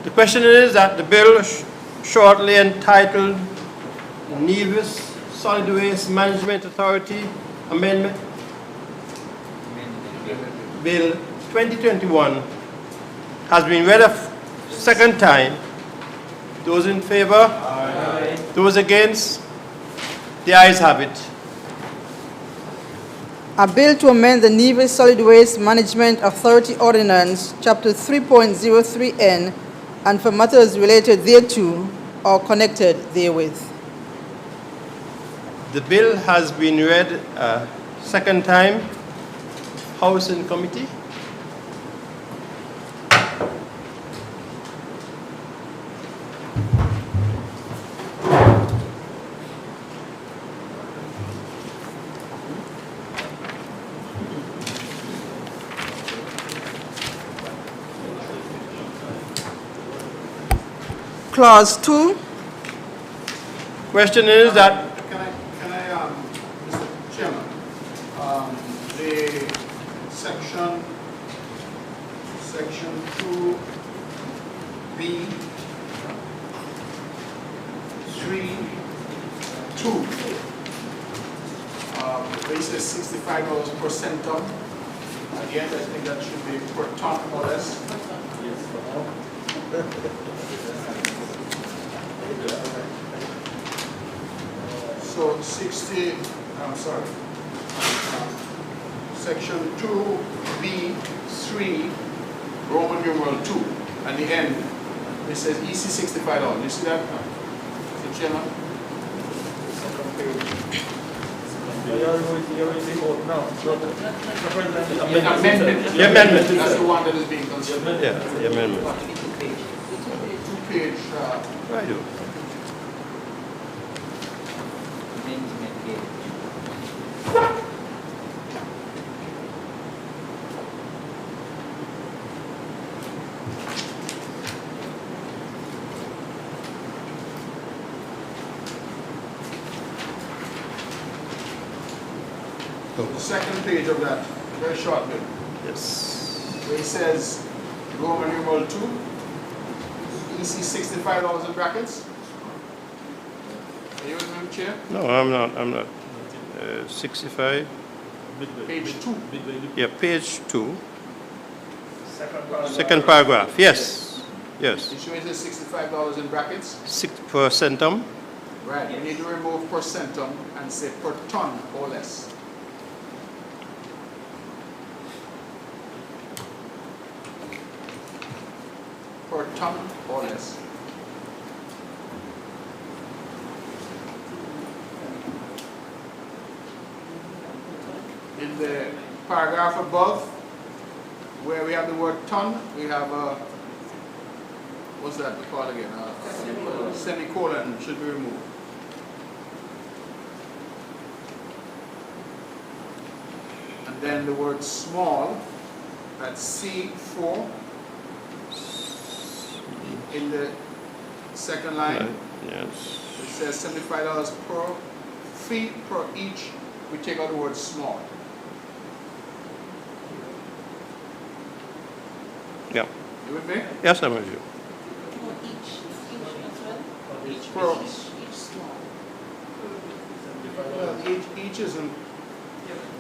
The question is that the bill shortly entitled Nevis Solid Waste Management Authority Amendment Bill 2021 has been read a second time. Those in favor? Aye. Those against? The ayes have it. A bill to amend the Nevis Solid Waste Management Authority Ordinance, Chapter 3.03N, and for matters related thereto or connected therewith. The bill has been read a second time. House and committee. Clause 2. Question is that Can I, Mr. Chairman, the section 2B, 3.2, where it says $65 per centum. At the end, I think that should be per ton or less. Yes. So section 2B3, Roman numeral 2, at the end, it says EC $65. You see that, Mr. Chairman? Second page. The amendment. the amendment. That's the one that is being considered. Yeah, the amendment. Two-page. Right. The second page of that very short bill, Yes. where it says Roman numeral 2, EC $65 in brackets. Are you with me, Chair? No, I'm not. 65. Page 2. Yeah, page 2. Second paragraph. Yes. Yes. You sure it says $65 in brackets? 6 centum. Right. We need to remove per centum and say per ton or less. Per ton or less. In the paragraph above, where we have the word ton, we have a, what's that called again? A semicolon should be removed. And then the word small, that's C4, in the second line. Yes. It says $75 per fee per each. We take out the word small. Yeah. You with me? Yes, I'm with you. Per, well, each isn't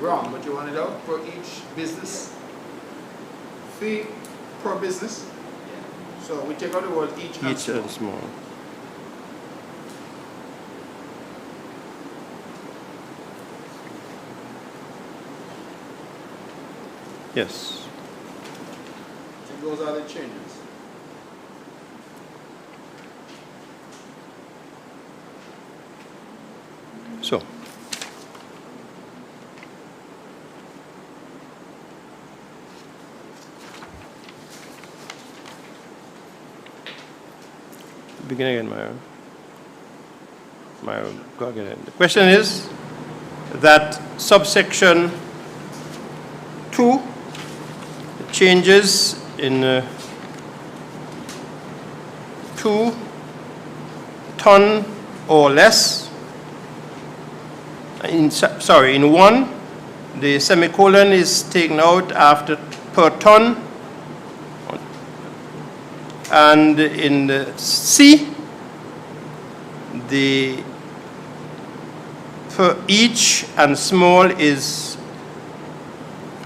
wrong, but you want it out for each business. Fee per business. So we take out the word each and Each small. and small. Yes. And those are the changes. So. Begin again, Myron. Go again. The question is that subsection 2 changes in 2 ton or less. In 1, the semicolon is taken out after per ton. And in the C, the for each and small is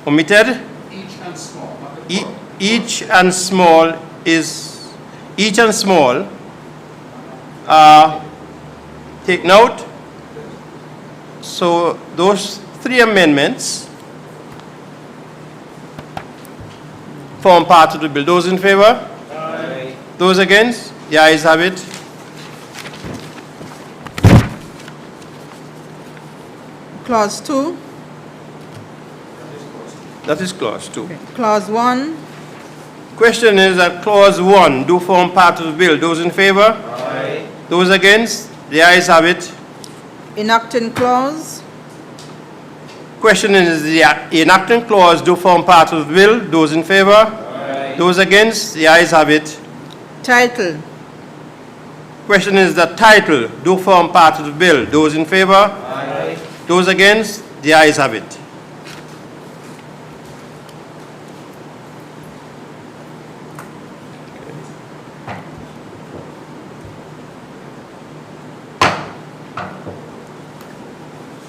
omitted. Each and small. Not the per. Each and small is each and small are taken out. So those 3 amendments form part of the bill. Those in favor? Aye. Those against? The ayes have it. Clause 2. That is clause 2. Okay. Clause 1. Question is that clause 1 do form part of the bill. Those in favor? Aye. Those against? The ayes have it. Enacting clause. Question is the enacting clause do form part of the bill. Those in favor? Aye. Those against? The ayes have it. Title. Question is the title do form part of the bill. Those in favor? Aye. Those against? The ayes have it.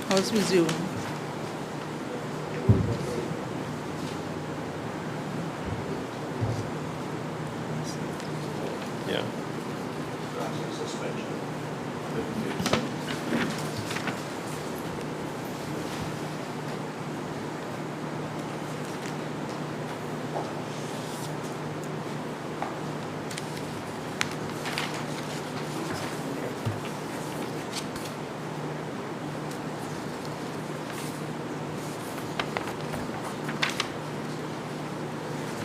House resume. Yeah.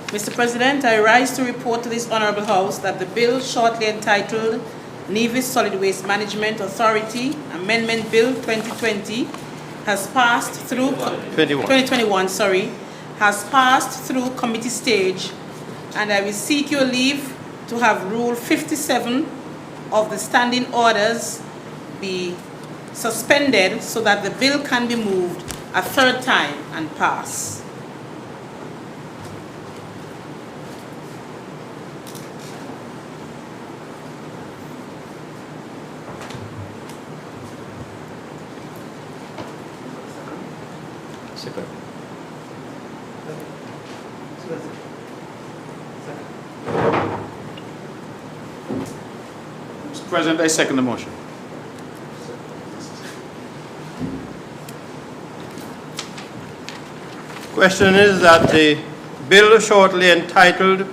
Mr. President, I rise to report to this Honorable House that the bill shortly entitled Nevis Solid Waste Management Authority Amendment Bill 2020 has passed through 2021, has passed through committee stage, and I will seek your leave to have Rule 57 of the standing orders be suspended so that the bill can be moved a third time and pass. Second. Mr. President, I second the motion. Question is that the bill shortly entitled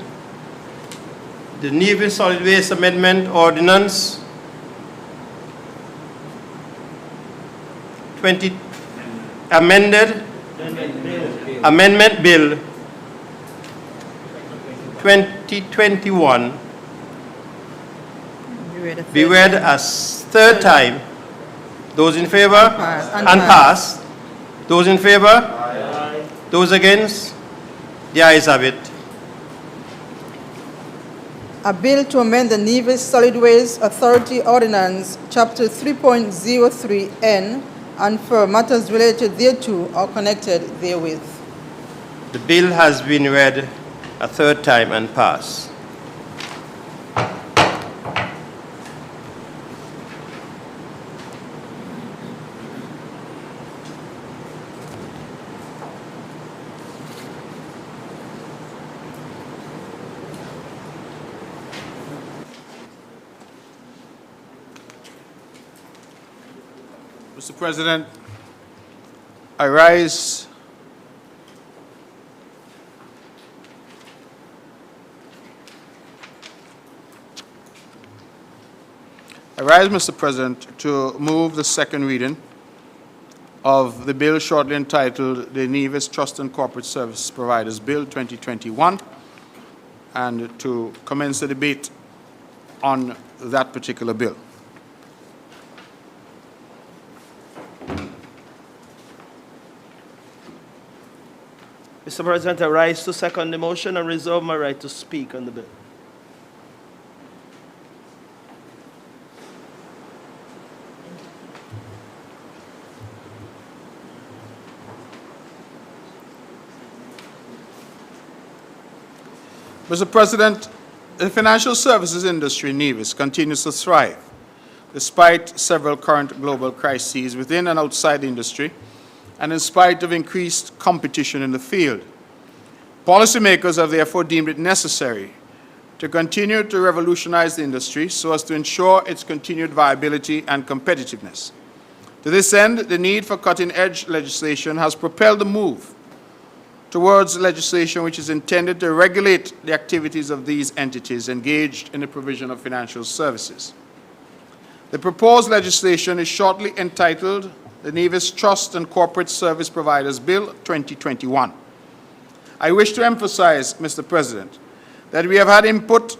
the Nevis Solid Waste Amendment Ordinance 20 Amendment Bill 2021 be read as third time. Those in favor? And pass. Those in favor? Aye. Those against? The ayes have it. A bill to amend the Nevis Solid Waste Authority Ordinance, Chapter 3.03N, and for matters related thereto or connected therewith. The bill has been read a third time and passed. Mr. President, I rise Mr. President, to move the second reading of the bill shortly entitled the Nevis Trust and Corporate Service Providers Bill 2021 and to commence the debate on that particular bill. Mr. President, I rise to second the motion and reserve my right to speak on the bill. Mr. President, the financial services industry in Nevis continues to thrive despite several current global crises within and outside the industry and in spite of increased competition in the field. Policymakers have therefore deemed it necessary to continue to revolutionize the industry so as to ensure its continued viability and competitiveness. To this end, the need for cutting-edge legislation has propelled the move towards legislation which is intended to regulate the activities of these entities engaged in the provision of financial services. The proposed legislation is shortly entitled the Nevis Trust and Corporate Service Providers Bill 2021. I wish to emphasize, Mr. President, that we have had input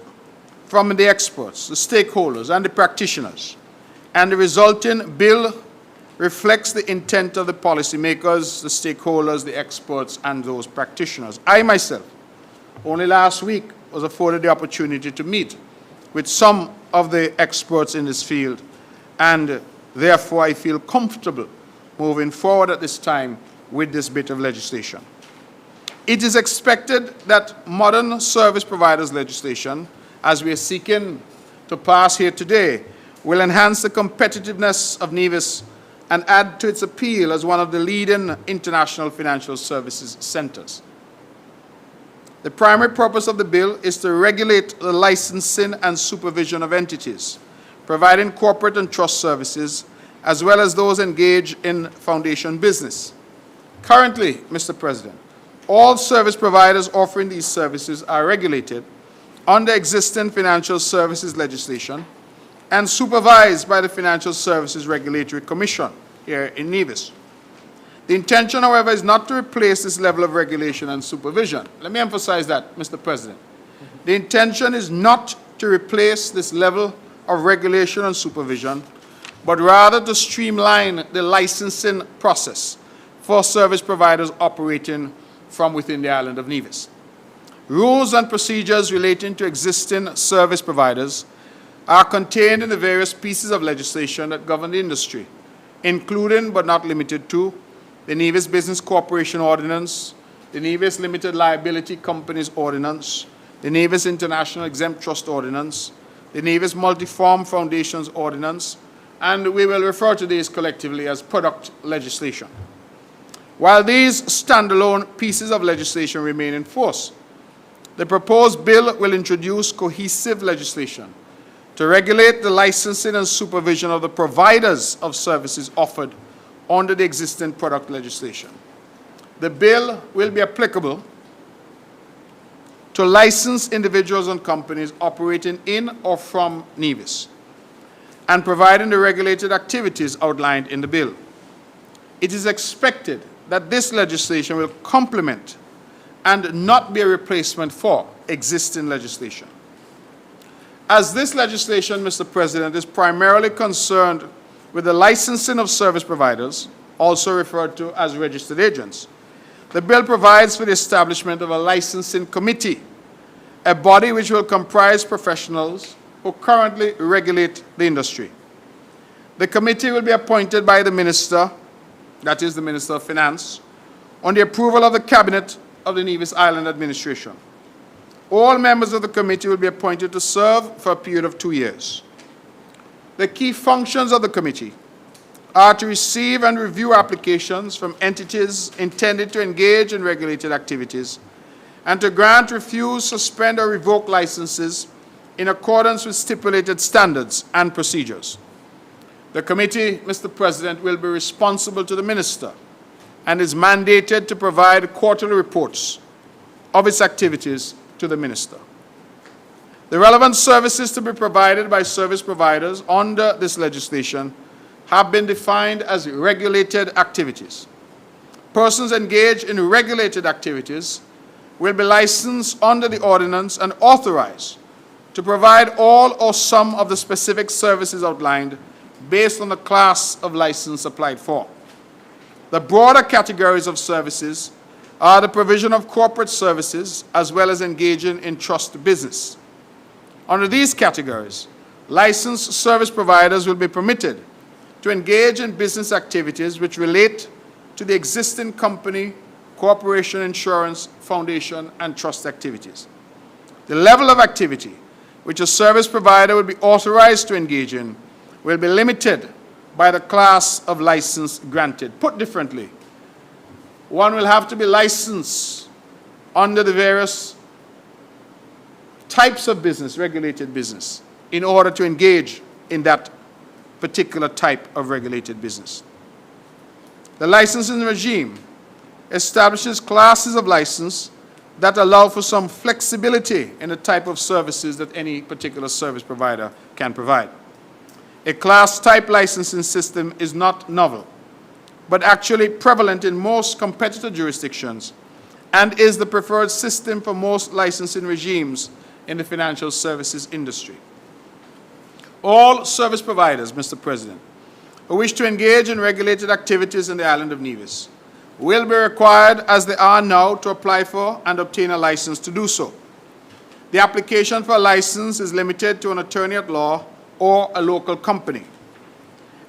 from the experts, the stakeholders, and the practitioners, and the resulting bill reflects the intent of the policymakers, the stakeholders, the experts, and those practitioners. I myself, only last week, was afforded the opportunity to meet with some of the experts in this field, and therefore I feel comfortable moving forward at this time with this bit of legislation. It is expected that modern service providers legislation, as we are seeking to pass here today, will enhance the competitiveness of Nevis and add to its appeal as one of the leading international financial services centers. The primary purpose of the bill is to regulate the licensing and supervision of entities, providing corporate and trust services, as well as those engaged in foundation business. Currently, Mr. President, all service providers offering these services are regulated under existing financial services legislation and supervised by the Financial Services Regulatory Commission here in Nevis. The intention, however, is not to replace this level of regulation and supervision. Let me emphasize that, Mr. President. The intention is not to replace this level of regulation and supervision, but rather to streamline the licensing process for service providers operating from within the island of Nevis. Rules and procedures relating to existing service providers are contained in the various pieces of legislation that govern the industry, including but not limited to the Nevis Business Corporation Ordinance, the Nevis Limited Liability Companies Ordinance, the Nevis International Exempt Trust Ordinance, the Nevis Multiform Foundations Ordinance, and we will refer to these collectively as product legislation. While these standalone pieces of legislation remain in force, the proposed bill will introduce cohesive legislation to regulate the licensing and supervision of the providers of services offered under the existing product legislation. The bill will be applicable to licensed individuals and companies operating in or from Nevis and providing the regulated activities outlined in the bill. It is expected that this legislation will complement and not be a replacement for existing legislation. As this legislation, Mr. President, is primarily concerned with the licensing of service providers, also referred to as registered agents, the bill provides for the establishment of a licensing committee, a body which will comprise professionals who currently regulate the industry. The committee will be appointed by the Minister, that is the Minister of Finance, on the approval of the Cabinet of the Nevis Island Administration. All members of the committee will be appointed to serve for a period of 2 years. The key functions of the committee are to receive and review applications from entities intended to engage in regulated activities and to grant, refuse, suspend, or revoke licenses in accordance with stipulated standards and procedures. The committee, Mr. President, will be responsible to the Minister and is mandated to provide quarterly reports of its activities to the Minister. The relevant services to be provided by service providers under this legislation have been defined as regulated activities. Persons engaged in regulated activities will be licensed under the ordinance and authorized to provide all or some of the specific services outlined based on the class of license applied for. The broader categories of services are the provision of corporate services as well as engaging in trust business. Under these categories, licensed service providers will be permitted to engage in business activities which relate to the existing company, corporation, insurance, foundation, and trust activities. The level of activity which a service provider will be authorized to engage in will be limited by the class of license granted. Put differently, one will have to be licensed under the various types of business, regulated business, in order to engage in that particular type of regulated business. The licensing regime establishes classes of license that allow for some flexibility in the type of services that any particular service provider can provide. A class-type licensing system is not novel, but actually prevalent in most competitor jurisdictions and is the preferred system for most licensing regimes in the financial services industry. All service providers, Mr. President, who wish to engage in regulated activities in the island of Nevis will be required, as they are now, to apply for and obtain a license to do so. The application for a license is limited to an attorney at law or a local company.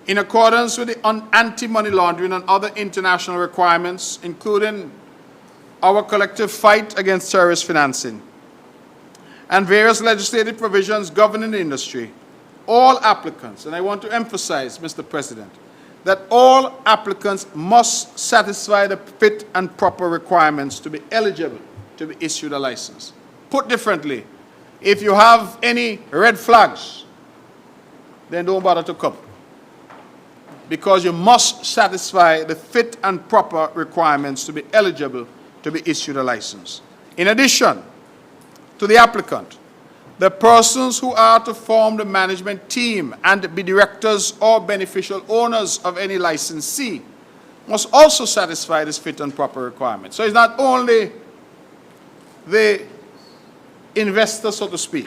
In accordance with the anti-money laundering and other international requirements, including our collective fight against terrorist financing and various legislative provisions governing the industry, all applicants, and I want to emphasize, Mr. President, that all applicants must satisfy the fit and proper requirements to be eligible to be issued a license. Put differently, if you have any red flags, then don't bother to come, because you must satisfy the fit and proper requirements to be eligible to be issued a license. In addition to the applicant, the persons who are to form the management team and be directors or beneficial owners of any licensee must also satisfy this fit and proper requirement. So it's not only the investor, so to speak.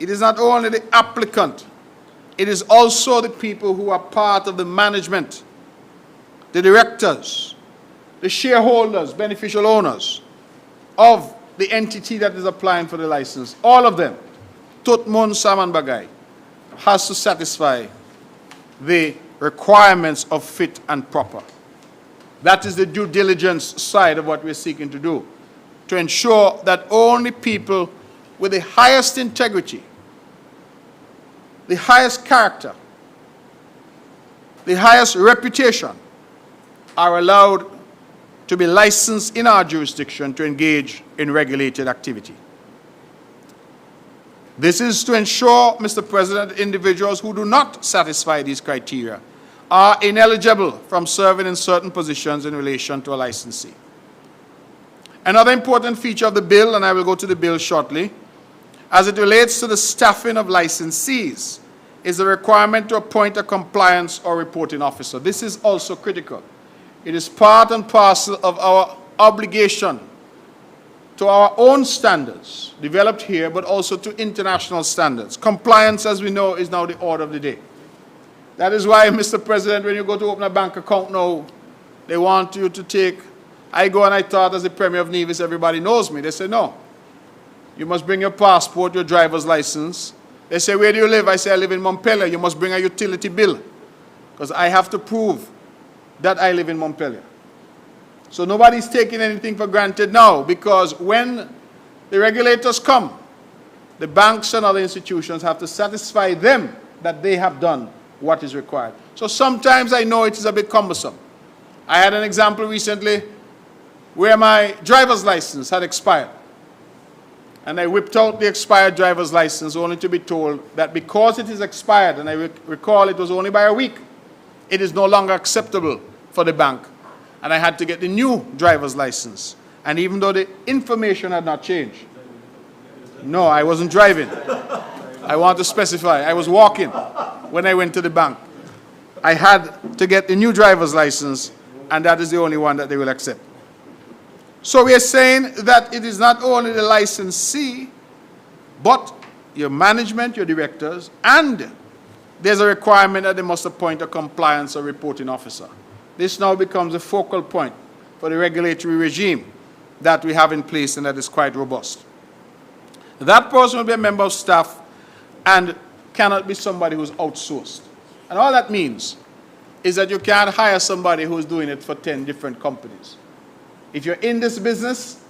It is not only the applicant. It is also the people who are part of the management, the directors, the shareholders, beneficial owners of the entity that is applying for the license. All of them, Tutmun Saman Bagay, has to satisfy the requirements of fit and proper. That is the due diligence side of what we're seeking to do, to ensure that only people with the highest integrity, the highest character, the highest reputation are allowed to be licensed in our jurisdiction to engage in regulated activity. This is to ensure, Mr. President, individuals who do not satisfy these criteria are ineligible from serving in certain positions in relation to a licensee. Another important feature of the bill, and I will go to the bill shortly, as it relates to the staffing of licensees, is the requirement to appoint a compliance or reporting officer. This is also critical. It is part and parcel of our obligation to our own standards, developed here, but also to international standards. Compliance, as we know, is now the order of the day. That is why, Mr. President, when you go to open a bank account now, they want you to take, I go and I thought as the Premier of Nevis, everybody knows me. They say, no, you must bring your passport, your driver's license. They say, where do you live? I say, I live in Montpellier. You must bring a utility bill, because I have to prove that I live in Montpellier. So nobody's taking anything for granted now, because when the regulators come, the banks and other institutions have to satisfy them that they have done what is required. So sometimes I know it is a bit cumbersome. I had an example recently where my driver's license had expired. And I whipped out the expired driver's license only to be told that because it is expired, and I recall it was only by a week, it is no longer acceptable for the bank. And I had to get the new driver's license. And even though the information had not changed, no, I wasn't driving. I want to specify, I was walking when I went to the bank. I had to get the new driver's license, and that is the only one that they will accept. So we are saying that it is not only the licensee, but your management, your directors, and there's a requirement that they must appoint a compliance or reporting officer. This now becomes a focal point for the regulatory regime that we have in place, and that is quite robust. That person will be a member of staff and cannot be somebody who's outsourced. And all that means is that you can't hire somebody who's doing it for 10 different companies. If you're in this business,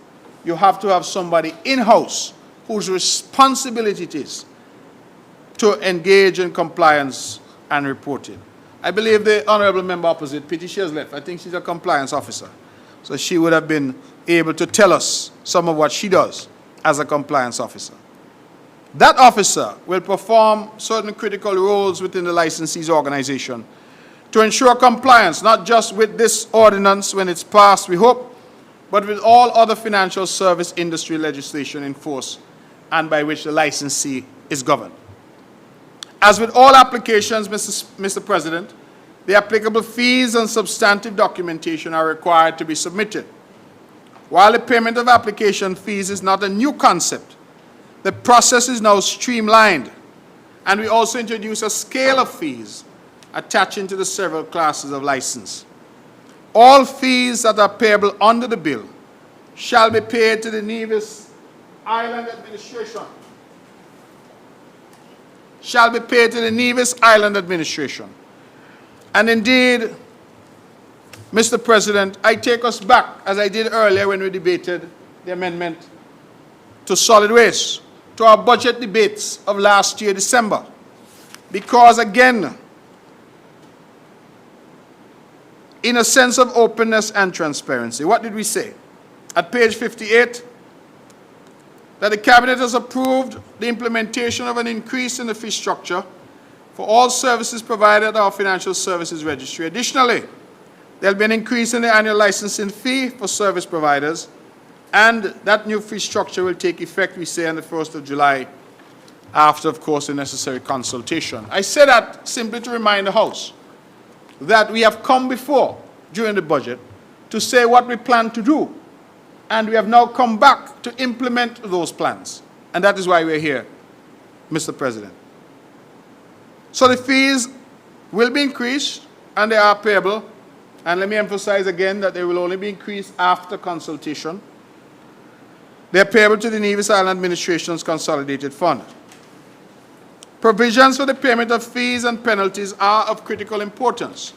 you have to have somebody in-house whose responsibility it is to engage in compliance and reporting. I believe the honorable member opposite, Pity, she has left. I think she's a compliance officer. So she would have been able to tell us some of what she does as a compliance officer. That officer will perform certain critical roles within the licensee's organization to ensure compliance, not just with this ordinance when it's passed, we hope, but with all other financial service industry legislation in force and by which the licensee is governed. As with all applications, Mr. President, the applicable fees and substantive documentation are required to be submitted. While the payment of application fees is not a new concept, the process is now streamlined, and we also introduce a scale of fees attaching to the several classes of license. All fees that are payable under the bill shall be paid to the Nevis Island Administration. Shall be paid to the Nevis Island Administration. And indeed, Mr. President, I take us back, as I did earlier when we debated the amendment to solid waste, to our budget debates of last year, December. Because again, in a sense of openness and transparency, what did we say? At page 58, that the Cabinet has approved the implementation of an increase in the fee structure for all services provided at our Financial Services Registry. Additionally, there will be an increase in the annual licensing fee for service providers, and that new fee structure will take effect, we say, on the 1st of July, after, of course, the necessary consultation. I say that simply to remind the House that we have come before, during the budget, to say what we plan to do, and we have now come back to implement those plans. And that is why we're here, Mr. President. So the fees will be increased, and they are payable. And let me emphasize again that they will only be increased after consultation. They are payable to the Nevis Island Administration's Consolidated Fund. Provisions for the payment of fees and penalties are of critical importance,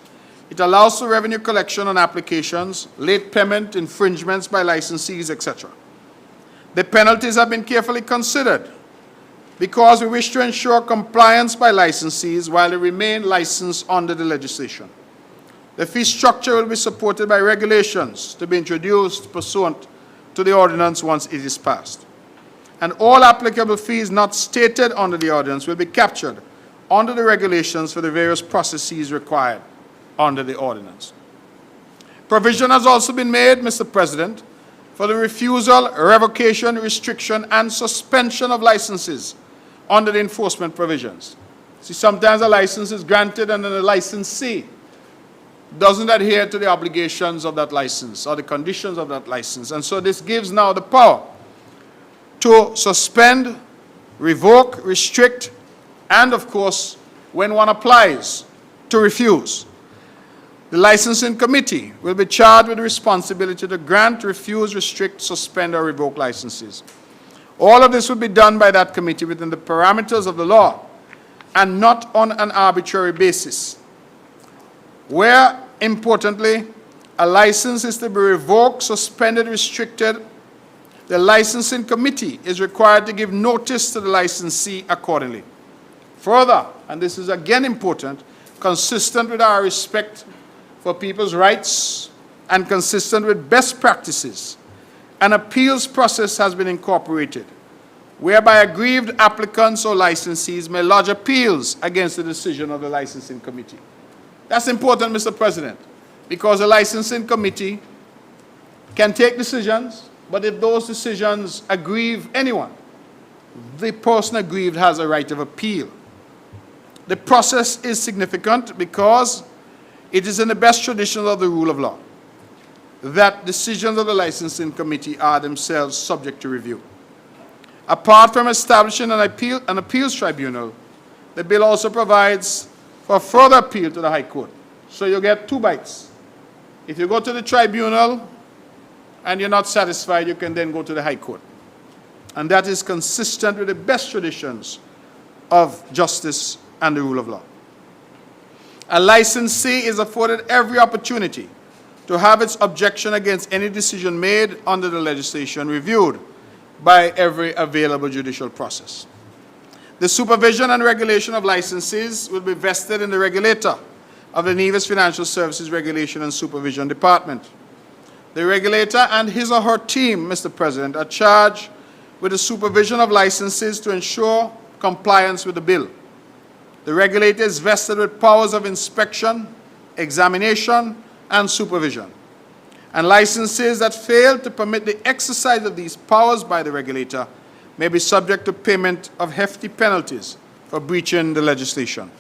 It allows for revenue collection on applications, late payment, infringements by licensees, etc. The penalties have been carefully considered because we wish to ensure compliance by licensees while they remain licensed under the legislation. The fee structure will be supported by regulations to be introduced pursuant to the ordinance once it is passed. And all applicable fees not stated under the ordinance will be captured under the regulations for the various processes required under the ordinance. Provision has also been made, Mr. President, for the refusal, revocation, restriction, and suspension of licenses under the enforcement provisions. See, sometimes a license is granted and then the licensee doesn't adhere to the obligations of that license or the conditions of that license. And so this gives now the power to suspend, revoke, restrict, and of course, when one applies, to refuse. The licensing committee will be charged with the responsibility to grant, refuse, restrict, suspend, or revoke licenses. All of this will be done by that committee within the parameters of the law and not on an arbitrary basis. Where, importantly, a license is to be revoked, suspended, restricted, the licensing committee is required to give notice to the licensee accordingly. Further, and this is again important, consistent with our respect for people's rights and consistent with best practices, an appeals process has been incorporated, whereby aggrieved applicants or licensees may lodge appeals against the decision of the licensing committee. That's important, Mr. President, because the licensing committee can take decisions, but if those decisions aggrieve anyone, the person aggrieved has a right of appeal. The process is significant because it is in the best tradition of the rule of law that decisions of the licensing committee are themselves subject to review. Apart from establishing an appeals tribunal, the bill also provides for further appeal to the High Court. So you get two bites. If you go to the tribunal and you're not satisfied, you can then go to the High Court. And that is consistent with the best traditions of justice and the rule of law. A licensee is afforded every opportunity to have its objection against any decision made under the legislation reviewed by every available judicial process. The supervision and regulation of licenses will be vested in the regulator of the Nevis Financial Services Regulation and Supervision Department. The regulator and his or her team, Mr. President, are charged with the supervision of licenses to ensure compliance with the bill. The regulator is vested with powers of inspection, examination, and supervision. And licenses that fail to permit the exercise of these powers by the regulator may be subject to payment of hefty penalties for breaching the legislation.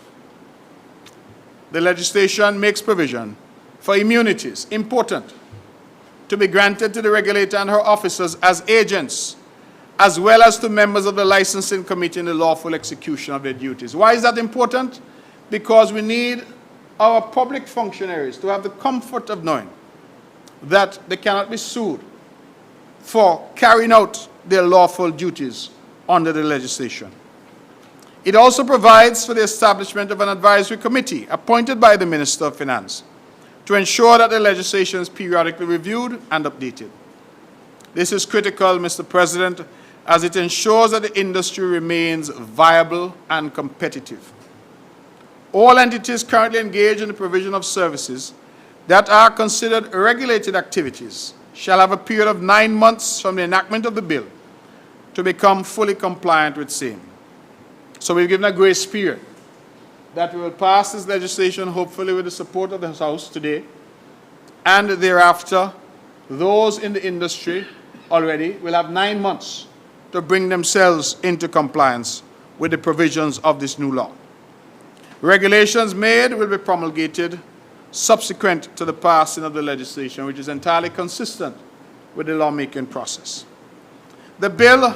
The legislation makes provision for immunities, important, to be granted to the regulator and her officers as agents, as well as to members of the licensing committee in the lawful execution of their duties. Why is that important? Because we need our public functionaries to have the comfort of knowing that they cannot be sued for carrying out their lawful duties under the legislation. It also provides for the establishment of an advisory committee appointed by the Minister of Finance to ensure that the legislation is periodically reviewed and updated. This is critical, Mr. President, as it ensures that the industry remains viable and competitive. All entities currently engaged in the provision of services that are considered regulated activities shall have a period of 9 months from the enactment of the bill to become fully compliant with same. So we've given a grace period that we will pass this legislation, hopefully with the support of the House today, and thereafter, those in the industry already will have 9 months to bring themselves into compliance with the provisions of this new law. Regulations made will be promulgated subsequent to the passing of the legislation, which is entirely consistent with the lawmaking process. The bill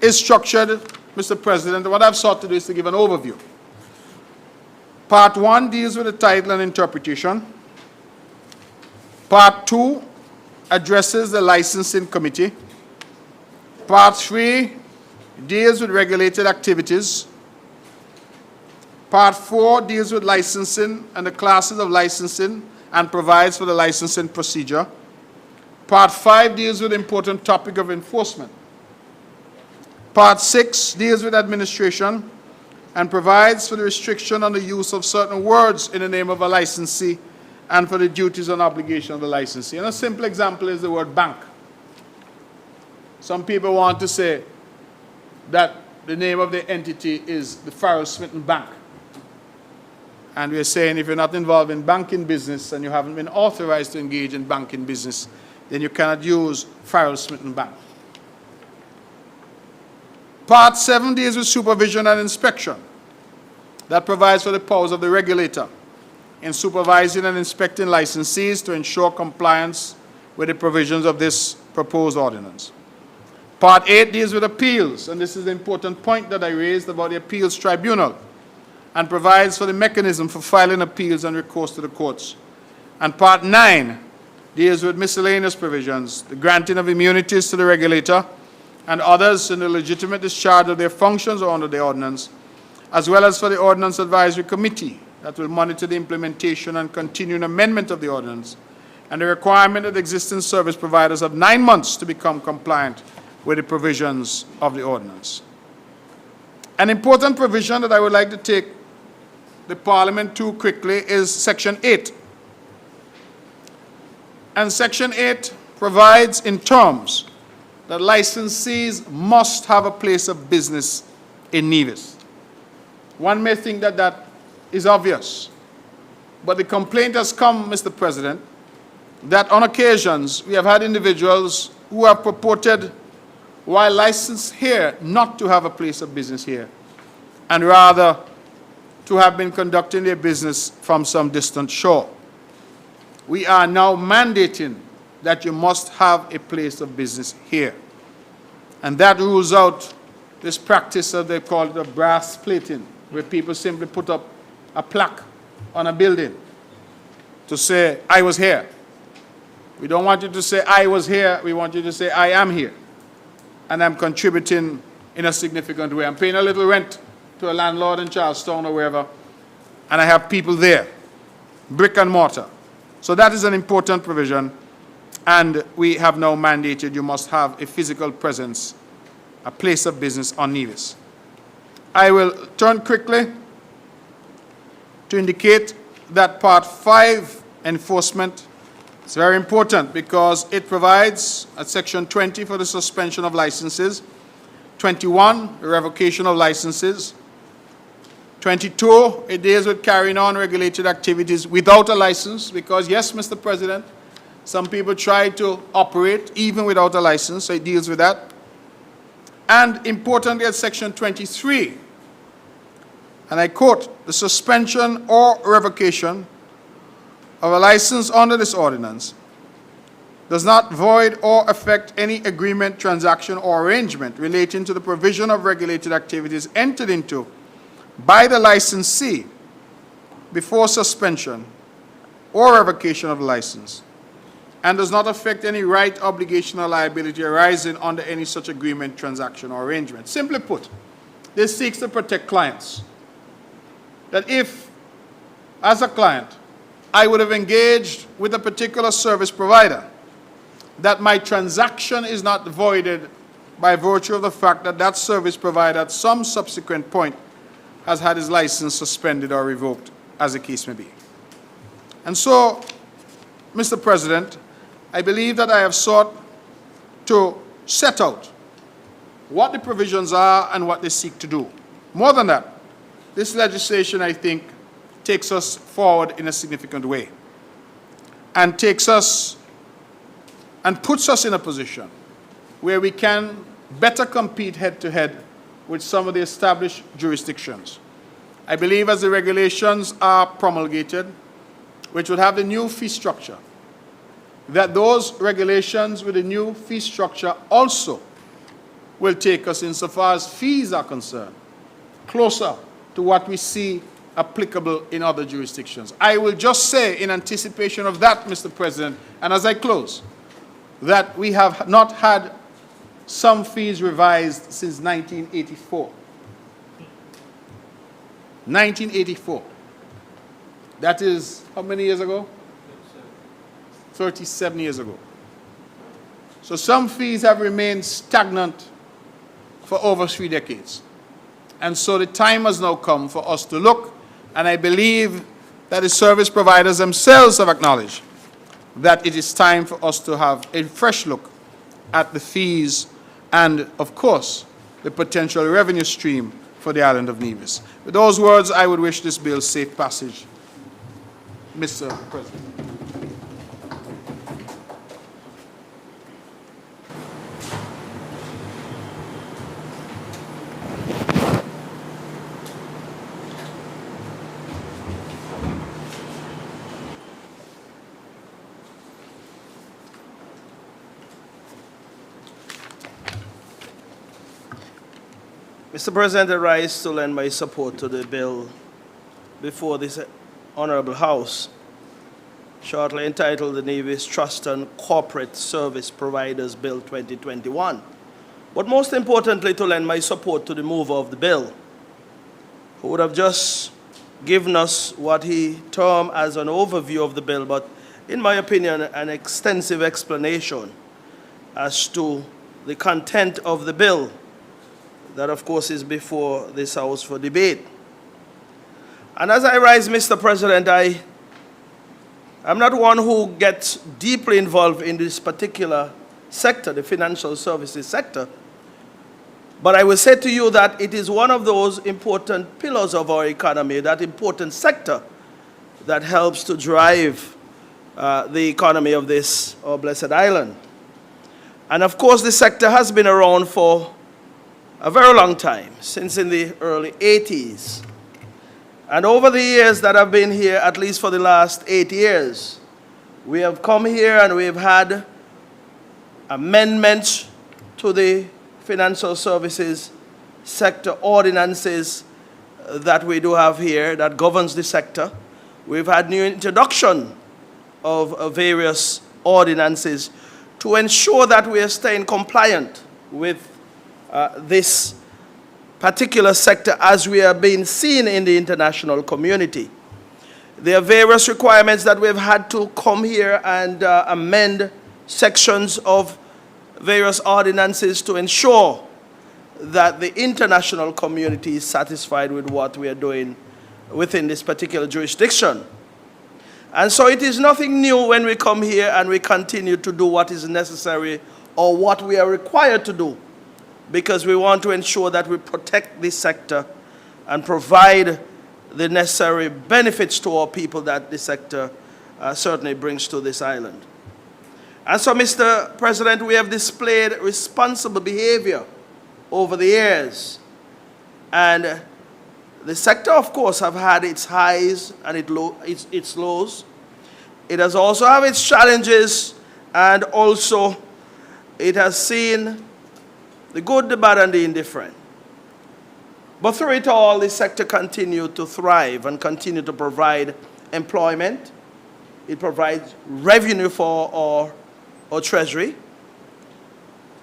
is structured, Mr. President, and what I've sought to do is to give an overview. Part 1 deals with the title and interpretation. Part 2 addresses the licensing committee. Part 3 deals with regulated activities. Part 4 deals with licensing and the classes of licensing and provides for the licensing procedure. Part 5 deals with the important topic of enforcement. Part 6 deals with administration and provides for the restriction on the use of certain words in the name of a licensee and for the duties and obligations of the licensee. And a simple example is the word bank. Some people want to say that the name of the entity is the Farrell Smitten Bank. And we're saying if you're not involved in banking business and you haven't been authorized to engage in banking business, then you cannot use Farrell Smitten Bank. Part 7 deals with supervision and inspection. That provides for the powers of the regulator in supervising and inspecting licensees to ensure compliance with the provisions of this proposed ordinance. Part 8 deals with appeals, and this is the important point that I raised about the appeals tribunal, and provides for the mechanism for filing appeals and recourse to the courts. And Part 9 deals with miscellaneous provisions, the granting of immunities to the regulator and others in the legitimate discharge of their functions or under the ordinance, as well as for the Ordinance Advisory Committee that will monitor the implementation and continuing amendment of the ordinance, and the requirement that existing service providers have 9 months to become compliant with the provisions of the ordinance. An important provision that I would like to take the Parliament to quickly is Section 8. And Section 8 provides in terms that licensees must have a place of business in Nevis. One may think that that is obvious, but the complaint has come, Mr. President, that on occasions we have had individuals who have purported, while licensed here, not to have a place of business here, and rather to have been conducting their business from some distant shore. We are now mandating that you must have a place of business here. And that rules out this practice of, they call it, a brass plating, where people simply put up a plaque on a building to say, I was here. We don't want you to say, I was here. We want you to say, I am here. And I'm contributing in a significant way. I'm paying a little rent to a landlord in Charlestown or wherever, and I have people there, brick and mortar. So that is an important provision, and we have now mandated you must have a physical presence, a place of business on Nevis. I will turn quickly to indicate that Part 5 enforcement is very important because it provides at Section 20 for the suspension of licenses, 21, the revocation of licenses, 22, it deals with carrying on regulated activities without a license because, yes, Mr. President, some people try to operate even without a license, so it deals with that. And importantly at Section 23, and I quote, the suspension or revocation of a license under this ordinance does not void or affect any agreement, transaction, or arrangement relating to the provision of regulated activities entered into by the licensee before suspension or revocation of the license, and does not affect any right, obligation, or liability arising under any such agreement, transaction, or arrangement. Simply put, this seeks to protect clients. That if, as a client, I would have engaged with a particular service provider, that my transaction is not voided by virtue of the fact that that service provider at some subsequent point has had his license suspended or revoked, as the case may be. And so, Mr. President, I believe that I have sought to set out what the provisions are and what they seek to do. More than that, this legislation, I think, takes us forward in a significant way and takes us and puts us in a position where we can better compete head-to-head with some of the established jurisdictions. I believe as the regulations are promulgated, which would have the new fee structure, that those regulations with the new fee structure also will take us, insofar as fees are concerned, closer to what we see applicable in other jurisdictions. I will just say, in anticipation of that, Mr. President, and as I close, that we have not had some fees revised since 1984. 1984. That is how many years ago? 37 years ago. So some fees have remained stagnant for over 3 decades. And so the time has now come for us to look, and I believe that the service providers themselves have acknowledged that it is time for us to have a fresh look at the fees and, of course, the potential revenue stream for the island of Nevis. With those words, I would wish this bill safe passage, Mr. President. Mr. President, I rise to lend my support to the bill before this Honorable House, shortly entitled the Nevis Trust and Corporate Service Providers Bill 2021. But most importantly, to lend my support to the mover of the bill, who would have just given us what he termed as an overview of the bill, but in my opinion, an extensive explanation as to the content of the bill that, of course, is before this House for debate. And as I rise, Mr. President, I'm not one who gets deeply involved in this particular sector, the financial services sector, but I will say to you that it is one of those important pillars of our economy, that important sector that helps to drive the economy of this, our blessed island. And of course, this sector has been around for a very long time, since in the early 80s. And over the years that I've been here, at least for the last 8 years, we have come here and we've had amendments to the financial services sector ordinances that we do have here that governs the sector. We've had new introduction of various ordinances to ensure that we are staying compliant with this particular sector as we are being seen in the international community. There are various requirements that we've had to come here and amend sections of various ordinances to ensure that the international community is satisfied with what we are doing within this particular jurisdiction. And so it is nothing new when we come here and we continue to do what is necessary or what we are required to do, because we want to ensure that we protect this sector and provide the necessary benefits to our people that this sector certainly brings to this island. And so, Mr. President, we have displayed responsible behavior over the years. And the sector, of course, have had its highs and its lows. It has also had its challenges, and also it has seen the good, the bad, and the indifferent. But through it all, the sector continued to thrive and continue to provide employment. It provides revenue for our treasury.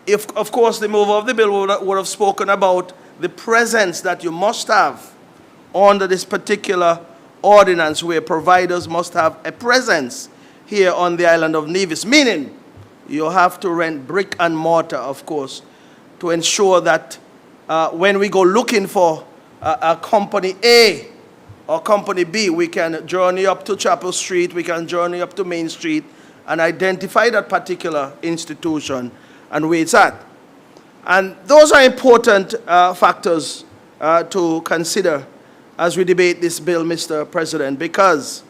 If, of course, the mover of the bill would have spoken about the presence that you must have under this particular ordinance, where providers must have a presence here on the island of Nevis, meaning you have to rent brick and mortar, of course, to ensure that when we go looking for a company A or company B, we can journey up to Chapel Street, we can journey up to Main Street and identify that particular institution and where it's at. And those are important factors to consider as we debate this bill, Mr. President, because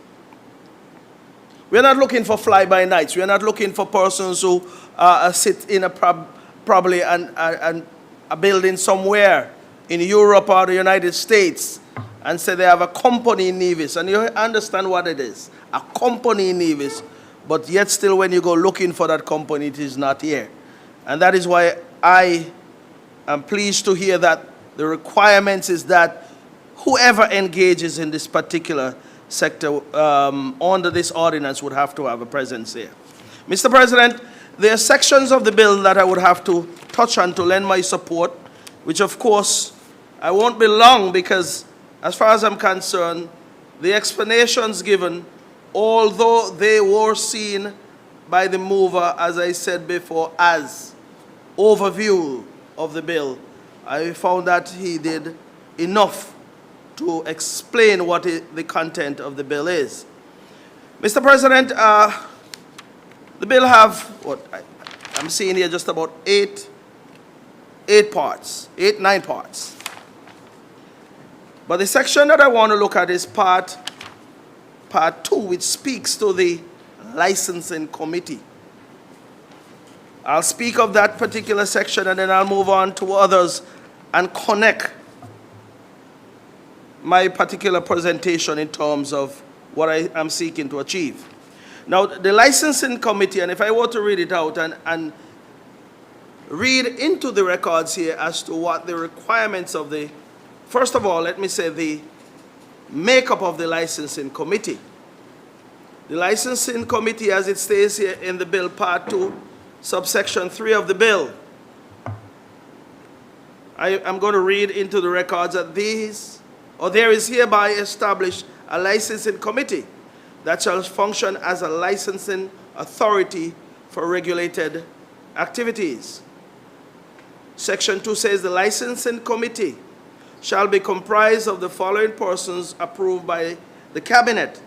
we're not looking for fly-by-nights. We're not looking for persons who sit in probably a building somewhere in Europe or the United States and say they have a company in Nevis. And you understand what it is, a company in Nevis, but yet still when you go looking for that company, it is not here. And that is why I am pleased to hear that the requirements is that whoever engages in this particular sector under this ordinance would have to have a presence here. Mr. President, there are sections of the bill that I would have to touch on to lend my support, which of course I won't be long because as far as I'm concerned, the explanations given, although they were seen by the mover, as I said before, as overview of the bill, I found that he did enough to explain what the content of the bill is. Mr. President, the bill have, I'm seeing here just about nine parts. But the section that I want to look at is part 2, which speaks to the licensing committee. I'll speak of that particular section and then I'll move on to others and connect my particular presentation in terms of what I am seeking to achieve. Now, the licensing committee, and if I were to read it out and read into the records here as to what the requirements of the, first of all, let me say the makeup of the licensing committee. The licensing committee, as it states here in the bill, part 2, subsection 3 of the bill. I'm going to read into the records that there is hereby established a licensing committee that shall function as a licensing authority for regulated activities. Section 2 says the licensing committee shall be comprised of the following persons approved by the cabinet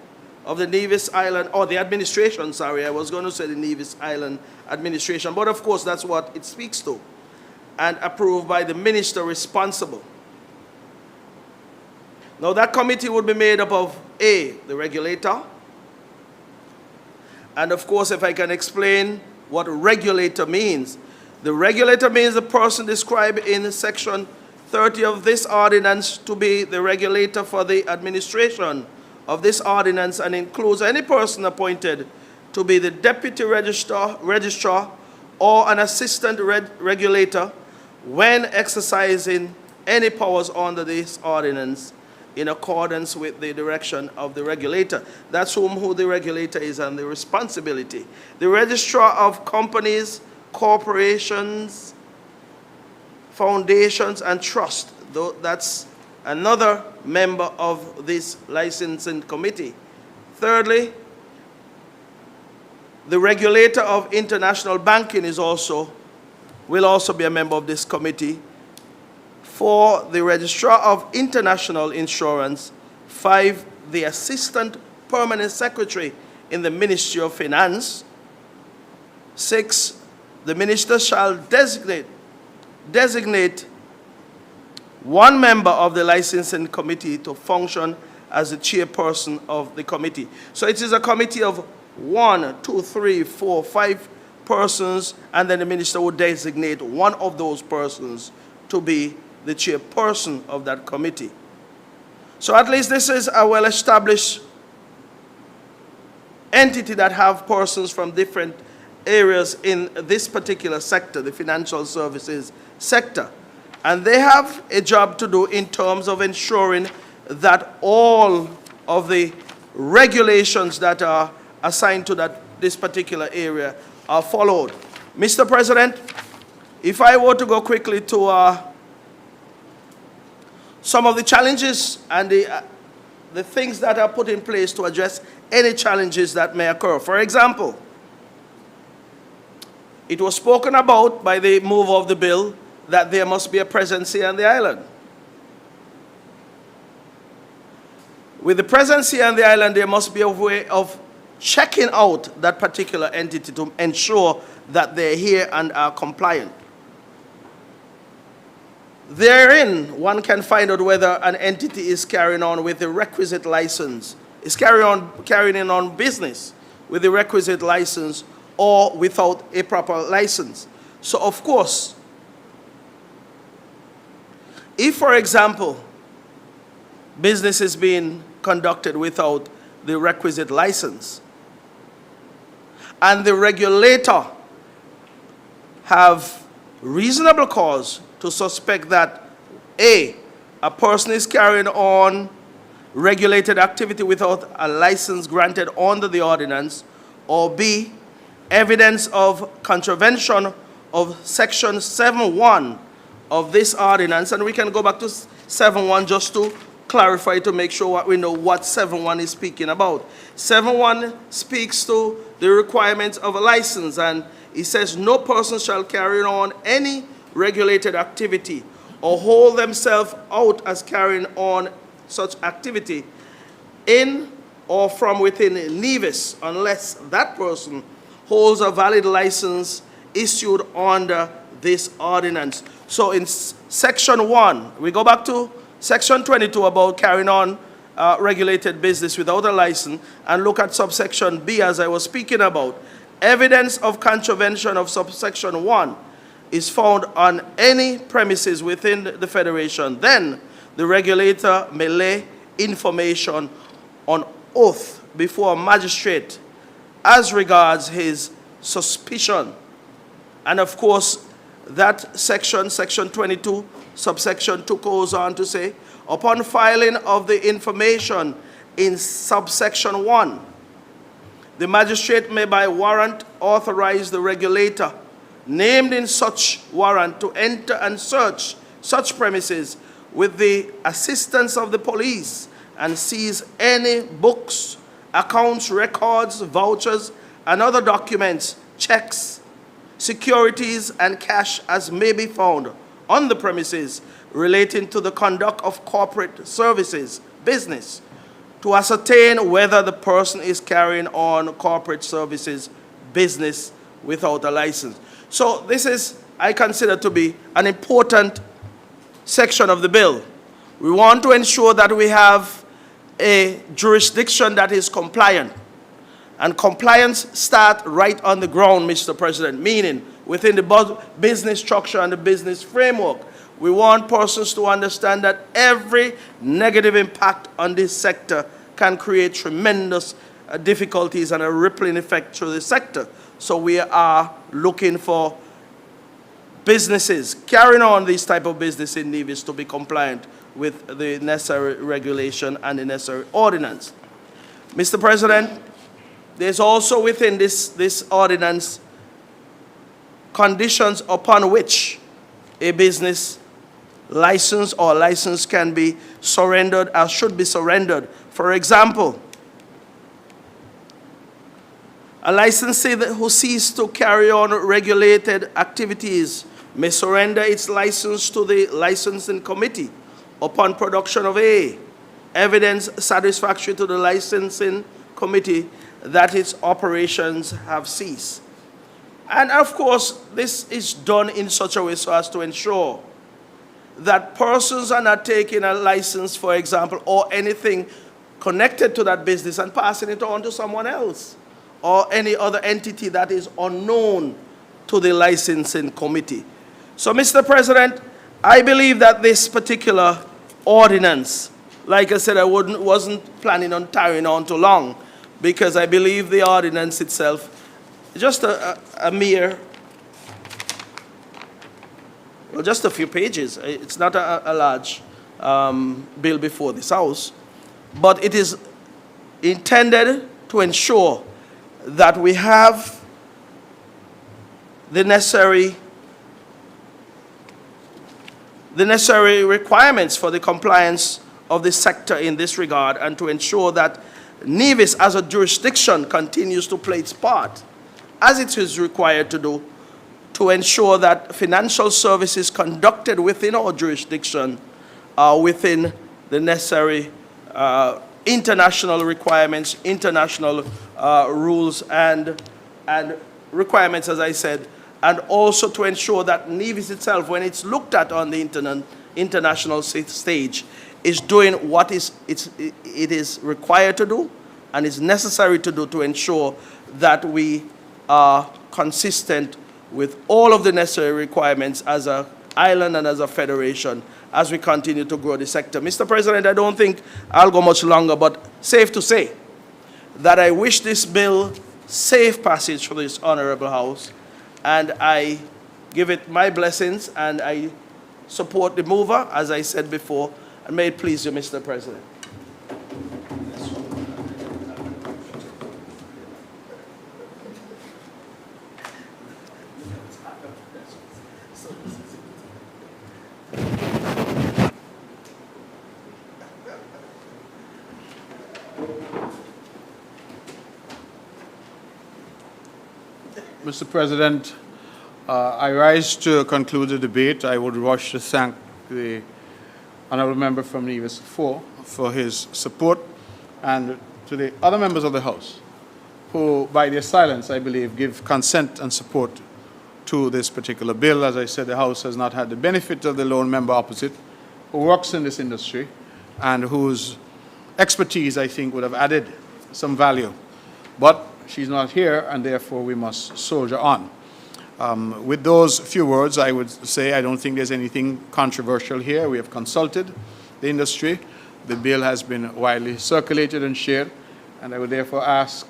of the Nevis Island, or the administration, sorry, I was going to say the Nevis Island administration, but of course that's what it speaks to, and approved by the minister responsible. Now that committee would be made up of A, the regulator, and of course if I can explain what regulator means. The regulator means the person described in section 30 of this ordinance to be the regulator for the administration of this ordinance, and includes any person appointed to be the deputy registrar or an assistant regulator when exercising any powers under this ordinance in accordance with the direction of the regulator. That's who the regulator is and the responsibility. The registrar of companies, corporations, foundations, and trusts, that's another member of this licensing committee. Thirdly, the regulator of international banking will also be a member of this committee. 4, the registrar of international insurance. 5, the assistant permanent secretary in the Ministry of Finance. 6, the minister shall designate one member of the licensing committee to function as the chairperson of the committee. So it is a committee of 1, 2, 3, 4, 5 persons, and then the minister would designate one of those persons to be the chairperson of that committee. So at least this is a well-established entity that have persons from different areas in this particular sector, the financial services sector. And they have a job to do in terms of ensuring that all of the regulations that are assigned to this particular area are followed. Mr. President, if I were to go quickly to some of the challenges and the things that are put in place to address any challenges that may occur. For example, it was spoken about by the mover of the bill that there must be a presence on the island. With the presence on the island, there must be a way of checking out that particular entity to ensure that they're here and are compliant. Therein, one can find out whether an entity is carrying on with the requisite license, is carrying on business with the requisite license or without a proper license. So of course, if, for example, business is being conducted without the requisite license, and the regulator have reasonable cause to suspect that A, a person is carrying on regulated activity without a license granted under the ordinance, or B, evidence of contravention of section 7.1 of this ordinance, and we can go back to 7.1 just to clarify to make sure what we know what 7.1 is speaking about. 7.1 speaks to the requirements of a license, and it says no person shall carry on any regulated activity or hold themselves out as carrying on such activity in or from within Nevis unless that person holds a valid license issued under this ordinance. So in section 1, we go back to section 22 about carrying on regulated business without a license, and look at subsection B as I was speaking about. Evidence of contravention of subsection 1 is found on any premises within the Federation. Then the regulator may lay information on oath before a magistrate as regards his suspicion. And of course, that section 22, subsection 2 goes on to say, upon filing of the information in subsection 1, the magistrate may by warrant authorize the regulator named in such warrant to enter and search such premises with the assistance of the police and seize any books, accounts, records, vouchers, and other documents, checks, securities, and cash as may be found on the premises relating to the conduct of corporate services, business, to ascertain whether the person is carrying on corporate services, business without a license. So this is, I consider to be an important section of the bill. We want to ensure that we have a jurisdiction that is compliant. And compliance starts right on the ground, Mr. President, meaning within the business structure and the business framework. We want persons to understand that every negative impact on this sector can create tremendous difficulties and a rippling effect through the sector. So we are looking for businesses carrying on this type of business in Nevis to be compliant with the necessary regulation and the necessary ordinance. Mr. President, there's also within this ordinance conditions upon which a business license or license can be surrendered or should be surrendered. For example, a licensee who ceases to carry on regulated activities may surrender its license to the licensing committee upon production of evidence satisfactory to the licensing committee that its operations have ceased. And of course, this is done in such a way so as to ensure that persons are not taking a license, for example, or anything connected to that business and passing it on to someone else or any other entity that is unknown to the licensing committee. So, Mr. President, I believe that this particular ordinance, like I said, I wasn't planning on tarrying on too long, because I believe the ordinance itself is just a mere, well, just a few pages. It's not a large bill before this House, but it is intended to ensure that we have the necessary requirements for the compliance of the sector in this regard, and to ensure that Nevis as a jurisdiction continues to play its part, as it is required to do, to ensure that financial services conducted within our jurisdiction are within the necessary international requirements, international rules and requirements, as I said, and also to ensure that Nevis itself, when it's looked at on the international stage, is doing what it is required to do and is necessary to do to ensure that we are consistent with all of the necessary requirements as an island and as a federation as we continue to grow the sector. Mr. President, I don't think I'll go much longer, but safe to say that I wish this bill safe passage for this honorable House, and I give it my blessings, and I support the mover, as I said before, and may it please you, Mr. President. Mr. President, I rise to conclude the debate. I would wish to thank the honourable member from Nevis 4 for his support, and to the other members of the House who, by their silence, I believe, give consent and support to this particular bill. As I said, the House has not had the benefit of the lone member opposite, who works in this industry and whose expertise, I think, would have added some value. But she's not here, and therefore we must soldier on. With those few words, I would say I don't think there's anything controversial here. We have consulted the industry. The bill has been widely circulated and shared, and I would therefore ask,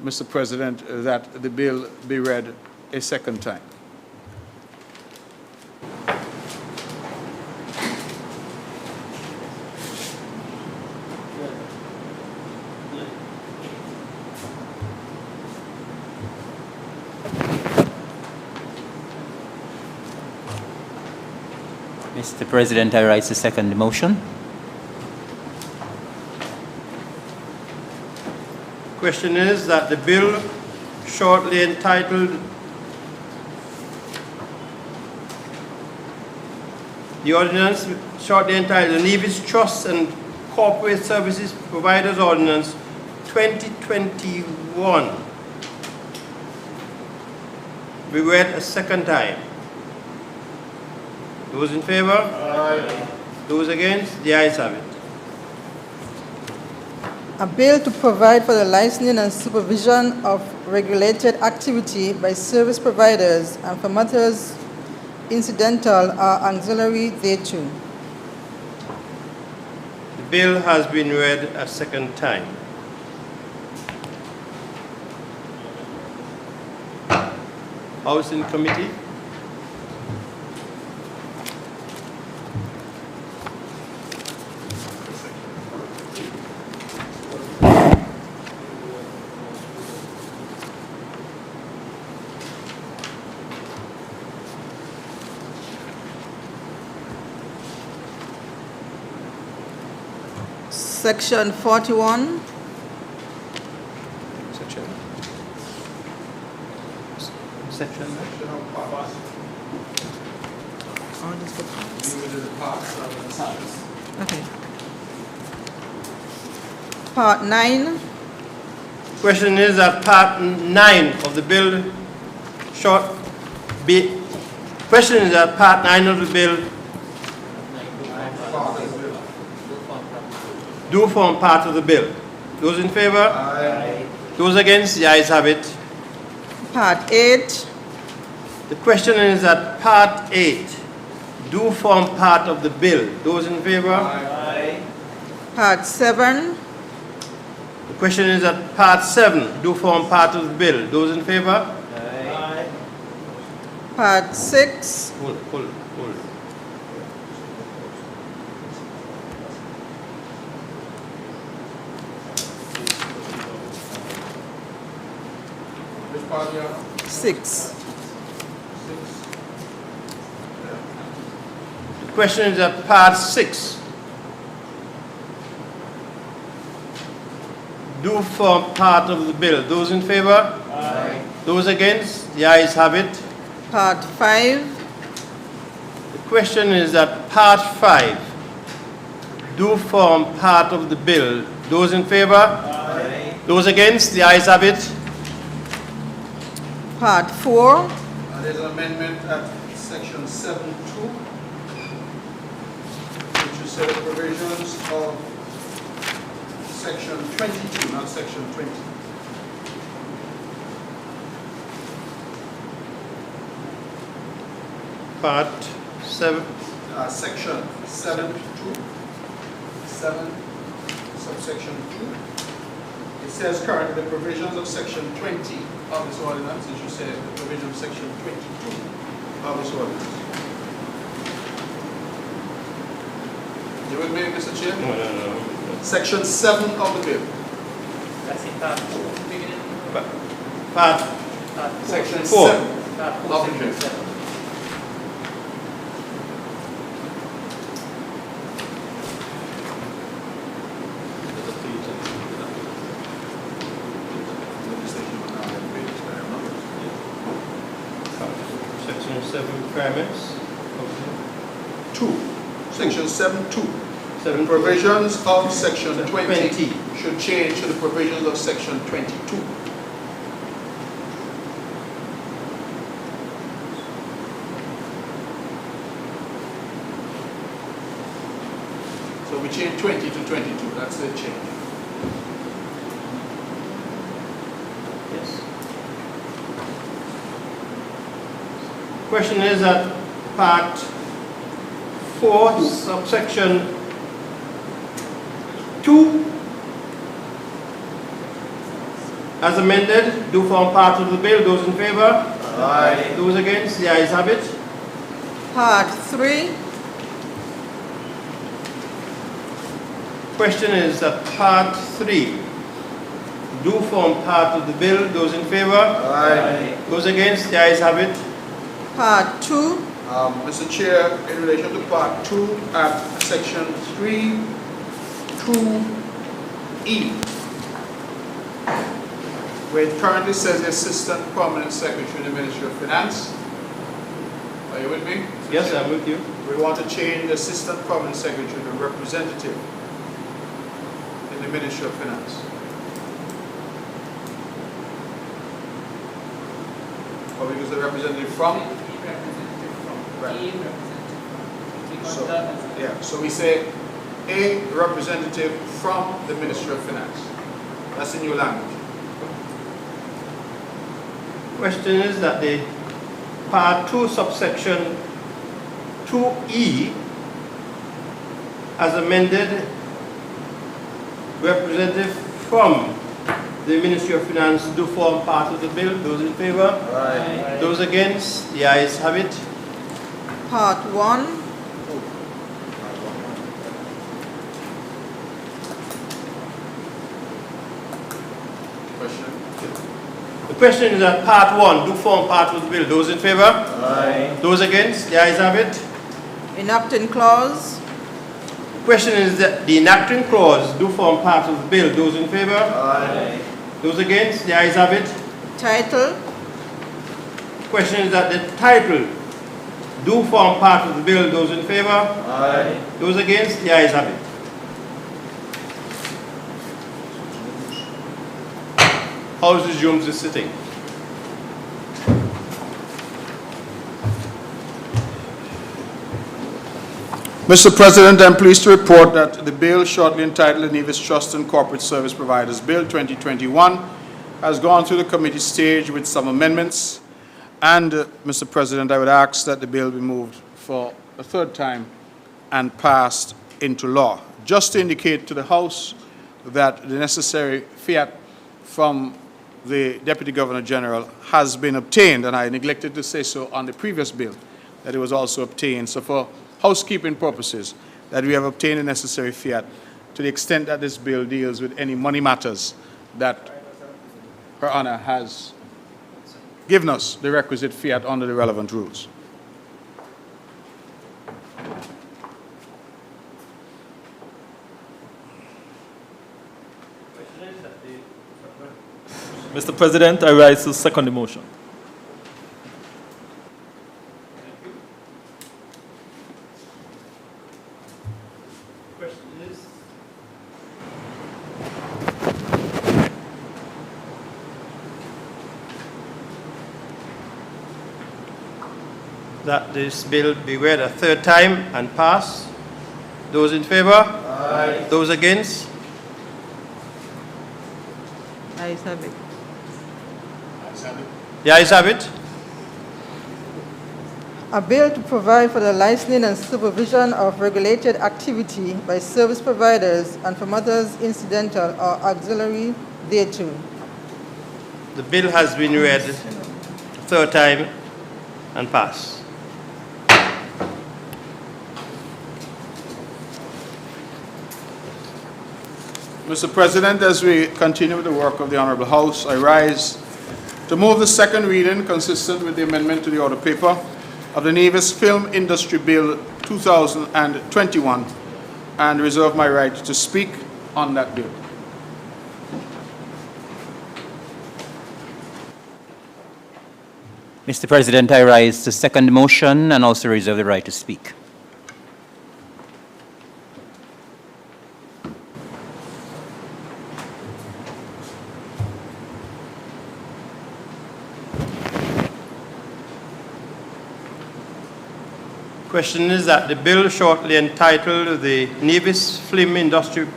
Mr. President, that the bill be read a second time. Mr. President, I rise to second the motion. Question is that the bill shortly entitled the ordinance shortly entitled the Nevis Trust and Corporate Services Providers Ordinance 2021 be read a second time. Those in favor? Aye. Those against? The ayes have it. A bill to provide for the licensing and supervision of regulated activity by service providers and for matters incidental or auxiliary thereto. The bill has been read a second time. House in committee. Section 41. Section. Okay. Part 9. Question is that part 9 of the bill question is that part 9 of the bill do form part of the bill. Those in favor? Aye. Those against? The ayes have it. Part 8. The question is that part 8 do form part of the bill. Those in favor? Aye. Part 7. The question is that part 7 do form part of the bill. Those in favor? Aye. Part 6. Hold. Which part, Your Honor? 6. The question is that part 6 do form part of the bill. Those in favor? Aye. Those against? The ayes have it. Part 5. The question is that part 5 do form part of the bill. Those in favor? Aye. Those against? The ayes have it. Part 4. There's an amendment at section 7.2, which is the provisions of section 22, not section 20. Part 7. Section 7.2, 7, subsection 2. It says currently the provisions of section 20 of this ordinance, it should say the provision of section 22 of this ordinance. You with me, Mr. Chair? No. Section 7 of the bill. That's in part 4. Part Section 4. 7 Part of 4, the bill. section 7. Section 7 requirements. 2. Section 7.2. 7 Provisions of Section 20 20. should change to the provisions of Section 22. So we change 20 to 22. That's the change. Yes. Question is that Part 4, subsection 2, as amended, do form part of the bill. Those in favor? Aye. Those against? The ayes have it. Part 3, Question is that Part 3 do form part of the bill. Those in favor? Aye. Those against? The ayes have it. Part 2, Mr. Chair, in relation to Part 2 at Section 3(2)(e), where it currently says the Assistant Permanent Secretary in the Ministry of Finance. Are you with me? Yes, I'm with you. We want to change the Assistant Permanent Secretary to representative in the Ministry of Finance. Or because the representative from? Right. So, yeah, so we say a representative from the Ministry of Finance. That's the new language. Question is that the Part 2, subsection 2E, as amended, representative from the Ministry of Finance do form part of the bill. Those in favor? Aye. Those against? The ayes have it. Part 1, Question? The question is that Part 1 do form part of the bill. Those in favor? Aye. Those against? The ayes have it. enacting clause, The question is that the enacting clause do form part of the bill. Those in favor? Aye. Those against? The ayes have it. title, The question is that the title do form part of the bill. Those in favor? Aye. Those against? The ayes have it. House resumes its sitting. Mr. President, I'm pleased to report that the bill shortly entitled the Nevis Trust and Corporate Service Providers Bill 2021 has gone through the committee stage with some amendments. And, Mr. President, I would ask that the bill be moved for a third time and passed into law. Just to indicate to the House that the necessary fiat from the Deputy Governor General has been obtained, and I neglected to say so on the previous bill, that it was also obtained. So for housekeeping purposes, that we have obtained the necessary fiat to the extent that this bill deals with any money matters that Her Honor has given us the requisite fiat under the relevant rules. Mr. President, I rise to second the motion. Question is that this bill be read a third time and pass. Those in favor? Aye. Those against? ayes have it. The ayes have it. A bill to provide for the licensing and supervision of regulated activity by service providers and for matters incidental or auxiliary thereto. The bill has been read third time and pass. Mr. President, as we continue with the work of the Honorable House, I rise to move the second reading consistent with the amendment to the order paper of the Nevis Film Industry Bill 2021 and reserve my right to speak on that bill. Mr. President, I rise to second the motion and also reserve the right to speak. Question is that the bill shortly entitled the Nevis Film Industry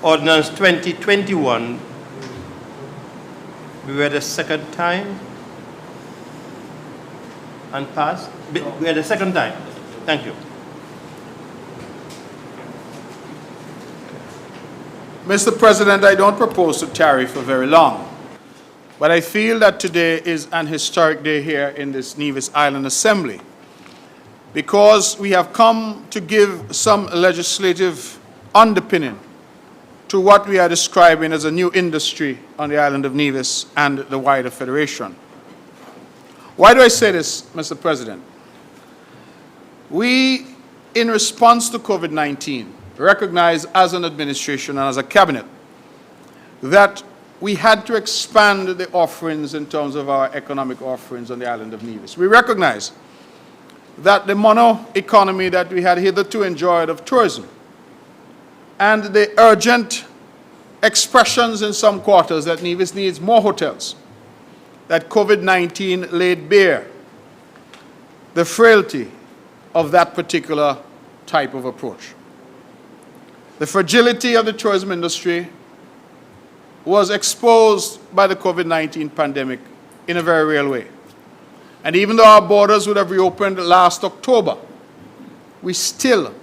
Ordinance 2021 be read a second time and passed. Be read a second time. Thank you. Mr. President, I don't propose to tarry for very long, but I feel that today is an historic day here in this Nevis Island Assembly, because we have come to give some legislative underpinning to what we are describing as a new industry on the island of Nevis and the wider Federation. Why do I say this, Mr. President? We, in response to COVID-19, recognize as an administration and as a cabinet that we had to expand the offerings in terms of our economic offerings on the island of Nevis. We recognize that the mono economy that we had hitherto enjoyed of tourism and the urgent expressions in some quarters that Nevis needs more hotels, that COVID-19 laid bare the frailty of that particular type of approach. The fragility of the tourism industry was exposed by the COVID-19 pandemic in a very real way. And even though our borders would have reopened last October, we still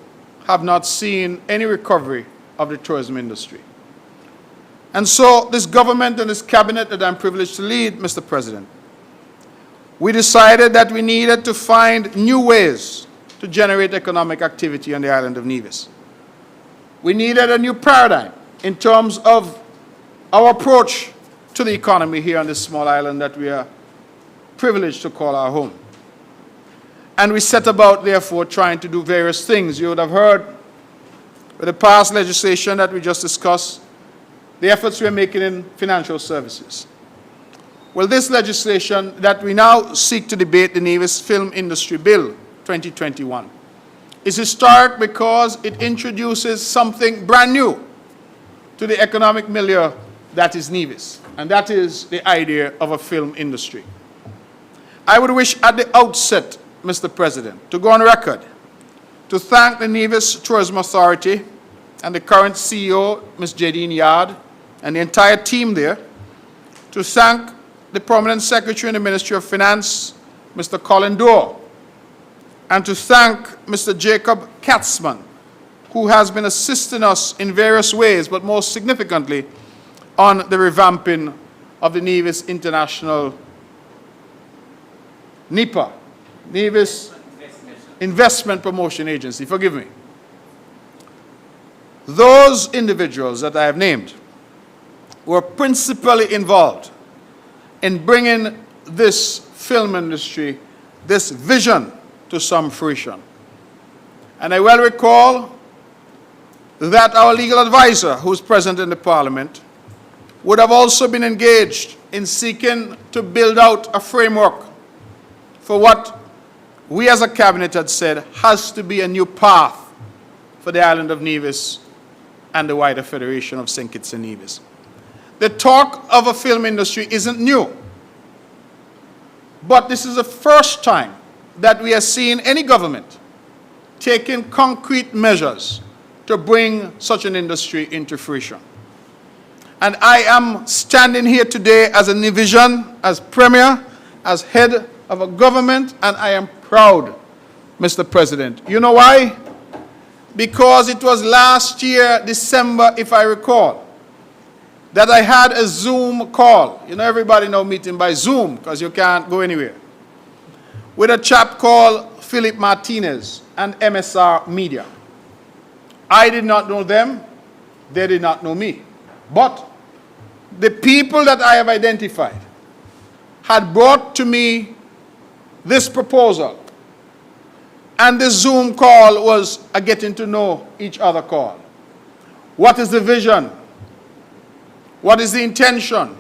have not seen any recovery of the tourism industry. And so this government and this cabinet that I'm privileged to lead, Mr. President, we decided that we needed to find new ways to generate economic activity on the island of Nevis. We needed a new paradigm in terms of our approach to the economy here on this small island that we are privileged to call our home. And we set about, therefore, trying to do various things. You would have heard with the past legislation that we just discussed, the efforts we're making in financial services. Well, this legislation that we now seek to debate, the Nevis Film Industry Bill 2021, is historic because it introduces something brand new to the economic milieu that is Nevis, and that is the idea of a film industry. I would wish at the outset, Mr. President, to go on record to thank the Nevis Tourism Authority and the current CEO, Ms. Jadine Yard, and the entire team there, to thank the prominent Secretary in the Ministry of Finance, Mr. Colin Dorr, and to thank Mr. Jacob Katzman, who has been assisting us in various ways, but most significantly on the revamping of the Nevis International NIPA, Nevis Investment Promotion Agency, forgive me. Those individuals that I have named were principally involved in bringing this film industry, this vision, to some fruition. And I well recall that our legal advisor, who's present in the Parliament, would have also been engaged in seeking to build out a framework for what we as a cabinet had said has to be a new path for the island of Nevis and the wider Federation of St. Kitts and Nevis. The talk of a film industry isn't new, but this is the first time that we are seeing any government taking concrete measures to bring such an industry into fruition. And I am standing here today as a Nevisian, as Premier, as head of a government, and I am proud, Mr. President. You know why? Because it was last year, December, if I recall, that I had a Zoom call. You know, everybody now meeting by Zoom because you can't go anywhere. With a chap called Philip Martinez and MSR Media. I did not know them. They did not know me. But the people that I have identified had brought to me this proposal. And this Zoom call was a getting to know each other call. What is the vision? What is the intention?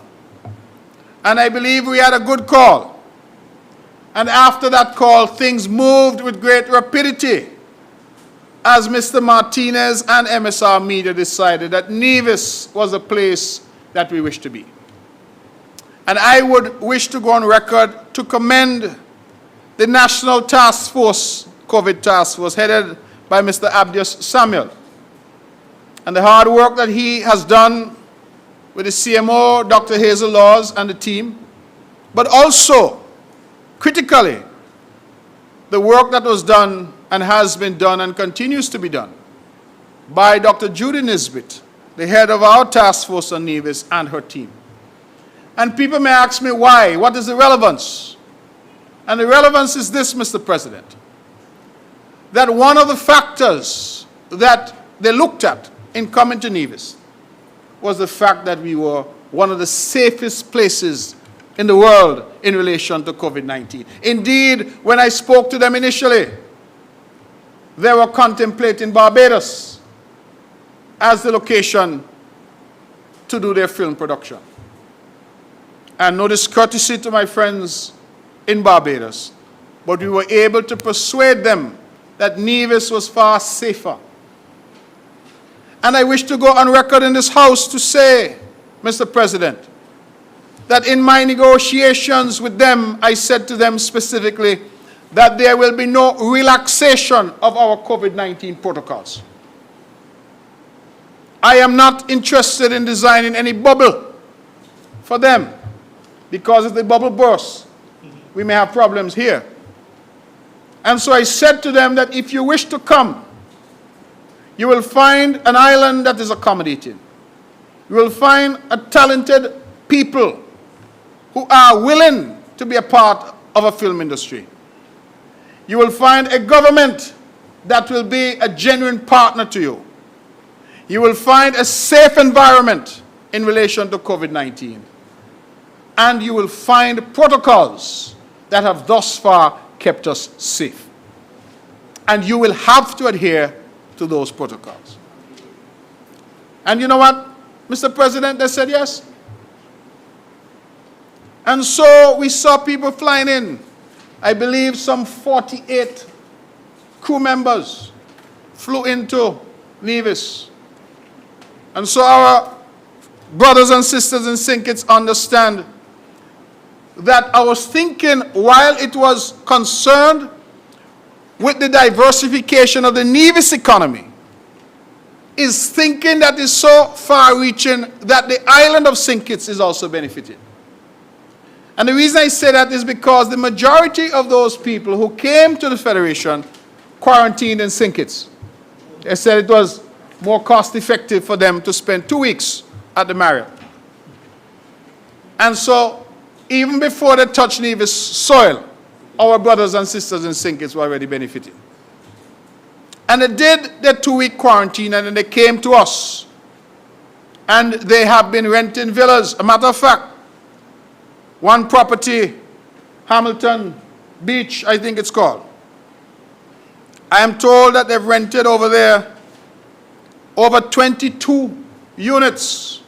And I believe we had a good call. And after that call, things moved with great rapidity as Mr. Martinez and MSR Media decided that Nevis was a place that we wish to be. And I would wish to go on record to commend the National Task Force, COVID Task Force, headed by Mr. Abdius Samuel, and the hard work that he has done with the CMO, Dr. Hazel Laws, and the team, but also, critically, the work that was done and has been done and continues to be done by Dr. Judy Nisbet, the head of our task force on Nevis, and her team. And people may ask me why, what is the relevance? And the relevance is this, Mr. President, that one of the factors that they looked at in coming to Nevis was the fact that we were one of the safest places in the world in relation to COVID-19. Indeed, when I spoke to them initially, they were contemplating Barbados as the location to do their film production. And no discourtesy to my friends in Barbados, but we were able to persuade them that Nevis was far safer. And I wish to go on record in this House to say, Mr. President, that in my negotiations with them, I said to them specifically that there will be no relaxation of our COVID-19 protocols. I am not interested in designing any bubble for them, because if the bubble bursts, we may have problems here. And so I said to them that if you wish to come, you will find an island that is accommodating. You will find a talented people who are willing to be a part of a film industry. You will find a government that will be a genuine partner to you. You will find a safe environment in relation to COVID-19. And you will find protocols that have thus far kept us safe. And you will have to adhere to those protocols. And you know what, Mr. President, they said yes. And so we saw people flying in. I believe some 48 crew members flew into Nevis. And so our brothers and sisters in St. Kitts understand that I was thinking, while it was concerned with the diversification of the Nevis economy, is thinking that is so far-reaching that the island of St. Kitts is also benefiting. And the reason I say that is because the majority of those people who came to the Federation quarantined in St. Kitts. They said it was more cost-effective for them to spend 2 weeks at the Marriott. And so, even before they touched Nevis soil, our brothers and sisters in St. Kitts were already benefiting. And they did their 2-week quarantine, and then they came to us. And they have been renting villas. A matter of fact, one property, Hamilton Beach, I think it's called. I am told that they've rented over there over 22 units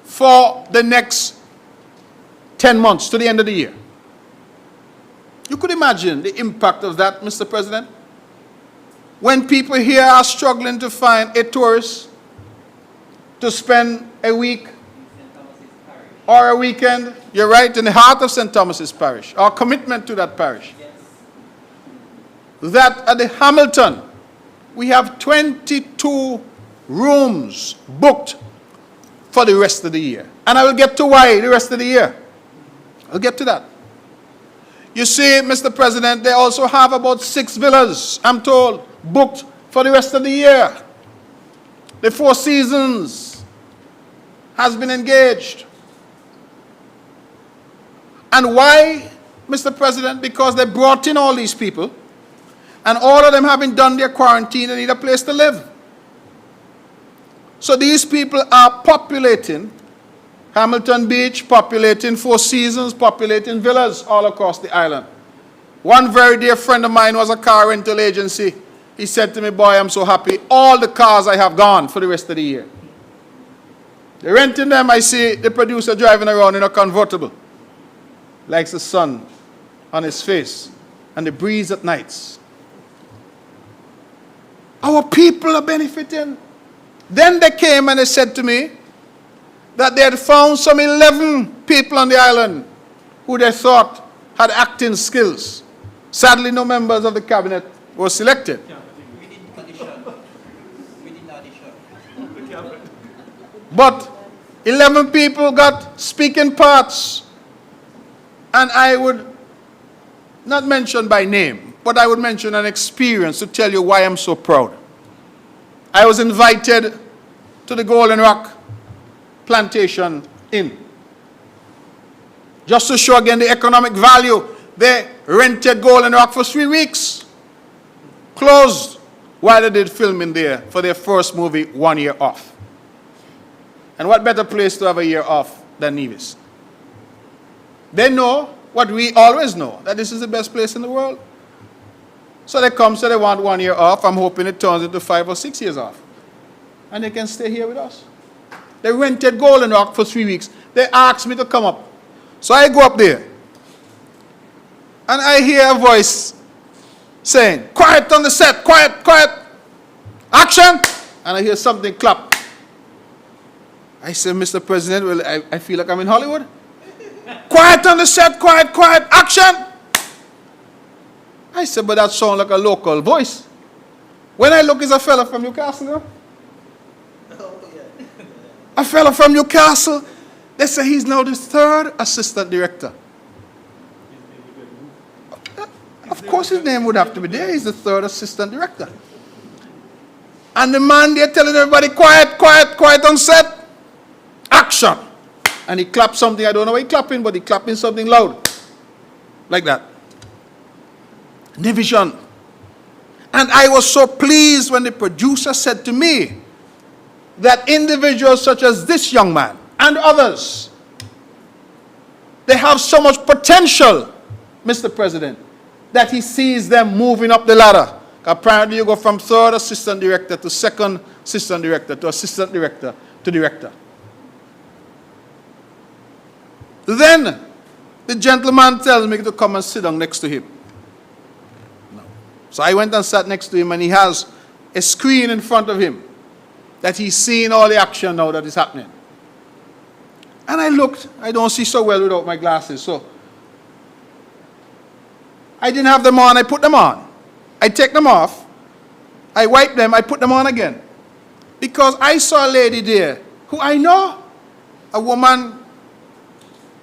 for the next 10 months to the end of the year. You could imagine the impact of that, Mr. President? When people here are struggling to find a tourist to spend a week or a weekend, you're right, in the heart of St. Thomas's Parish, our commitment to that parish. Yes. That at the Hamilton, we have 22 rooms booked for the rest of the year. And I will get to why the rest of the year. I'll get to that. You see, Mr. President, they also have about 6 villas, I'm told, booked for the rest of the year. The Four Seasons has been engaged. And why, Mr. President? Because they brought in all these people, and all of them having done their quarantine and need a place to live. So these people are populating Hamilton Beach, populating Four Seasons, populating villas all across the island. One very dear friend of mine was a car rental agency. He said to me, boy, I'm so happy. All the cars I have gone for the rest of the year. They're renting them. I see the producer driving around in a convertible. Likes the sun on his face and the breeze at nights. Our people are benefiting. Then they came and they said to me that they had found some 11 people on the island who they thought had acting skills. Sadly, no members of the cabinet were selected. But 11 people got speaking parts. And I would not mention by name, but I would mention an experience to tell you why I'm so proud. I was invited to the Golden Rock Plantation Inn. Just to show again the economic value, they rented Golden Rock for 3 weeks. Closed while they did filming there for their first movie, 1 year off. And what better place to have a year off than Nevis? They know what we always know, that this is the best place in the world. So they come, so they want 1 year off. I'm hoping it turns into 5 or 6 years off. And they can stay here with us. They rented Golden Rock for 3 weeks. They asked me to come up. So I go up there. And I hear a voice saying, quiet on the set, quiet, quiet, action. And I hear something clap. I said, Mr. President, well, I feel like I'm in Hollywood. Quiet on the set, quiet, quiet, action. I said, but that sounds like a local voice. When I look, it's a fella from Newcastle. No? A fella from Newcastle. They say he's now the 3rd assistant director. Of course his name would have to be there. He's the 3rd assistant director. And the man there telling everybody, quiet, quiet, quiet on set. Action. And he clapped something. I don't know what he's clapping, but he's clapping something loud. Like that. Division. And I was so pleased when the producer said to me that individuals such as this young man and others, they have so much potential, Mr. President, that he sees them moving up the ladder. Apparently you go from 3rd assistant director to 2nd assistant director to assistant director to director. Then the gentleman tells me to come and sit down next to him. No. So I went and sat next to him, and he has a screen in front of him that he's seeing all the action now that is happening. And I looked. I don't see so well without my glasses, so I didn't have them on. I put them on. I take them off. I wipe them. I put them on again. Because I saw a lady there who I know, a woman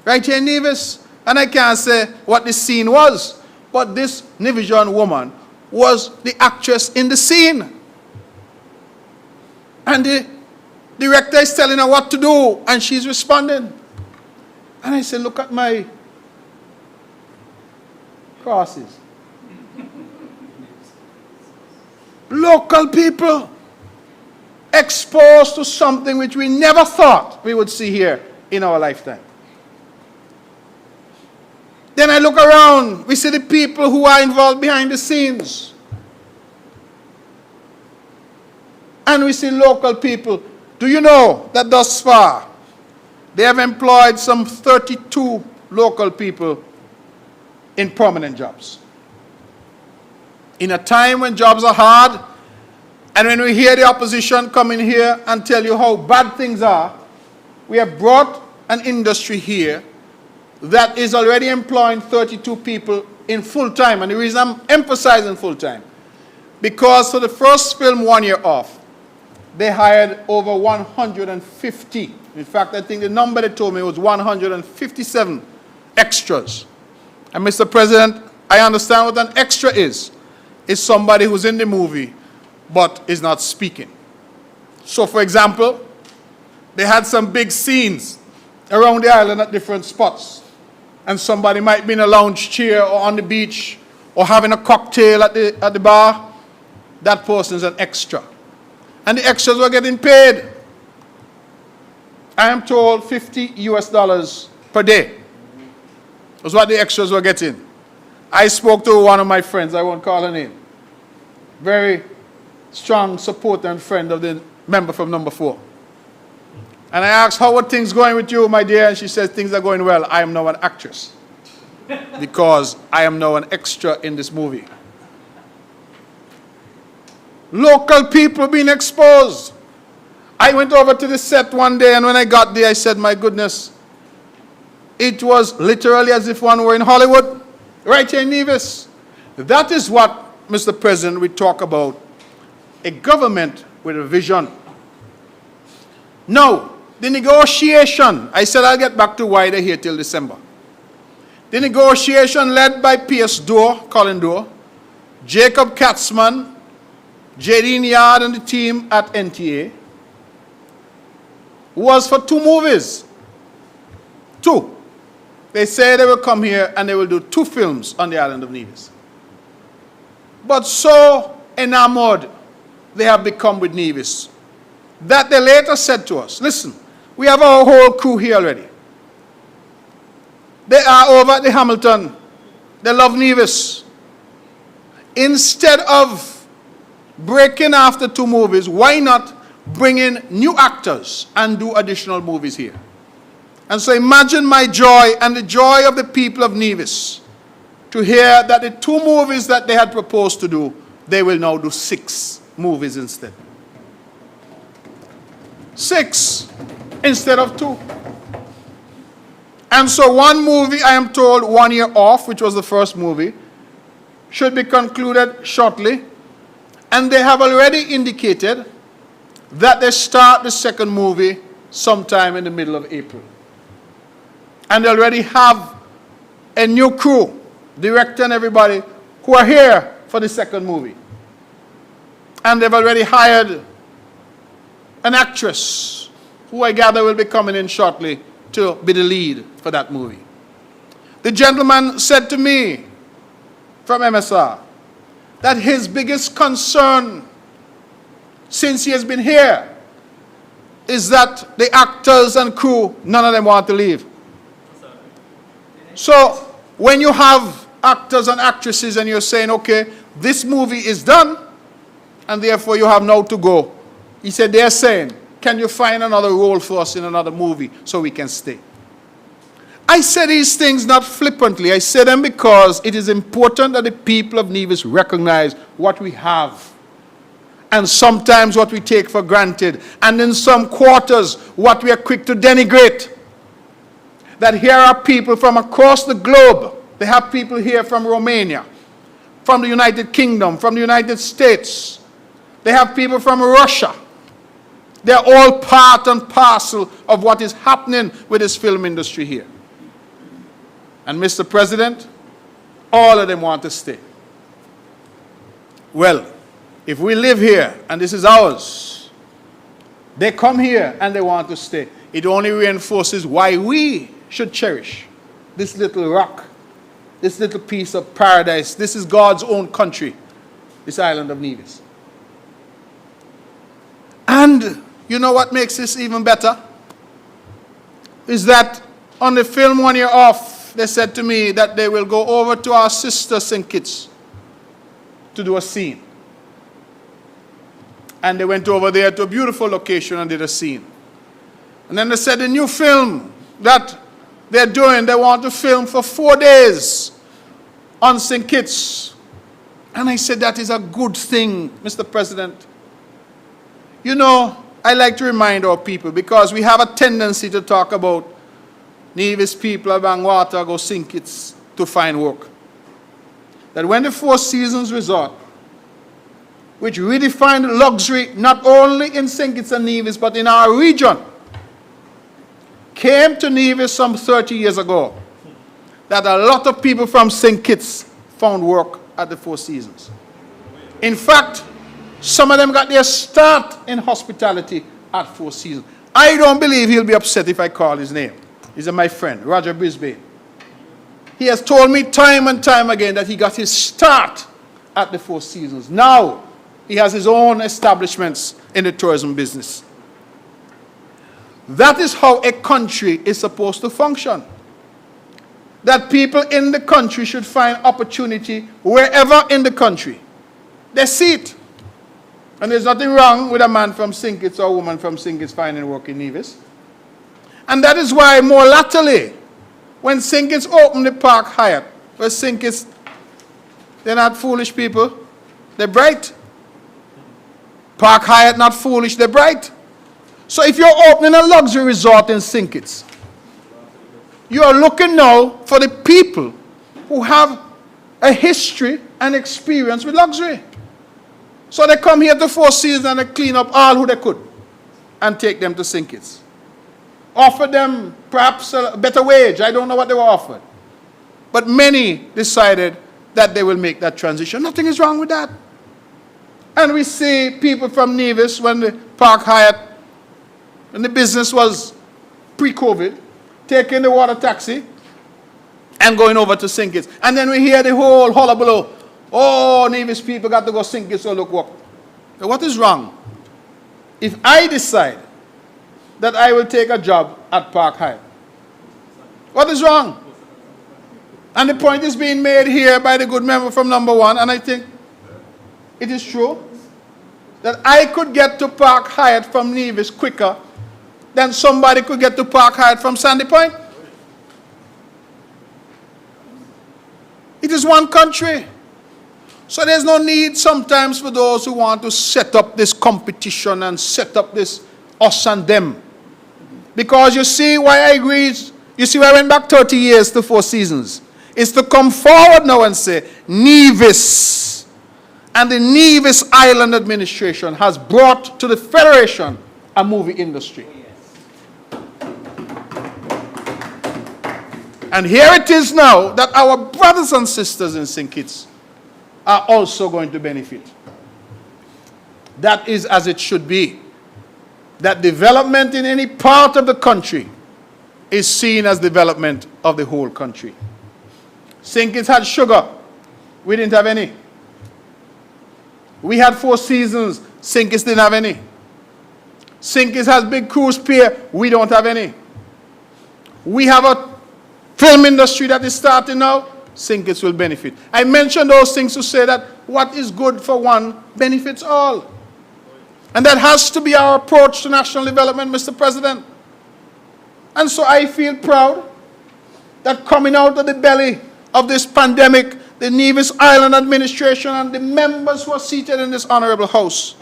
right here in Nevis, and I can't say what the scene was, but this Nevisian woman was the actress in the scene. And the director is telling her what to do, and she's responding. And I said, look at my crosses. Local people exposed to something which we never thought we would see here in our lifetime. Then I look around, we see the people who are involved behind the scenes. And we see local people. Do you know that thus far, they have employed some 32 local people in permanent jobs? In a time when jobs are hard, and when we hear the opposition come in here and tell you how bad things are, we have brought an industry here that is already employing 32 people in full-time. And the reason I'm emphasizing full-time, because for the first film, 1 year off, they hired over 150. In fact, I think the number they told me was 157 extras. And Mr. President, I understand what an extra is. It's somebody who's in the movie but is not speaking. So, for example, they had some big scenes around the island at different spots. And somebody might be in a lounge chair or on the beach or having a cocktail at the bar. That person is an extra. And the extras were getting paid, I am told, $50 per day. That's what the extras were getting. I spoke to one of my friends, I won't call her name. Very strong supporter and friend of the member from number 4. And I asked, how are things going with you, my dear? And she says, things are going well. I am now an actress. because I am now an extra in this movie. Local people being exposed. I went over to the set one day, and when I got there, I said, my goodness, it was literally as if one were in Hollywood, right here in Nevis. That is what, Mr. President, we talk about, a government with a vision. Now, the negotiation, I said I'll get back to why they're here till December. The negotiation led by Pierce Dorr, Colin Dorr, Jacob Katzman, J.D. Yard and the team at NTA, was for 2 movies. 2. They say they will come here and they will do 2 films on the island of Nevis. But so enamored they have become with Nevis that they later said to us, listen, we have our whole crew here already. They are over at the Hamilton. They love Nevis. Instead of breaking after 2 movies, why not bring in new actors and do additional movies here? And so imagine my joy and the joy of the people of Nevis to hear that the 2 movies that they had proposed to do, they will now do 6 movies instead. 6 instead of 2. And so 1 movie, I am told, 1 year off, which was the first movie, should be concluded shortly. And they have already indicated that they start the 2nd movie sometime in the middle of April. And they already have a new crew, director and everybody, who are here for the 2nd movie. And they've already hired an actress who I gather will be coming in shortly to be the lead for that movie. The gentleman said to me from MSR that his biggest concern since he has been here is that the actors and crew, none of them want to leave. So when you have actors and actresses and you're saying, okay, this movie is done and therefore you have now to go, he said, they're saying, can you find another role for us in another movie so we can stay? I say these things not flippantly. I say them because it is important that the people of Nevis recognize what we have and sometimes what we take for granted, and in some quarters what we are quick to denigrate. That here are people from across the globe. They have people here from Romania, from the United Kingdom, from the United States. They have people from Russia. They're all part and parcel of what is happening with this film industry here. And Mr. President, all of them want to stay. Well, if we live here and this is ours, they come here and they want to stay. It only reinforces why we should cherish this little rock, this little piece of paradise. This is God's own country, this island of Nevis. And you know what makes this even better? Is that on the film 1 year off, they said to me that they will go over to our sister St. Kitts to do a scene. And they went over there to a beautiful location and did a scene. And then they said the new film that they're doing, they want to film for 4 days on St. Kitts. And I said that is a good thing, Mr. President. You know, I like to remind our people, because we have a tendency to talk about Nevis people of Bangwater go St. Kitts to find work. That when the Four Seasons Resort, which redefined luxury not only in St. Kitts and Nevis but in our region, came to Nevis some 30 years ago, that a lot of people from St. Kitts found work at the Four Seasons. In fact, some of them got their start in hospitality at Four Seasons. I don't believe he'll be upset if I call his name. He's my friend, Roger Brisbane. He has told me time and time again that he got his start at the Four Seasons. Now, he has his own establishments in the tourism business. That is how a country is supposed to function. That people in the country should find opportunity wherever in the country. They see it. And there's nothing wrong with a man from St. Kitts or a woman from St. Kitts finding work in Nevis. And that is why more latterly, When Sinkits opened the Park Hyatt, well, Sinkits, they're not foolish people. They're bright. Park Hyatt, not foolish, they're bright. So if you're opening a luxury resort in Sinkits, you are looking now for the people who have a history and experience with luxury. So they come here to Four Seasons and they clean up all who they could and take them to Sinkits. Offer them perhaps a better wage. I don't know what they were offered. But many decided that they will make that transition. Nothing is wrong with that. And we see people from Nevis, when the Park Hyatt, when the business was pre-COVID, taking the water taxi and going over to Sinkits. And then we hear the whole hullabaloo. Oh, Nevis people got to go Sinkits or look what. So what is wrong? If I decide that I will take a job at Park Hyatt, what is wrong? And the point is being made here by the good member from number 1, and I think it is true that I could get to Park Hyatt from Nevis quicker than somebody could get to Park Hyatt from Sandy Point. It is one country. So there's no need sometimes for those who want to set up this competition and set up this us and them. Because you see why I agreed, you see why I went back 30 years to Four Seasons, is to come forward now and say, Nevis and the Nevis Island Administration has brought to the Federation a movie industry. And here it is now that our brothers and sisters in St. Kitts are also going to benefit. That is as it should be. That development in any part of the country is seen as development of the whole country. St. Kitts had sugar. We didn't have any. We had Four Seasons. St. Kitts didn't have any. St. Kitts has big cruise pier. We don't have any. We have a film industry that is starting now. St. Kitts will benefit. I mentioned those things to say that what is good for one benefits all. And that has to be our approach to national development, Mr. President. And so I feel proud that coming out of the belly of this pandemic, the Nevis Island Administration and the members who are seated in this honorable house,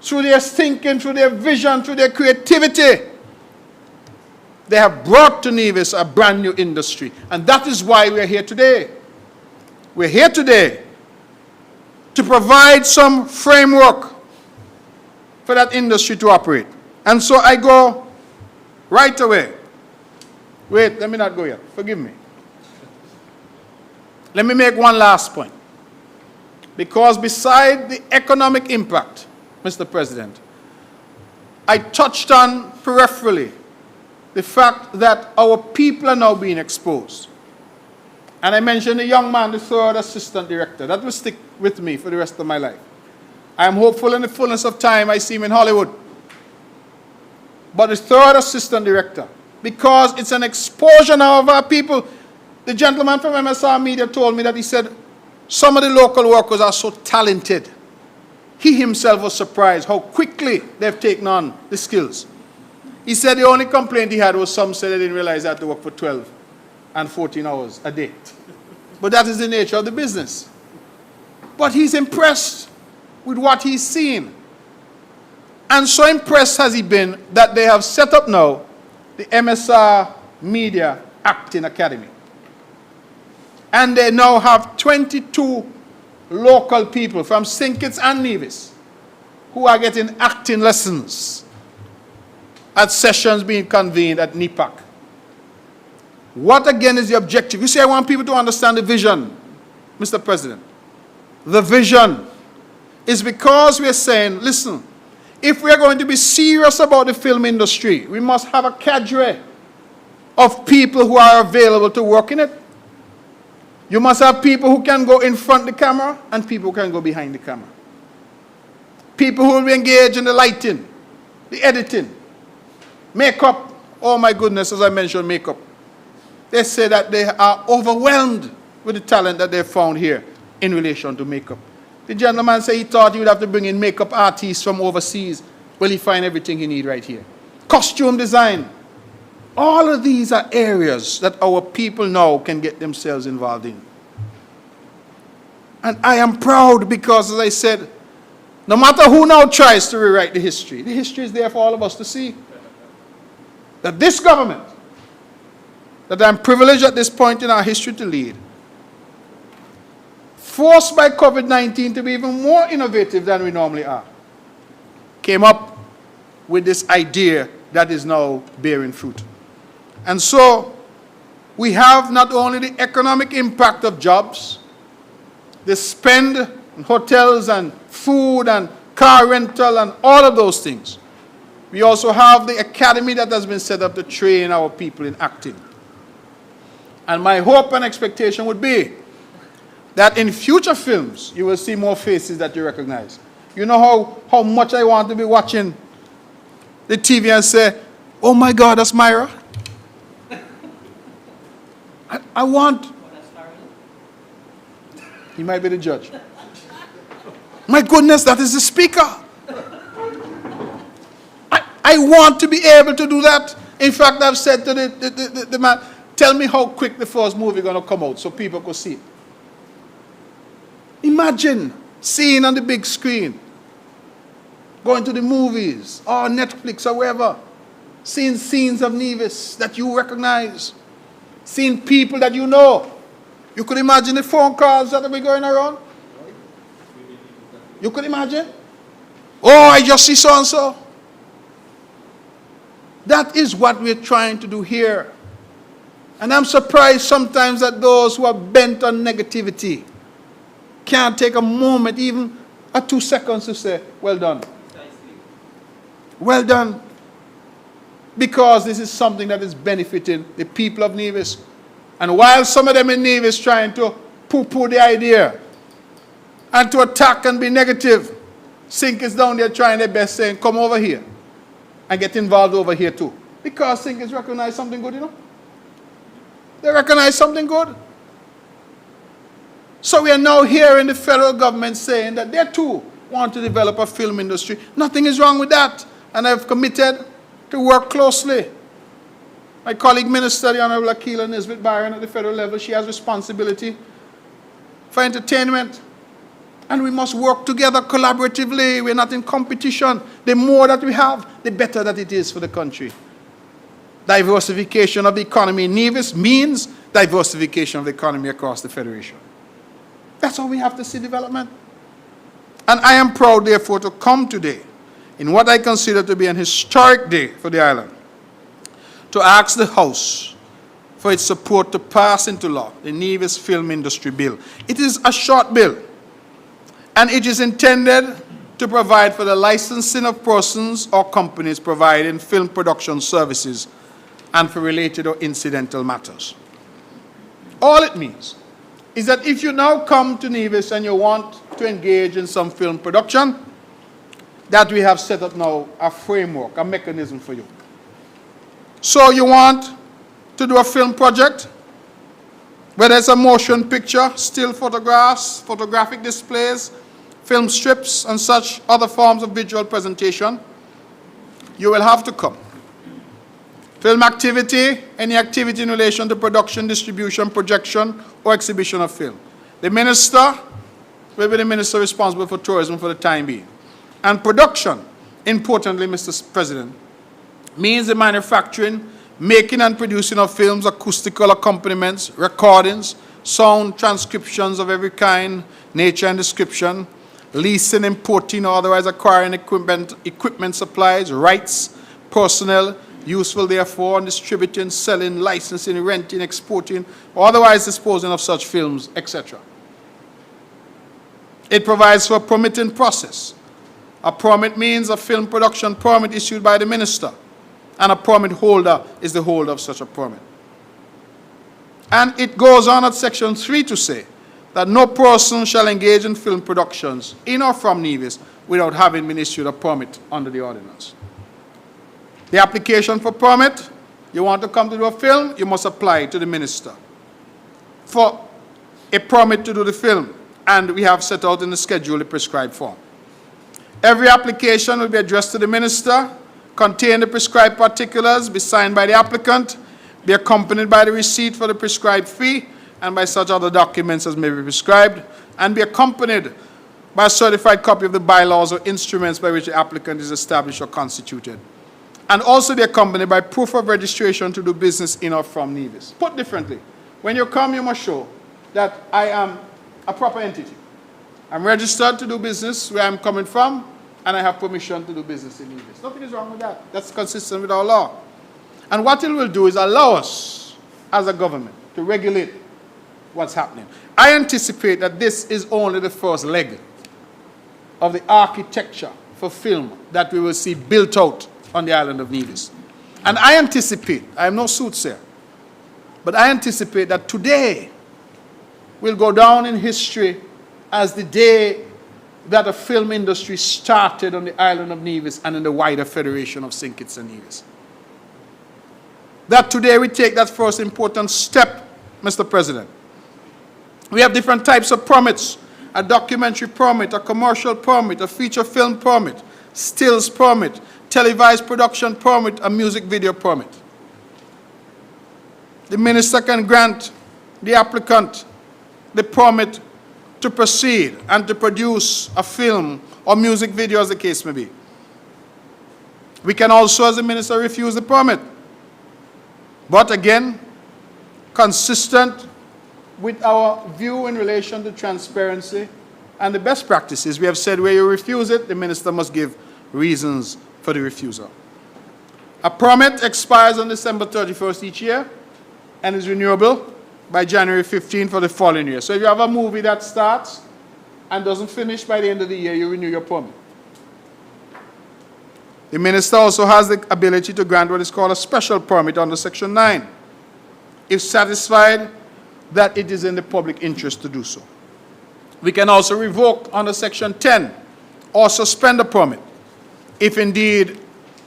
through their thinking, through their vision, through their creativity, they have brought to Nevis a brand new industry. And that is why we are here today. We're here today to provide some framework for that industry to operate. And so I go right away. Wait, let me not go yet. Forgive me. Let me make one last point. Because beside the economic impact, Mr. President, I touched on peripherally the fact that our people are now being exposed. And I mentioned the young man, the third assistant director. That will stick with me for the rest of my life. I am hopeful in the fullness of time I see him in Hollywood. But the third assistant director, because it's an exposure now of our people. The gentleman from MSR Media told me that he said, some of the local workers are so talented. He himself was surprised how quickly they've taken on the skills. He said the only complaint he had was some said they didn't realize they had to work for 12 and 14 hours a day. But that is the nature of the business. But he's impressed with what he's seen. And so impressed has he been that they have set up now the MSR Media Acting Academy. And they now have 22 local people from St. Kitts and Nevis who are getting acting lessons at sessions being convened at NIPAC. What again is the objective? You see, I want people to understand the vision, Mr. President. The vision is because we are saying, listen, if we are going to be serious about the film industry, we must have a cadre of people who are available to work in it. You must have people who can go in front of the camera and people who can go behind the camera. People who will be engaged in the lighting, the editing, makeup. Oh my goodness, as I mentioned, makeup. They say that they are overwhelmed with the talent that they found here in relation to makeup. The gentleman said he thought he would have to bring in makeup artists from overseas. Well, he find everything he need right here. Costume design. All of these are areas that our people now can get themselves involved in. And I am proud because, as I said, no matter who now tries to rewrite the history is there for all of us to see. That this government, that I'm privileged at this point in our history to lead, forced by COVID-19 to be even more innovative than we normally are, came up with this idea that is now bearing fruit. And so, we have not only the economic impact of jobs, the spend on hotels and food and car rental and all of those things. We also have the academy that has been set up to train our people in acting. And my hope and expectation would be that in future films, you will see more faces that you recognize. You know how much I want to be watching the TV and say, oh my God, that's Myra. I want. He might be the judge. My goodness, that is the speaker. I want to be able to do that. In fact, I've said to the man, tell me how quick the first movie is going to come out so people could see it. Imagine seeing on the big screen, going to the movies or Netflix or wherever, seeing scenes of Nevis that you recognize, seeing people that you know. You could imagine the phone calls that will be going around. You could imagine. Oh, I just see so-and-so. That is what we're trying to do here. And I'm surprised sometimes that those who are bent on negativity can't take a moment, even 2 seconds, to say, well done. Well done. Because this is something that is benefiting the people of Nevis. And while some of them in Nevis trying to poo-poo the idea and to attack and be negative, Sink is down there trying their best, saying, come over here and get involved over here too. Because Sink is recognize something good, you know. They recognize something good. So we are now hearing the federal government saying that they too want to develop a film industry. Nothing is wrong with that. And I've committed to work closely. My colleague minister, the Honorable Akila Nisbet Byron at the federal level, she has responsibility for entertainment. And we must work together collaboratively. We're not in competition. The more that we have, the better that it is for the country. Diversification of the economy in Nevis means diversification of the economy across the Federation. That's how we have to see development. And I am proud, therefore, to come today in what I consider to be an historic day for the island, to ask the House for its support to pass into law the Nevis Film Industry Bill. It is a short bill, and it is intended to provide for the licensing of persons or companies providing film production services and for related or incidental matters. All it means is that if you now come to Nevis and you want to engage in some film production, that we have set up now a framework, a mechanism for you. So you want to do a film project, whether it's a motion picture, still photographs, photographic displays, film strips, and such other forms of visual presentation, you will have to come. Film activity, any activity in relation to production, distribution, projection, or exhibition of film. The minister will be the minister responsible for tourism for the time being. And production, importantly, Mr. President, means the manufacturing, making and producing of films, acoustical accompaniments, recordings, sound, transcriptions of every kind, nature and description, leasing, importing, or otherwise acquiring equipment supplies, rights, personnel, useful therefore, and distributing, selling, licensing, renting, exporting, or otherwise disposing of such films, etc. It provides for a permitting process. A permit means a film production permit issued by the minister, and a permit holder is the holder of such a permit. And it goes on at section 3 to say that no person shall engage in film productions in or from Nevis without having been issued a permit under the ordinance. The application for permit, you want to come to do a film, you must apply to the minister for a permit to do the film, and we have set out in the schedule the prescribed form. Every application will be addressed to the minister, contain the prescribed particulars, be signed by the applicant, be accompanied by the receipt for the prescribed fee, and by such other documents as may be prescribed, and be accompanied by a certified copy of the bylaws or instruments by which the applicant is established or constituted, and also be accompanied by proof of registration to do business in or from Nevis. Put differently, when you come, you must show that I am a proper entity. I'm registered to do business where I'm coming from, and I have permission to do business in Nevis. Nothing is wrong with that. That's consistent with our law. And what it will do is allow us, as a government, to regulate what's happening. I anticipate that this is only the first leg of the architecture for film that we will see built out on the island of Nevis. And I anticipate, I am no soothsayer, but I anticipate that today will go down in history as the day that the film industry started on the island of Nevis and in the wider Federation of St. Kitts and Nevis. That today we take that first important step, Mr. President. We have different types of permits: a documentary permit, a commercial permit, a feature film permit, stills permit, televised production permit, a music video permit. The minister can grant the applicant the permit to proceed and to produce a film or music video, as the case may be. We can also, as the minister, refuse the permit. But again, consistent with our view in relation to transparency and the best practices, we have said where you refuse it, the minister must give reasons for the refusal. A permit expires on December 31st each year and is renewable by January 15 for the following year. So if you have a movie that starts and doesn't finish by the end of the year, you renew your permit. The minister also has the ability to grant what is called a special permit under Section 9, if satisfied that it is in the public interest to do so. We can also revoke under Section 10 or suspend a permit if indeed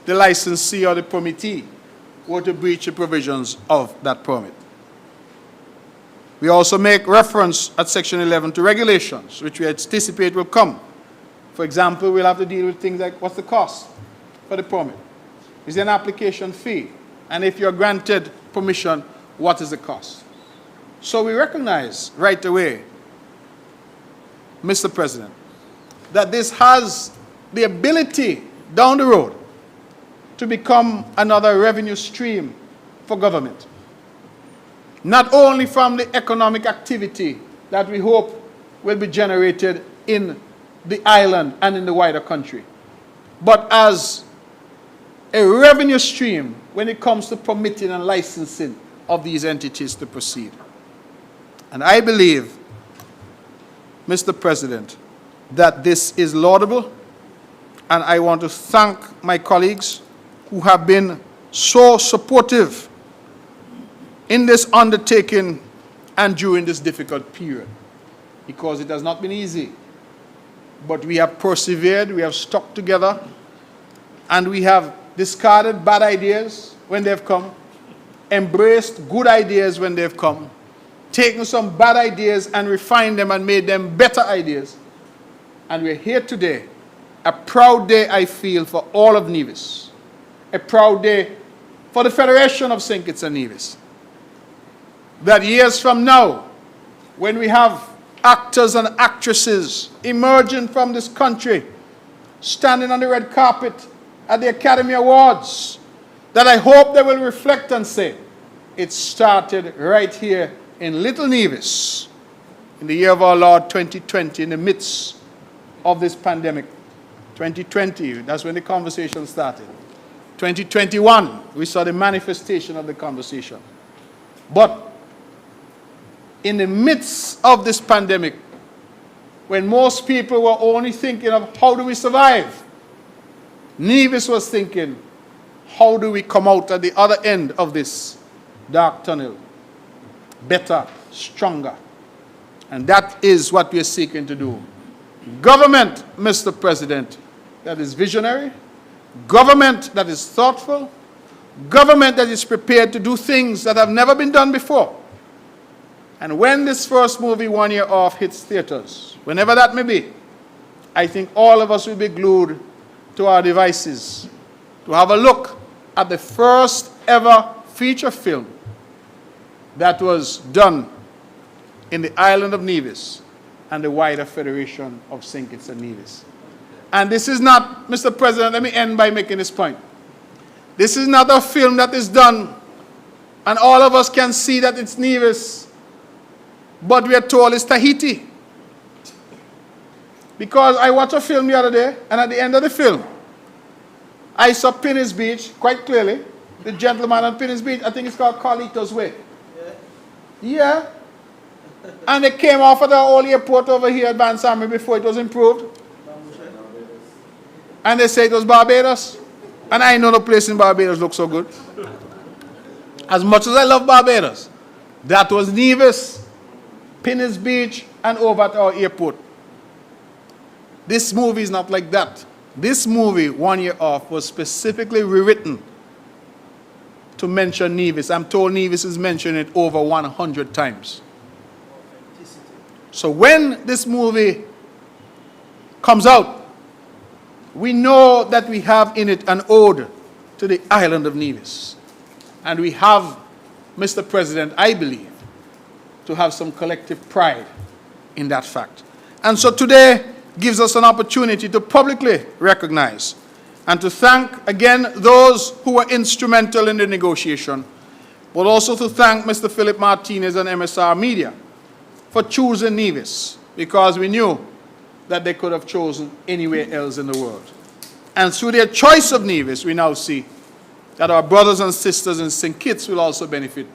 the licensee or the permittee were to breach the provisions of that permit. We also make reference at Section 11 to regulations, which we anticipate will come. For example, we'll have to deal with things like what's the cost for the permit? Is there an application fee? And if you're granted permission, what is the cost? So we recognize right away, Mr. President, that this has the ability down the road to become another revenue stream for government. Not only from the economic activity that we hope will be generated in the island and in the wider country, but as a revenue stream when it comes to permitting and licensing of these entities to proceed. And I believe, Mr. President, that this is laudable, and I want to thank my colleagues who have been so supportive in this undertaking and during this difficult period, because it has not been easy. But we have persevered, we have stuck together, and we have discarded bad ideas when they've come, embraced good ideas when they've come, taken some bad ideas and refined them and made them better ideas. And we're here today, a proud day, I feel, for all of Nevis, a proud day for the Federation of St. Kitts and Nevis, that years from now, when we have actors and actresses emerging from this country, standing on the red carpet at the Academy Awards, that I hope they will reflect and say, it started right here in Little Nevis, in the year of our Lord 2020, in the midst of this pandemic. 2020, that's when the conversation started. 2021, we saw the manifestation of the conversation. But in the midst of this pandemic, when most people were only thinking of how do we survive, Nevis was thinking, how do we come out at the other end of this dark tunnel? Better, stronger. And that is what we are seeking to do. Government, Mr. President, that is visionary, government that is thoughtful, government that is prepared to do things that have never been done before. And when this first movie, 1 Year Off, hits theaters, whenever that may be, I think all of us will be glued to our devices to have a look at the first ever feature film that was done in the island of Nevis and the wider Federation of St. Kitts and Nevis. And this is not, Mr. President, let me end by making this point. This is not a film that is done and all of us can see that it's Nevis, but we are told it's Tahiti. Because I watched a film the other day, and at the end of the film, I saw Penny's Beach quite clearly. The gentleman on Penny's Beach, I think it's called Carlito's Way. Yeah. And they came off at the old airport over here at Bansami before it was improved. And they say it was Barbados. And I know the place in Barbados looks so good. As much as I love Barbados, that was Nevis, Penny's Beach, and over at our airport. This movie is not like that. This movie, 1 year off, was specifically rewritten to mention Nevis. I'm told Nevis is mentioned it over 100 times. So when this movie comes out, we know that we have in it an ode to the island of Nevis. And we have, Mr. President, I believe, to have some collective pride in that fact. And so today gives us an opportunity to publicly recognize and to thank again those who were instrumental in the negotiation, but also to thank Mr. Philip Martinez and MSR Media for choosing Nevis, because we knew that they could have chosen anywhere else in the world. And through their choice of Nevis, we now see that our brothers and sisters in St. Kitts will also benefit,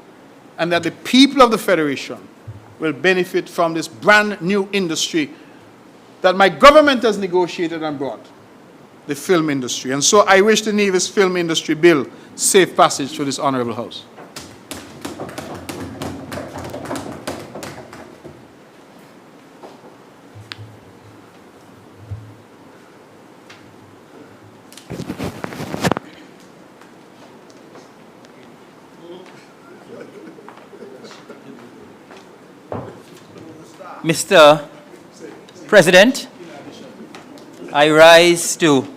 and that the people of the Federation will benefit from this brand new industry that my government has negotiated and brought, the film industry. And so I wish the Nevis Film Industry Bill safe passage to this Honorable House. Mr. President, I rise to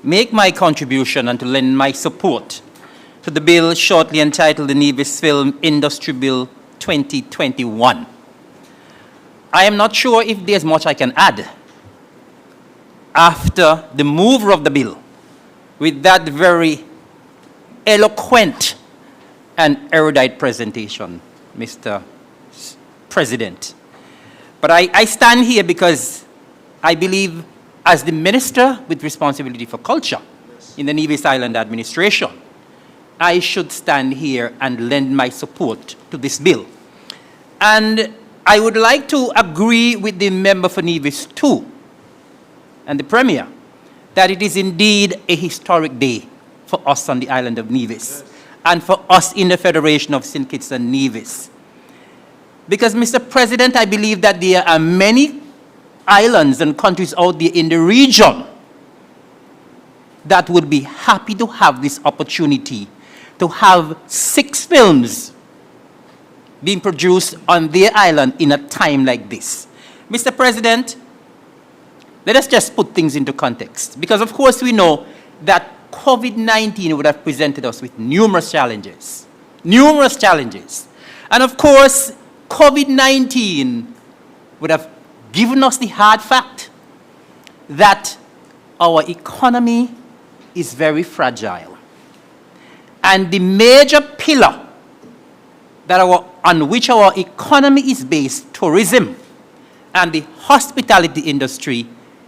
make my contribution and to lend my support to the bill shortly entitled the Nevis Film Industry Bill 2021. I am not sure if there's much I can add after the mover of the bill with that very eloquent and erudite presentation, Mr. President. But I stand here because I believe, as the minister with responsibility for culture in the Nevis Island administration, I should stand here and lend my support to this bill. And I would like to agree with the member for Nevis too, and the Premier, that it is indeed a historic day for us on the island of Nevis, and for us in the Federation of St. Kitts and Nevis. Because, Mr. President, I believe that there are many islands and countries out there in the region that would be happy to have this opportunity to have 6 films being produced on their island in a time like this. Mr. President, let us just put things into context, because of course we know that COVID-19 would have presented us with numerous challenges. And of course, COVID-19 would have given us the hard fact that our economy is very fragile. And the major pillar on which our economy is based, tourism, and the hospitality industry,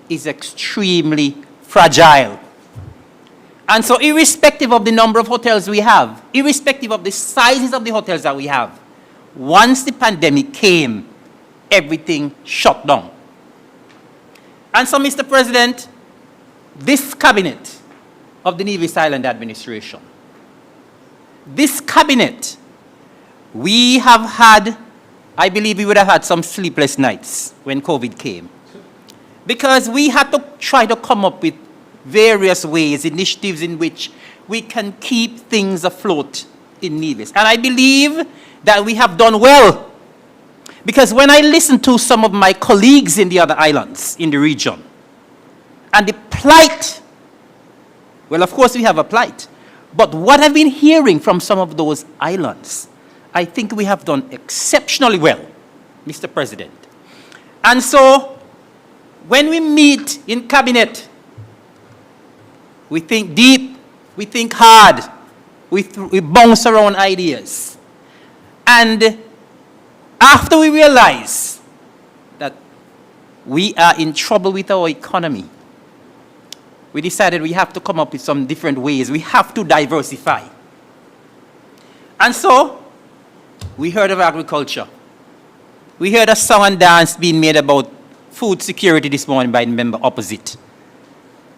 is extremely fragile. And so irrespective of the number of hotels we have, irrespective of the sizes of the hotels that we have, once the pandemic came, everything shut down. And so, Mr. President, this cabinet of the Nevis Island administration, this cabinet, we have had, I believe we would have had some sleepless nights when COVID came, because we had to try to come up with various ways, initiatives in which we can keep things afloat in Nevis. And I believe that we have done well, because when I listen to some of my colleagues in the other islands in the region and the plight Well, of course, we have a plight. But what I've been hearing from some of those islands, I think we have done exceptionally well, Mr. President. And so, when we meet in cabinet, we think deep, we think hard, we bounce around ideas. And after we realize that we are in trouble with our economy, we decided we have to come up with some different ways. We have to diversify. And so, we heard of agriculture. We heard a song and dance being made about food security this morning by the member opposite.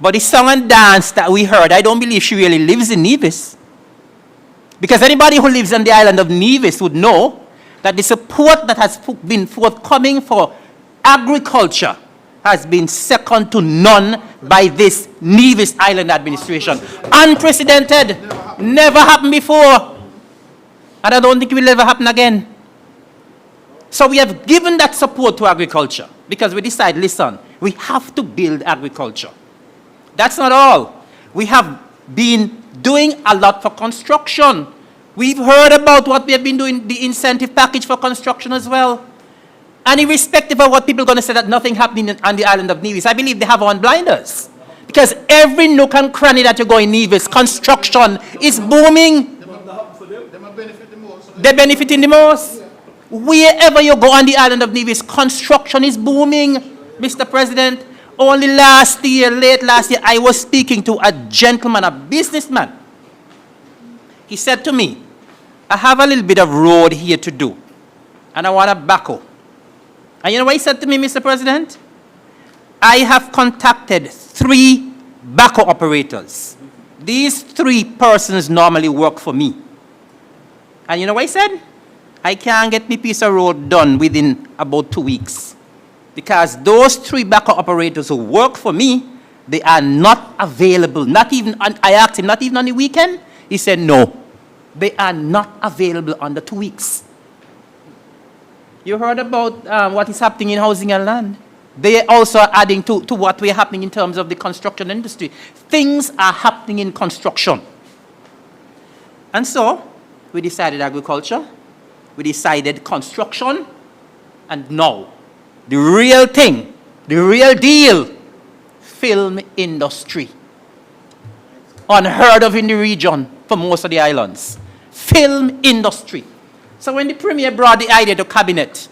But the song and dance that we heard, I don't believe she really lives in Nevis. Because anybody who lives on the island of Nevis would know that the support that has been forthcoming for agriculture has been second to none by this Nevis Island administration. Unprecedented. Never happened before. And I don't think it will ever happen again. So we have given that support to agriculture because we decided, listen, we have to build agriculture. That's not all. We have been doing a lot for construction. We've heard about what we have been doing, the incentive package for construction as well. And irrespective of what people are going to say that nothing happening on the island of Nevis, I believe they have on blinders. Because every nook and cranny that you go in Nevis, construction is booming. They're benefiting the most. Wherever you go on the island of Nevis, construction is booming, Mr. President. Only last year, late last year, I was speaking to a gentleman, a businessman. He said to me, I have a little bit of road here to do, and I want a backhoe. And you know what he said to me, Mr. President? I have contacted 3 backhoe operators. These 3 persons normally work for me. And you know what he said? I can't get my piece of road done within about 2 weeks. Because those 3 backhoe operators who work for me, they are not available. Not even, I asked him, not even on the weekend? He said, no. They are not available under 2 weeks. You heard about what is happening in housing and land. They are also adding to what we're happening in terms of the construction industry. Things are happening in construction. And so, we decided agriculture, we decided construction, and now, the real thing, the real deal, film industry. Unheard of in the region for most of the islands. Film industry. So when the Premier brought the idea to cabinet,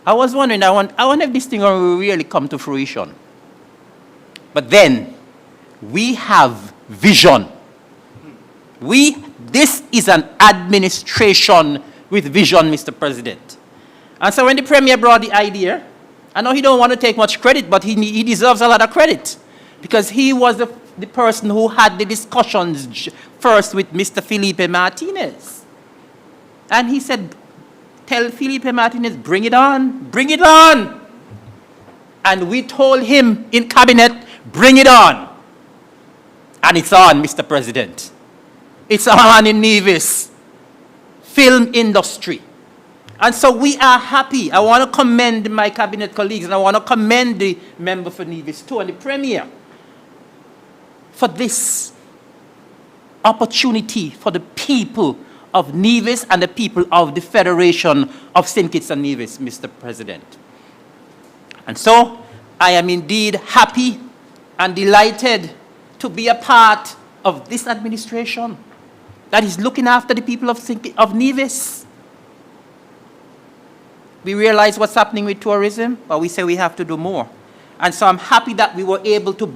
I was wondering, I wonder if this thing will really come to fruition. But then, we have vision. This is an administration with vision, Mr. President. And so when the Premier brought the idea, I know he don't want to take much credit, but he deserves a lot of credit. Because he was the person who had the discussions first with Mr. Felipe Martinez. And he said, tell Felipe Martinez, bring it on, bring it on. And we told him in cabinet, bring it on. And it's on, Mr. President. It's on in Nevis. Film industry. And so we are happy. I want to commend my cabinet colleagues, and I want to commend the member for Nevis too, and the Premier for this opportunity for the people of Nevis and the people of the Federation of St. Kitts and Nevis, Mr. President. And so I am indeed happy and delighted to be a part of this administration that is looking after the people of Nevis. We realize what's happening with tourism, but we say we have to do more. And so I'm happy that we were able to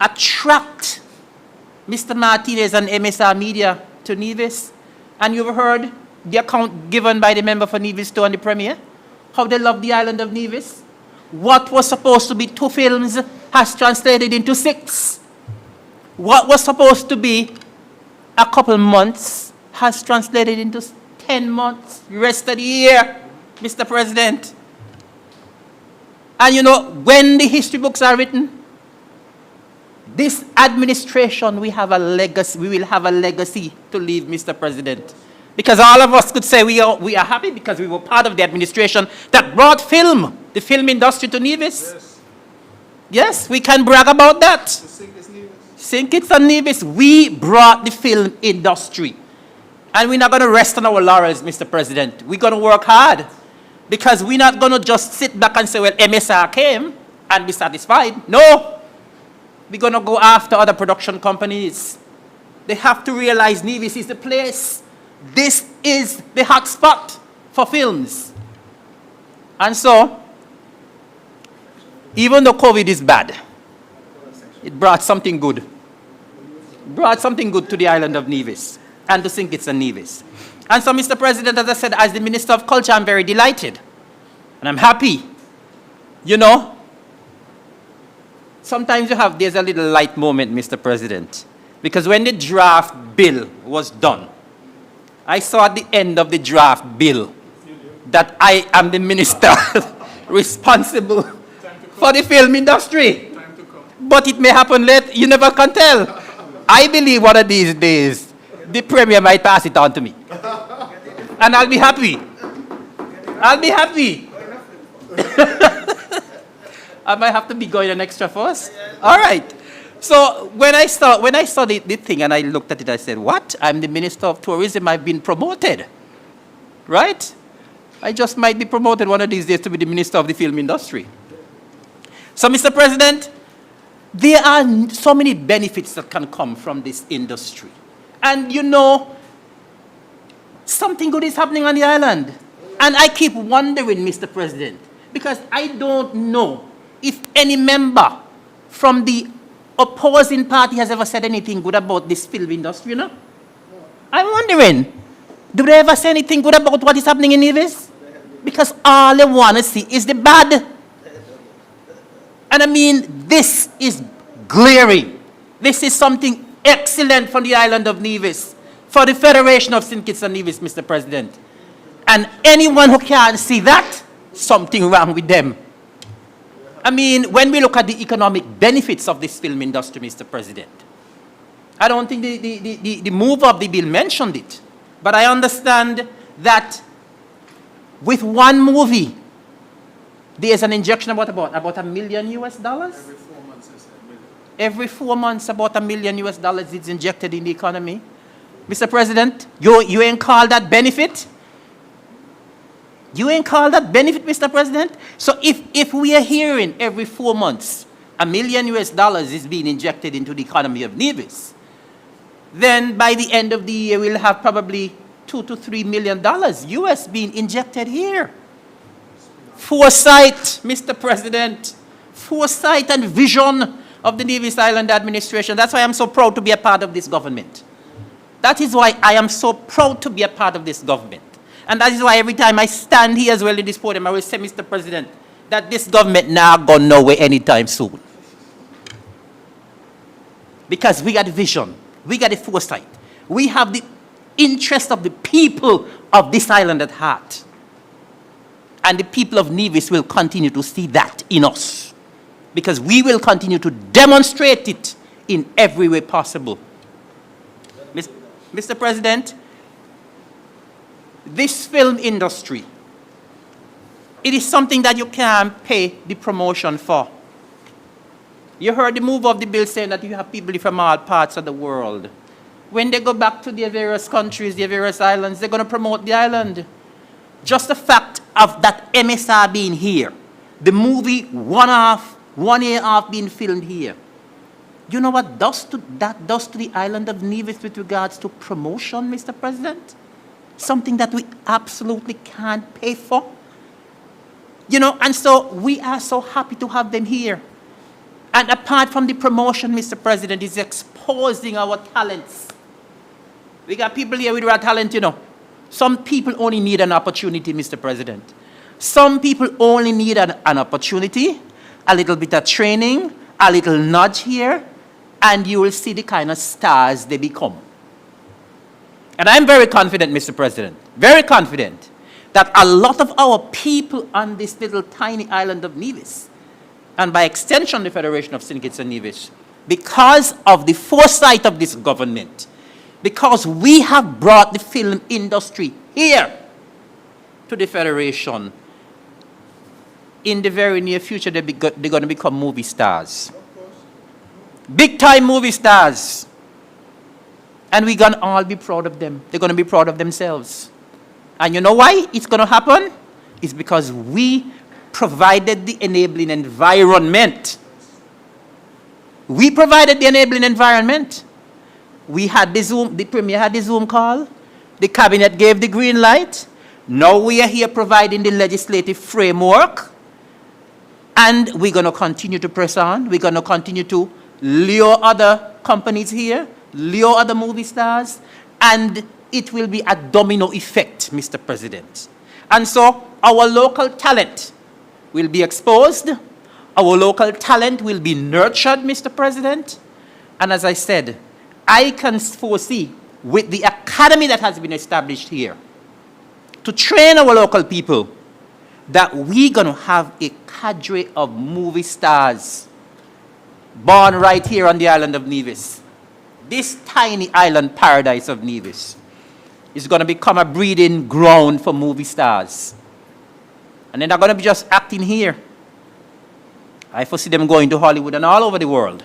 attract Mr. Martinez and MSR Media to Nevis. And you've heard the account given by the member for Nevis too and the Premier, how they love the island of Nevis. What was supposed to be 2 films has translated into 6. What was supposed to be a couple months has translated into 10 months, the rest of the year, Mr. President. And you know, when the history books are written, this administration, we have a legacy, we will have a legacy to leave, Mr. President. Because all of us could say we are happy because we were part of the administration that brought film, the film industry to Nevis. Yes, we can brag about that. St. Kitts and Nevis, we brought the film industry. And we're not going to rest on our laurels, Mr. President. We're going to work hard. Because we're not going to just sit back and say, well, MSR came and be satisfied. No. We're going to go after other production companies. They have to realize Nevis is the place. This is the hot spot for films. And so, even though COVID is bad, it brought something good. It brought something good to the island of Nevis and to St. Kitts and Nevis. And so, Mr. President, as I said, as the Minister of Culture, I'm very delighted. And I'm happy. You know, sometimes there's a little light moment, Mr. President. Because when the draft bill was done, I saw at the end of the draft bill that I am the minister responsible for the film industry. But it may happen late, you never can tell. I believe one of these days, the Premier might pass it on to me. And I'll be happy. I'll be happy. I might have to be going an extra first. All right. So when I saw the thing and I looked at it, I said, what? I'm the Minister of Tourism. I've been promoted. Right? I just might be promoted one of these days to be the Minister of the Film Industry. So, Mr. President, there are so many benefits that can come from this industry. And you know, something good is happening on the island. And I keep wondering, Mr. President, because I don't know if any member from the opposing party has ever said anything good about this film industry, you know? I'm wondering, do they ever say anything good about what is happening in Nevis? Because all they want to see is the bad. And I mean, this is glaring. This is something excellent for the island of Nevis, for the Federation of St. Kitts and Nevis, Mr. President. And anyone who can't see that, something wrong with them. I mean, when we look at the economic benefits of this film industry, Mr. President, I don't think the mover of the bill mentioned it. But I understand that with one movie, there's an injection about $1 million US. Every 4 months, every 4 months, about $1 million US is injected in the economy. Mr. President, you ain't call that benefit? You ain't call that benefit, Mr. President? So if we are hearing every 4 months, $1 million US is being injected into the economy of Nevis, then by the end of the year, we'll have probably $2 to $3 million US being injected here. Foresight, Mr. President. Foresight and vision of the Nevis Island administration. That's why I'm so proud to be a part of this government. That is why I am so proud to be a part of this government. And that is why every time I stand here as well in this podium, I will say, Mr. President, that this government now go nowhere anytime soon. Because we got the vision. We got the foresight. We have the interest of the people of this island at heart. And the people of Nevis will continue to see that in us. Because we will continue to demonstrate it in every way possible. Mr. President, this film industry, it is something that you can't pay the promotion for. You heard the move of the bill saying that you have people from all parts of the world. When they go back to their various countries, their various islands, they're going to promote the island. Just the fact of that MSR being here, the movie one year off being filmed here. You know what that does to the island of Nevis with regards to promotion, Mr. President? Something that we absolutely can't pay for. You know, and so we are so happy to have them here. And apart from the promotion, Mr. President, is exposing our talents. We got people here with raw talent, you know. Some people only need an opportunity, Mr. President. Some people only need an opportunity, a little bit of training, a little nudge here, and you will see the kind of stars they become. And I'm very confident, Mr. President, very confident, that a lot of our people on this little tiny island of Nevis, and by extension the Federation of St. Kitts and Nevis, because of the foresight of this government, because we have brought the film industry here to the Federation, in the very near future they're going to become movie stars. big-time movie stars. And we're going to all be proud of them. They're going to be proud of themselves. And you know why it's going to happen? It's because we provided the enabling environment. We provided the enabling environment. We had the Zoom, the Premier had the Zoom call. The Cabinet gave the green light. Now we are here providing the legislative framework. And we're going to continue to press on. We're going to continue to lure other companies here, lure other movie stars, and it will be a domino effect, Mr. President. And so our local talent will be exposed. Our local talent will be nurtured, Mr. President. And as I said, I can foresee with the academy that has been established here to train our local people that we're going to have a cadre of movie stars born right here on the island of Nevis. This tiny island paradise of Nevis is going to become a breeding ground for movie stars. And they're not going to be just acting here. I foresee them going to Hollywood and all over the world.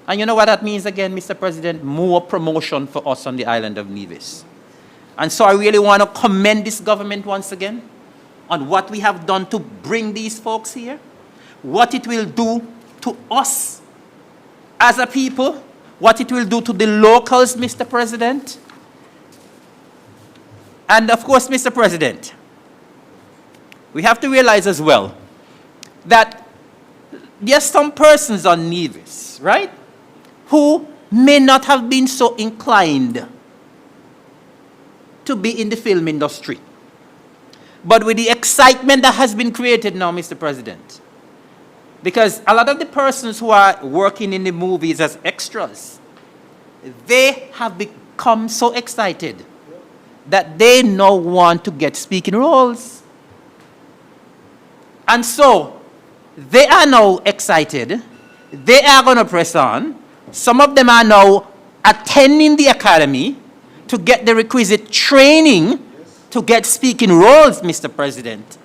And you know what that means again, Mr. President? More promotion for us on the island of Nevis. And so I really want to commend this government once again on what we have done to bring these folks here, what it will do to us as a people, what it will do to the locals, Mr. President. And of course, Mr. President, we have to realize as well that there are some persons on Nevis, right, who may not have been so inclined to be in the film industry. But with the excitement that has been created now, Mr. President, because a lot of the persons who are working in the movies as extras, they have become so excited that they now want to get speaking roles. And so, they are now excited. They are going to press on. Some of them are now attending the academy to get the requisite training to get speaking roles, Mr. President.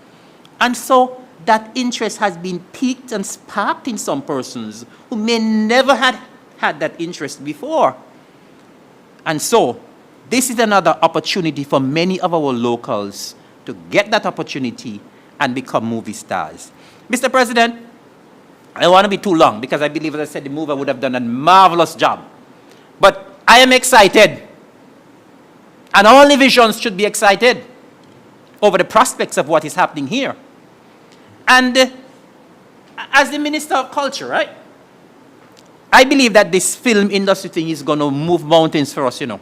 And so that interest has been piqued and sparked in some persons who may never have had that interest before. And so this is another opportunity for many of our locals to get that opportunity and become movie stars. Mr. President, I don't want to be too long because I believe, as I said, the mover would have done a marvelous job. But I am excited. And all divisions should be excited over the prospects of what is happening here. And as the Minister of Culture, right, I believe that this film industry thing is going to move mountains for us, you know.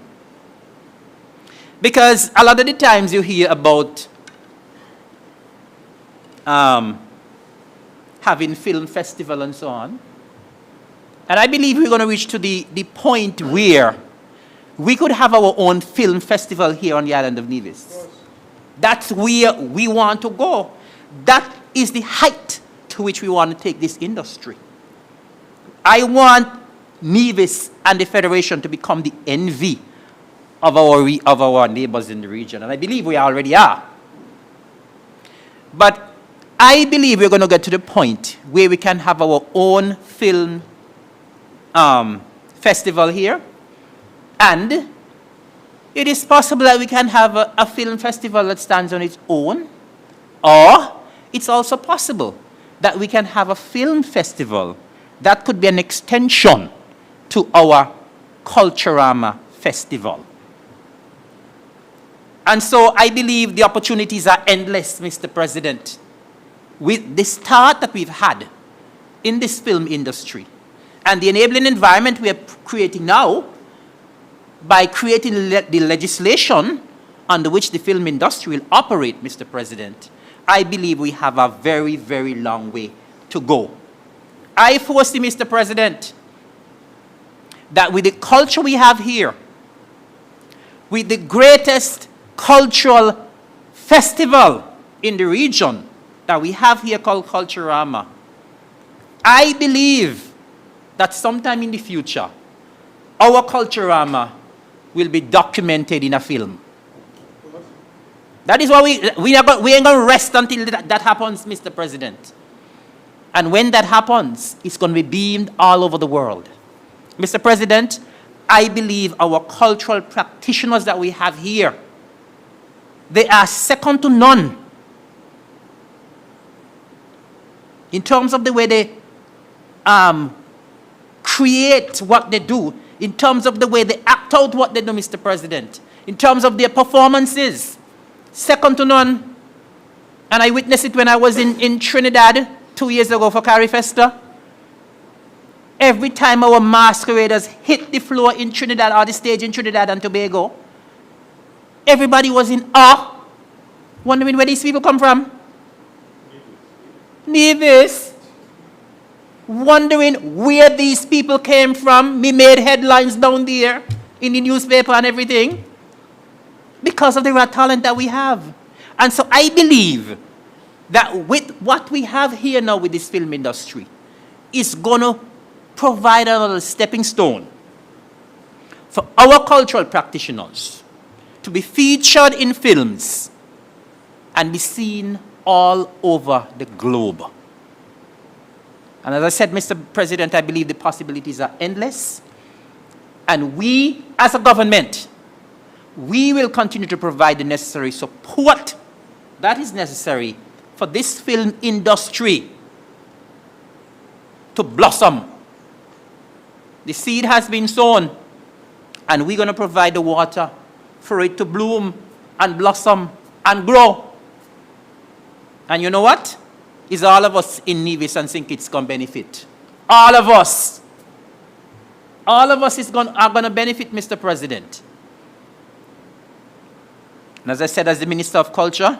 Because a lot of the times you hear about having film festival and so on. And I believe we're going to reach to the point where we could have our own film festival here on the island of Nevis. That's where we want to go. That is the height to which we want to take this industry. I want Nevis and the Federation to become the envy of our neighbors in the region. And I believe we already are. But I believe we're going to get to the point where we can have our own film festival here. And it is possible that we can have a film festival that stands on its own. Or it's also possible that we can have a film festival that could be an extension to our Culturama festival. And so I believe the opportunities are endless, Mr. President. With the start that we've had in this film industry and the enabling environment we are creating now by creating the legislation under which the film industry will operate, Mr. President, I believe we have a very, very long way to go. I foresee, Mr. President, that with the culture we have here, with the greatest cultural festival in the region that we have here called Culturama, I believe that sometime in the future, our Culturama will be documented in a film. That is why we ain't going to rest until that happens, Mr. President. And when that happens, it's going to be beamed all over the world. Mr. President, I believe our cultural practitioners that we have here, they are second to none in terms of the way they create what they do, in terms of the way they act out what they do, Mr. President, in terms of their performances, second to none. And I witnessed it when I was in Trinidad 2 years ago for Carrie Festa. Every time our masqueraders hit the floor in Trinidad or the stage in Trinidad and Tobago, everybody was in awe, wondering where these people come from. Nevis. Wondering where these people came from. We made headlines down there in the newspaper and everything because of the raw talent that we have. And so I believe that with what we have here now with this film industry, it's going to provide another stepping stone for our cultural practitioners to be featured in films and be seen all over the globe. And as I said, Mr. President, I believe the possibilities are endless. And we, as a government, we will continue to provide the necessary support that is necessary for this film industry to blossom. The seed has been sown, and we're going to provide the water for it to bloom and blossom and grow. And you know what? It's all of us in Nevis and St. Kitts going to benefit. All of us. All of us are going to benefit, Mr. President. And as I said, as the Minister of Culture,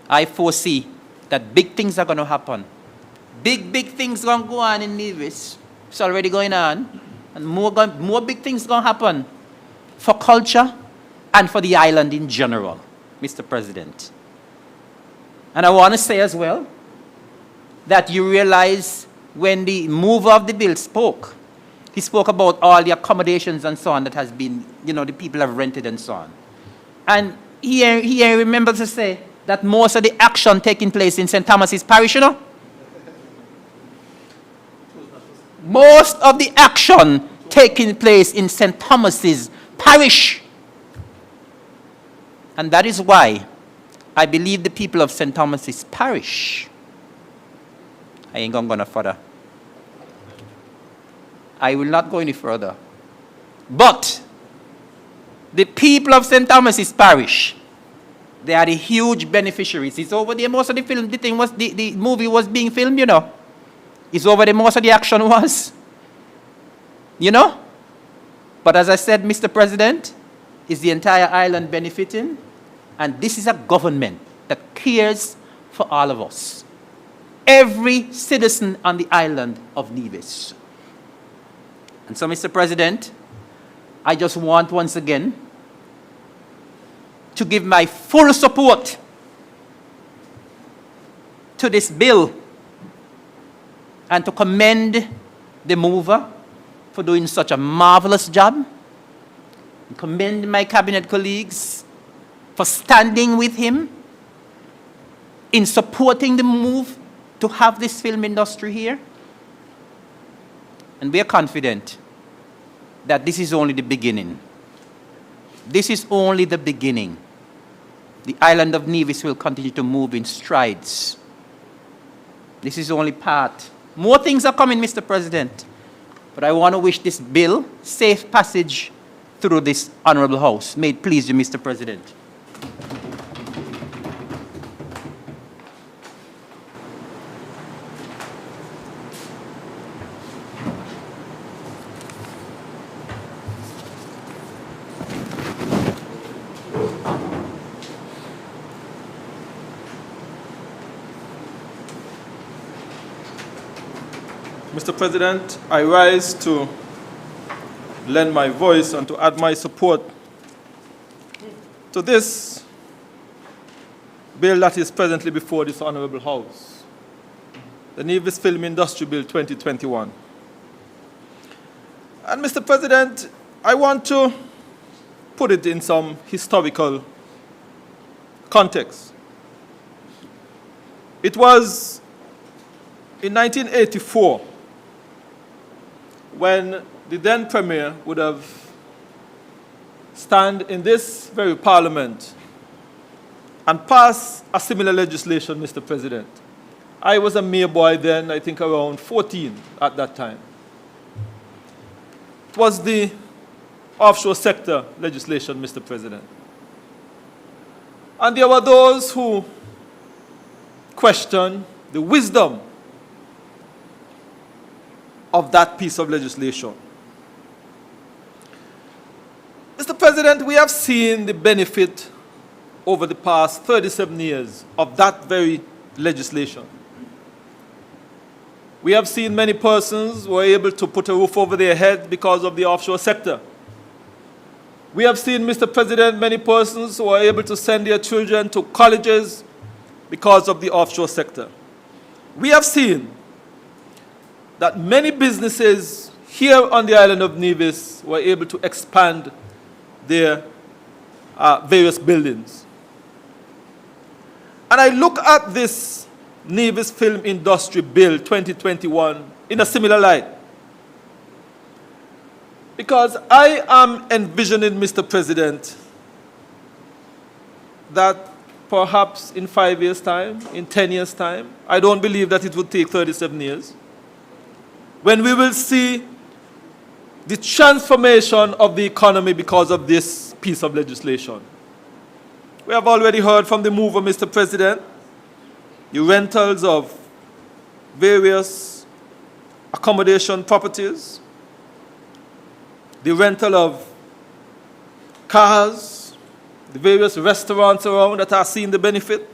I foresee that big things are going to happen. Big things going to go on in Nevis. It's already going on. And more big things going to happen for culture and for the island in general, Mr. President. And I want to say as well that you realize when the mover of the bill spoke, he spoke about all the accommodations and so on that has been, the people have rented and so on. And he remembers to say that most of the action taking place in St. Thomas's Parish, most of the action taking place in St. Thomas's Parish. And that is why I believe the people of St. Thomas's Parish, I ain't going to go further. I will not go any further. But the people of St. Thomas's Parish, they are the huge beneficiaries. It's over there. Most of the movie was being filmed, It's over there. Most of the action was, But as I said, Mr. President, is the entire island benefiting? And this is a government that cares for all of us. Every citizen on the island of Nevis. And so, Mr. President, I just want once again to give my full support to this bill and to commend the mover for doing such a marvelous job. And commend my cabinet colleagues for standing with him in supporting the move to have this film industry here. And we are confident that this is only the beginning. This is only the beginning. The island of Nevis will continue to move in strides. This is only part. More things are coming, Mr. President. But I want to wish this bill safe passage through this honorable House. May it please you, Mr. President. Mr. President, I rise to lend my voice and to add my support to this bill that is presently before this honorable House, the Nevis Film Industry Bill 2021. And Mr. President, I want to put it in some historical context. It was in 1984, when the then Premier would have stand in this very Parliament and pass a similar legislation, Mr. President. I was a mere boy then, I think around 14 at that time. It was the offshore sector legislation, Mr. President. And there were those who questioned the wisdom of that piece of legislation. Mr. President, we have seen the benefit over the past 37 years of that very legislation. We have seen many persons who were able to put a roof over their head because of the offshore sector. We have seen, Mr. President, many persons who are able to send their children to colleges because of the offshore sector. We have seen that many businesses here on the island of Nevis were able to expand their various buildings. And I look at this Nevis Film Industry Bill 2021 in a similar light. Because I am envisioning, Mr. President, that perhaps in 5 years' time, in 10 years' time, I don't believe that it would take 37 years, when we will see the transformation of the economy because of this piece of legislation. We have already heard from the mover, Mr. President, the rentals of various accommodation properties, the rental of cars, the various restaurants around that are seeing the benefit.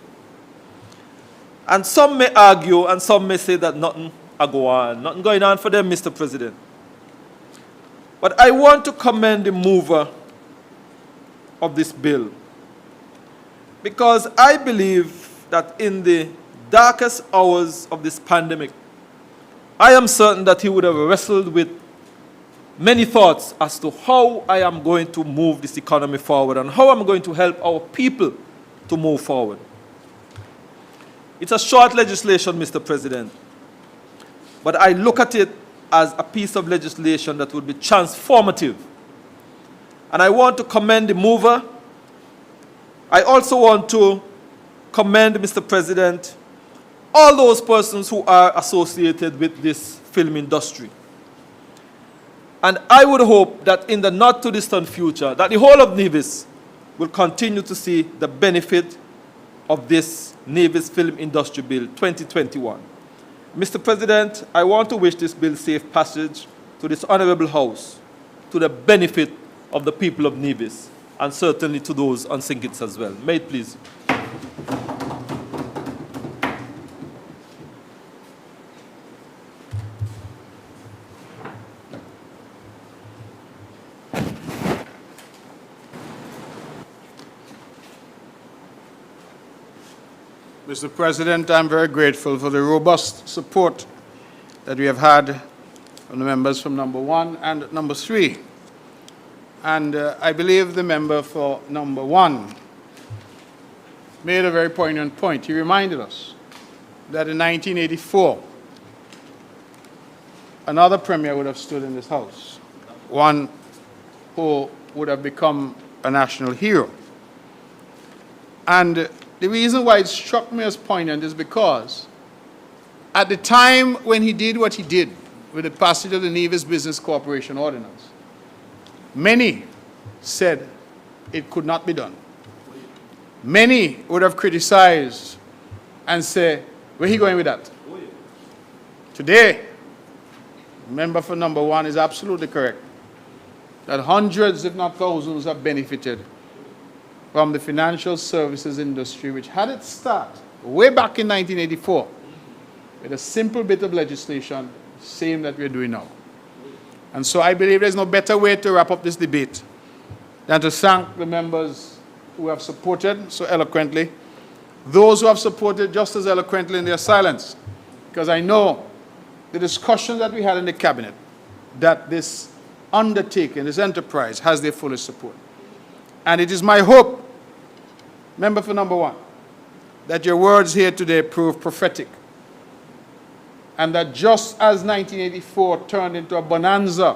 And some may argue and some may say that nothing going on for them, Mr. President. But I want to commend the mover of this bill, because I believe that in the darkest hours of this pandemic, I am certain that he would have wrestled with many thoughts as to how I am going to move this economy forward and how I'm going to help our people to move forward. It's a short legislation, Mr. President, but I look at it as a piece of legislation that would be transformative. And I want to commend the mover. I also want to commend, Mr. President, all those persons who are associated with this film industry. And I would hope that in the not-too-distant future, that the whole of Nevis will continue to see the benefit of this Nevis Film Industry Bill 2021. Mr. President, I want to wish this bill safe passage to this honorable House, to the benefit of the people of Nevis, and certainly to those on St. Kitts as well. May it please. Mr. President, I'm very grateful for the robust support that we have had from the members from number 1 and number 3. And I believe the member for number 1 made a very poignant point. He reminded us that in 1984, another premier would have stood in this house, one who would have become a national hero. And the reason why it struck me as poignant is because at the time when he did what he did with the passage of the Nevis Business Corporation Ordinance, many said it could not be done. Many would have criticized and said, where are you going with that? Today, the member for number 1 is absolutely correct, that hundreds, if not thousands, have benefited from the financial services industry, which had its start way back in 1984 with a simple bit of legislation, same that we're doing now. And so I believe there's no better way to wrap up this debate than to thank the members who have supported so eloquently, those who have supported just as eloquently in their silence, because I know the discussion that we had in the cabinet, that this undertaking, this enterprise, has their fullest support. And it is my hope, member for number 1, that your words here today prove prophetic and that just as 1984 turned into a bonanza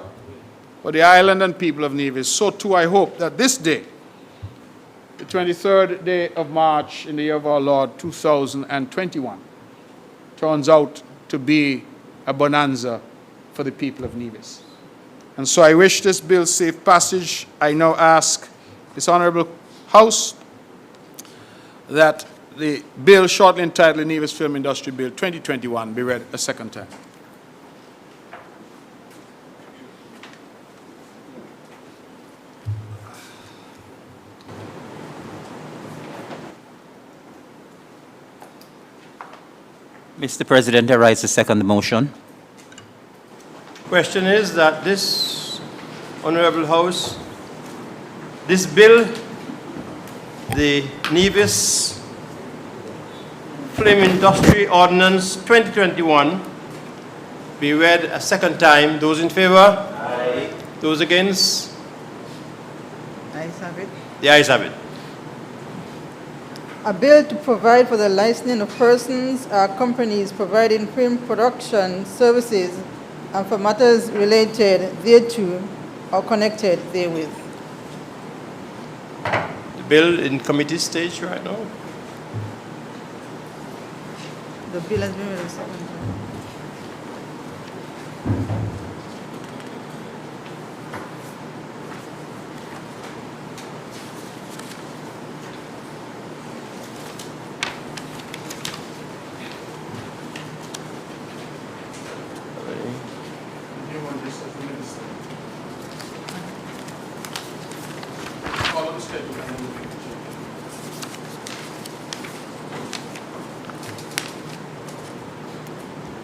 for the island and people of Nevis, so too I hope that this day, the 23rd day of March in the year of our Lord 2021, turns out to be a bonanza for the people of Nevis. And so I wish this bill safe passage. I now ask this Honorable House that the bill shortly entitled Nevis Film Industry Bill 2021 be read a second time. Mr. President, I rise to second the motion. Question is that this Honorable House, this bill, the Nevis Film Industry Ordinance 2021, be read a second time. Those in favor? Aye. Those against? Ayes have it. The ayes have it. A bill to provide for the licensing of persons or companies providing film production services and for matters related thereto or connected therewith. The bill in committee stage right now. The bill has been read a second time.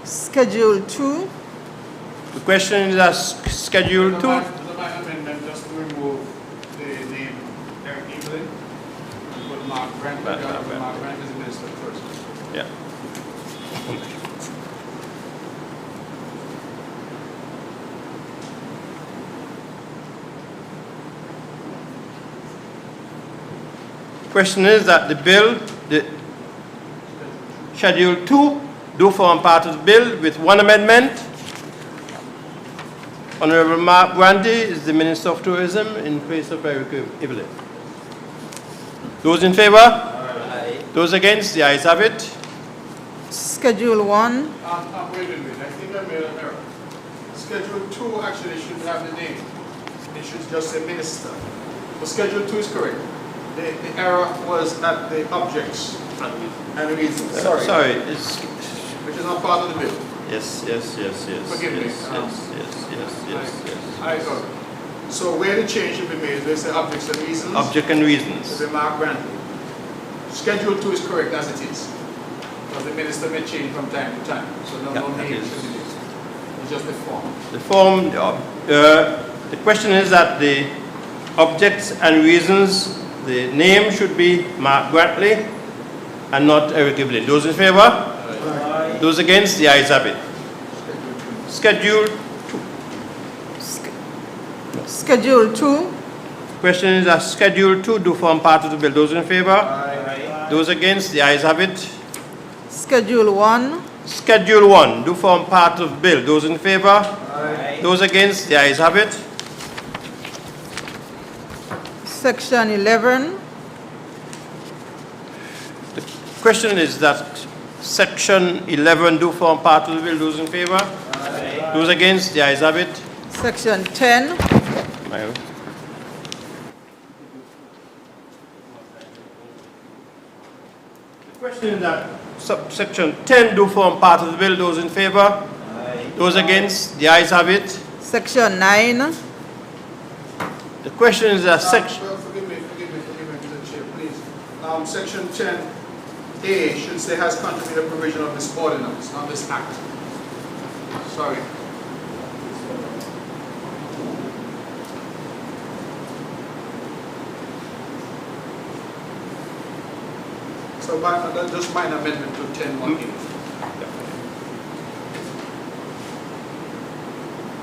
Schedule 2. The question is as Schedule 2. There's a minor amendment just to remove the name Eric Evelyn and put Mark Grant. Mark Grant is the minister first. Yeah. Question is that the bill, the Schedule 2, do form part of the bill with one amendment. Honorable Mark Grandy is the Minister of Tourism in place of Eric Evelyn. Those in favor? Aye. Those against? The ayes have it. Schedule 1. Wait a minute, I think I made an error. Schedule 2 actually shouldn't have the name. It should just say minister. But Schedule 2 is correct. The error was at the objects and reasons. Sorry. Which is not part of the bill. Yes. Forgive me. Yes. I got it. So where the change should be made, they say objects and reasons. Object and reasons. To be Mark Grantley. Schedule 2 is correct as it is. But the minister may change from time to time. So no name should be used. It's just the form. The form, the question is that the objects and reasons, the name should be Mark Grantley and not Eric Evelyn. Those in favor? Aye. Those against? The ayes have it. Schedule 2. Schedule 2. Question is that Schedule 2 do form part of the bill. Those in favor? Aye. Those against? The ayes have it. Schedule 1. Schedule 1 do form part of the bill. Those in favor? Aye. Those against? The ayes have it. Section 11. The question is that Section 11 do form part of the bill. Those in favor? Aye. Those against? The ayes have it. Section 10. The question is that subsection 10 do form part of the bill. Those in favor? Aye. Those against? The ayes have it. Section 9. The question is that section... Forgive me, Mr. Chair, please. Section 10A should say has contributed provision of this ordinance, not this act. Sorry. So just minor amendment to 10.1.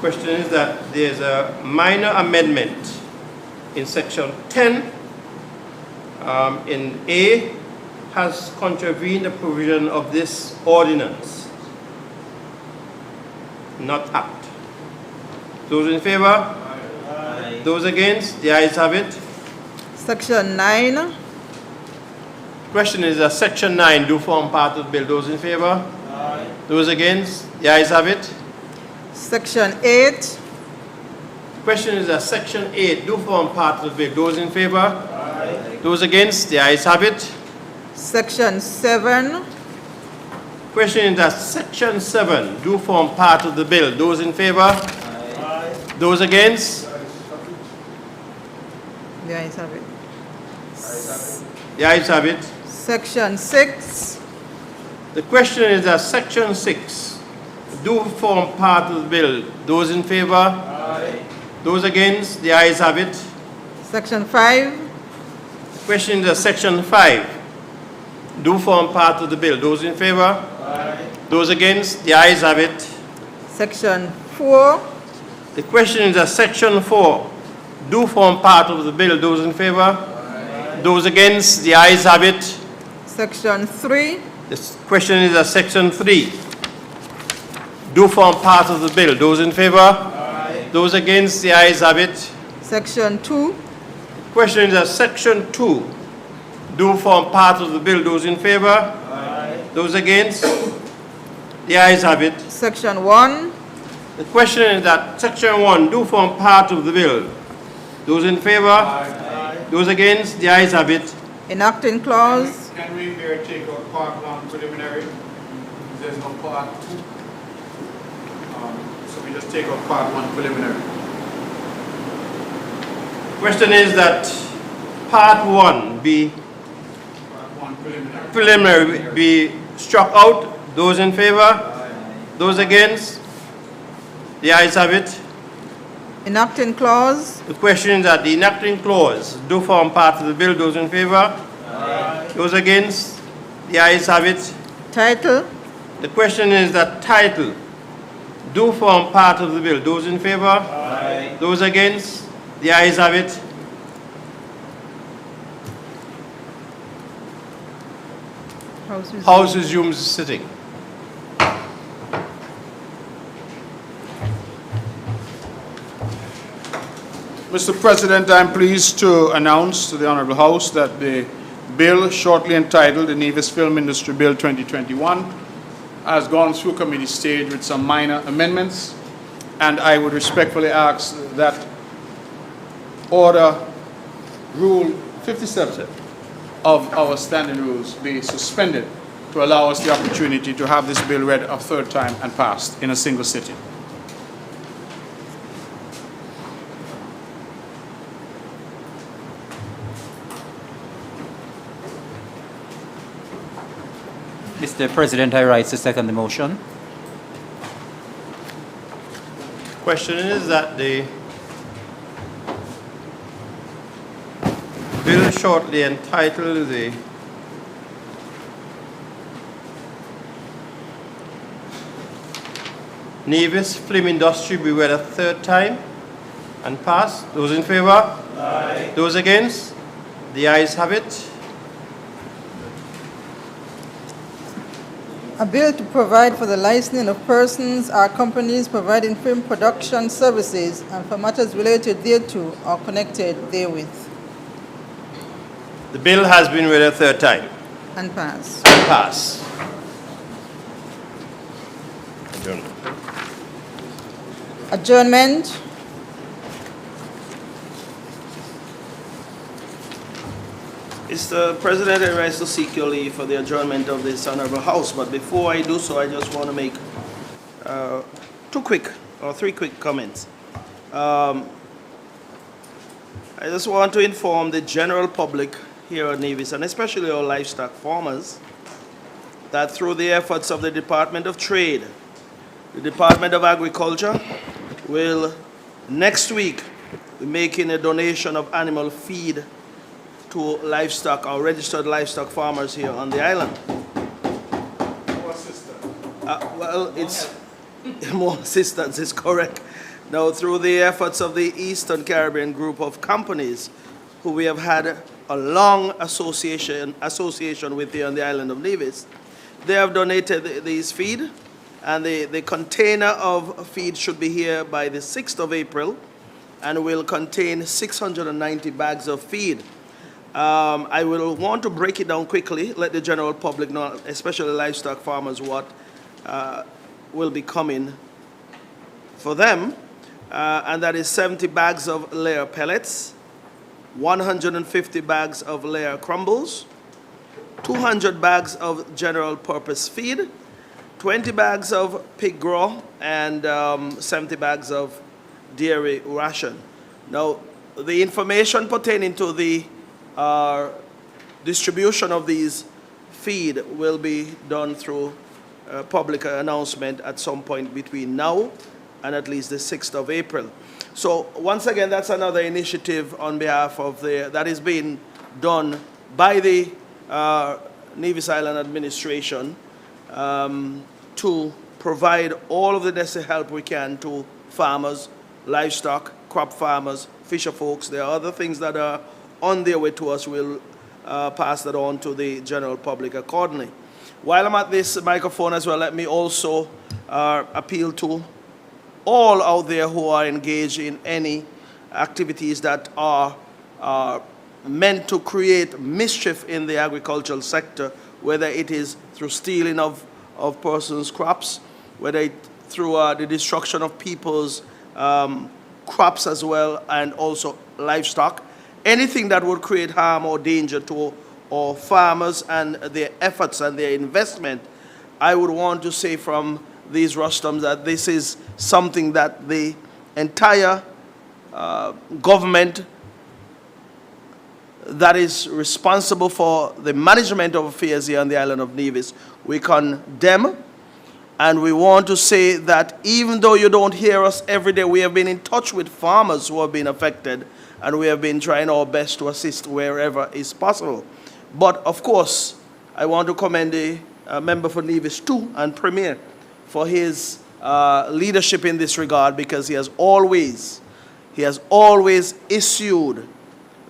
Question is that there's a minor amendment in section 10 in A has contravened the provision of this ordinance. not act. Those in favor? Aye. Those against? The ayes have it. Section 9. Question is that Section 9 do form part of the bill. Those in favor? Aye. Those against? The ayes have it. Section 8. Question is that Section 8 do form part of the bill. Those in favor? Aye. Those against? The ayes have it. Section 7. Question is that Section 7 do form part of the bill. Those in favor? Aye. Those against? The ayes have it. The ayes have it. Section 6. The question is that Section 6 do form part of the bill. Those in favor? Aye. Those against? The ayes have it. Section 5. The question is that Section 5 do form part of the bill. Those in favor? Aye. Those against? The ayes have it. Section 4. The question is that Section 4 do form part of the bill. Those in favor? Aye. Those against? The ayes have it. Section 3. The question is that Section 3 do form part of the bill. Those in favor? Aye. Those against? The ayes have it. Section 2. The question is that Section 2 do form part of the bill. Those in favor? Aye. Those against? The ayes have it. Section 1. The question is that Section 1 do form part of the bill. Those in favor? Aye. Those against? The ayes have it. Enacting clause. Can we here take out part 1 preliminary? There's no part 2. So we just take out part 1 preliminary. Question is that part 1 be preliminary be struck out. Those in favor? Aye. Those against? The ayes have it. Enacting clause. The question is that the enacting clause do form part of the bill. Those in favor? Aye. Those against? The ayes have it. Title. The question is that title do form part of the bill. Those in favor? Aye. Those against? The ayes have it. House resumes sitting. Mr. President, I'm pleased to announce to the Honorable House that the bill shortly entitled the Nevis Film Industry Bill 2021 has gone through committee stage with some minor amendments, and I would respectfully ask that Order Rule 57 of our standing rules be suspended to allow us the opportunity to have this bill read a third time and passed in a single sitting. Mr. President, I rise to second the motion. Question is that the bill shortly entitled the Nevis Film Industry be read a third time and passed. Those in favor? Aye. Those against? The ayes have it. A bill to provide for the licensing of persons or companies providing film production services and for matters related thereto or connected therewith. The bill has been read a third time And pass. and passed. Adjournment. Mr. President, I rise to seek your leave for the adjournment of this Honorable House. But before I do so, I just want to make three quick comments. I just want to inform the general public here at Nevis, and especially our livestock farmers, that through the efforts of the Department of Trade, the Department of Agriculture will next week be making a donation of animal feed to livestock or registered livestock farmers here on the island. More assistance. Well, it's more assistance is correct. Now, through the efforts of the Eastern Caribbean group of companies who we have had a long association with here on the island of Nevis, they have donated these feed, And the container of feed should be here by the 6th of April and will contain 690 bags of feed. I will want to break it down quickly, let the general public know, especially livestock farmers, what will be coming for them. And that is 70 bags of layer pellets, 150 bags of layer crumbles, 200 bags of general purpose feed, 20 bags of pig gruel, and 70 bags of dairy ration. Now, the information pertaining to the distribution of these feed will be done through public announcement at some point between now and at least the 6th of April. So once again, that's another initiative on behalf of that is being done by the Nevis Island administration to provide all of the necessary help we can to farmers, livestock, crop farmers, fisher folks. There are other things that are on their way to us. We'll pass that on to the general public accordingly. While I'm at this microphone as well, let me also appeal to all out there who are engaged in any activities that are meant to create mischief in the agricultural sector, whether it is through stealing of persons' crops, whether it through the destruction of people's crops as well, and also livestock. Anything that would create harm or danger to our farmers and their efforts and their investment, I would want to say from these rostrums that this is something that the entire government that is responsible for the management of affairs here on the island of Nevis, we condemn. And we want to say that even though you don't hear us every day, we have been in touch with farmers who have been affected, and we have been trying our best to assist wherever is possible. But of course, I want to commend the member for Nevis 2 and Premier for his leadership in this regard, because he has always issued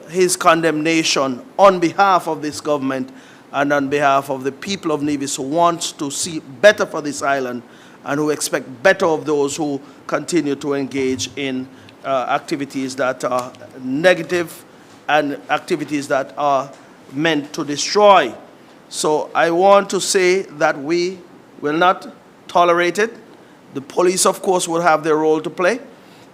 his condemnation on behalf of this government and on behalf of the people of Nevis who want to see better for this island and who expect better of those who continue to engage in activities that are negative and activities that are meant to destroy. So I want to say that we will not tolerate it. The police, of course, will have their role to play.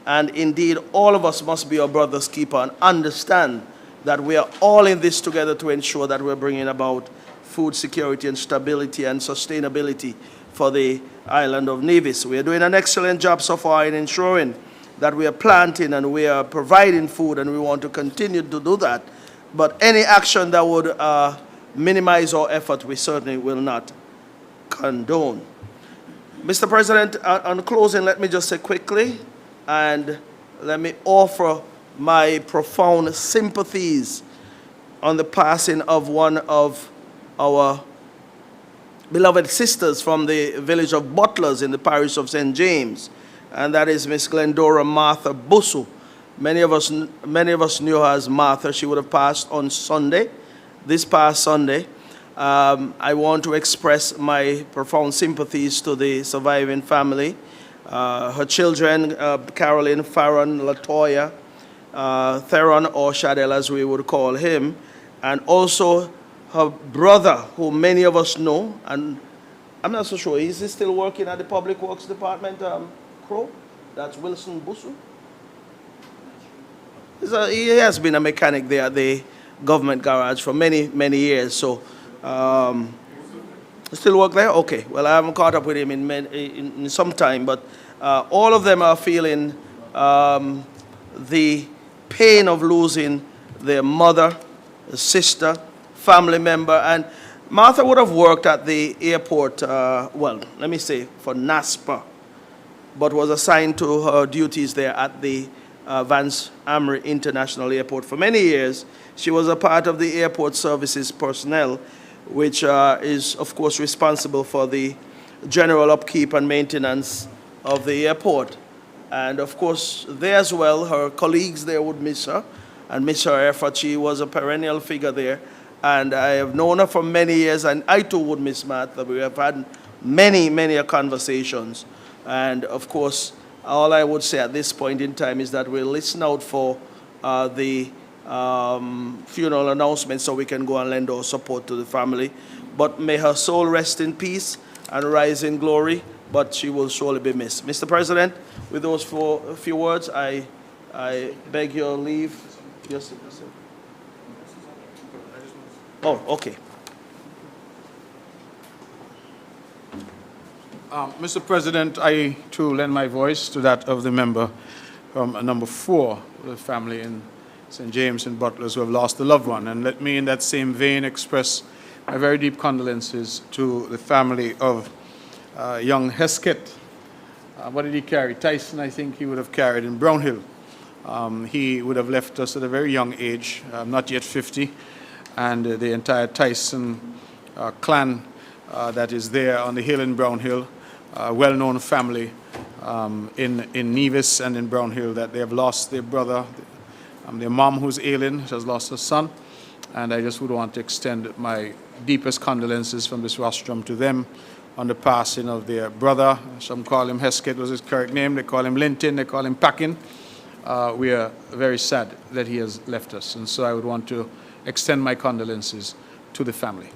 And indeed, all of us must be our brother's keeper and understand that we are all in this together to ensure that we're bringing about food security and stability and sustainability for the island of Nevis. We are doing an excellent job so far in ensuring that we are planting and we are providing food, and we want to continue to do that. But any action that would minimize our effort, we certainly will not condone. Mr. President, on closing, let me just say quickly, and let me offer my profound sympathies on the passing of one of our beloved sisters from the village of Butlers in the parish of St. James, and that is Miss Glendora Martha Busu. Many of us knew her as Martha. She would have passed on Sunday, this past Sunday. I want to express my profound sympathies to the surviving family, her children, Carolyn, Farron, Latoya, Theron, or Shadell as we would call him, and also her brother, who many of us know, and I'm not so sure, is he still working at the Public Works Department, Crow? That's Wilson Busu? He has been a mechanic there at the government garage for many, many years, so still work there? Okay, well, I haven't caught up with him in some time, but all of them are feeling the pain of losing their mother, sister, family member. And Martha would have worked at the airport, well, let me say, for NASPA, but was assigned to her duties there at the Vance Amri International Airport for many years. She was a part of the airport services personnel, which is, of course, responsible for the general upkeep and maintenance of the airport. And, of course, there as well, her colleagues there would miss her and miss her effort. She was a perennial figure there. And I have known her for many years, and I too would miss Martha. We have had many conversations. And of course, all I would say at this point in time is that we'll listen out for the funeral announcement so we can go and lend our support to the family. But may her soul rest in peace and rise in glory, but she will surely be missed. Mr. President, with those few words, I beg your leave. Yes, sir. Oh, okay. Mr. President, I too lend my voice to that of the member from number 4, the family in St. James and Butlers who have lost a loved one. And let me, in that same vein, express my very deep condolences to the family of young Heskett. What did he carry? Tyson, I think he would have carried in Brownhill. He would have left us at a very young age, not yet 50, and the entire Tyson clan that is there on the hill in Brownhill, well-known family in Nevis and in Brownhill, that they have lost their brother, their mom who's ailing, has lost her son, and I just would want to extend my deepest condolences from this rostrum to them on the passing of their brother. Some call him Heskett, was his correct name. They call him Linton, they call him Packin. We are very sad that he has left us, and so I would want to extend my condolences to the family.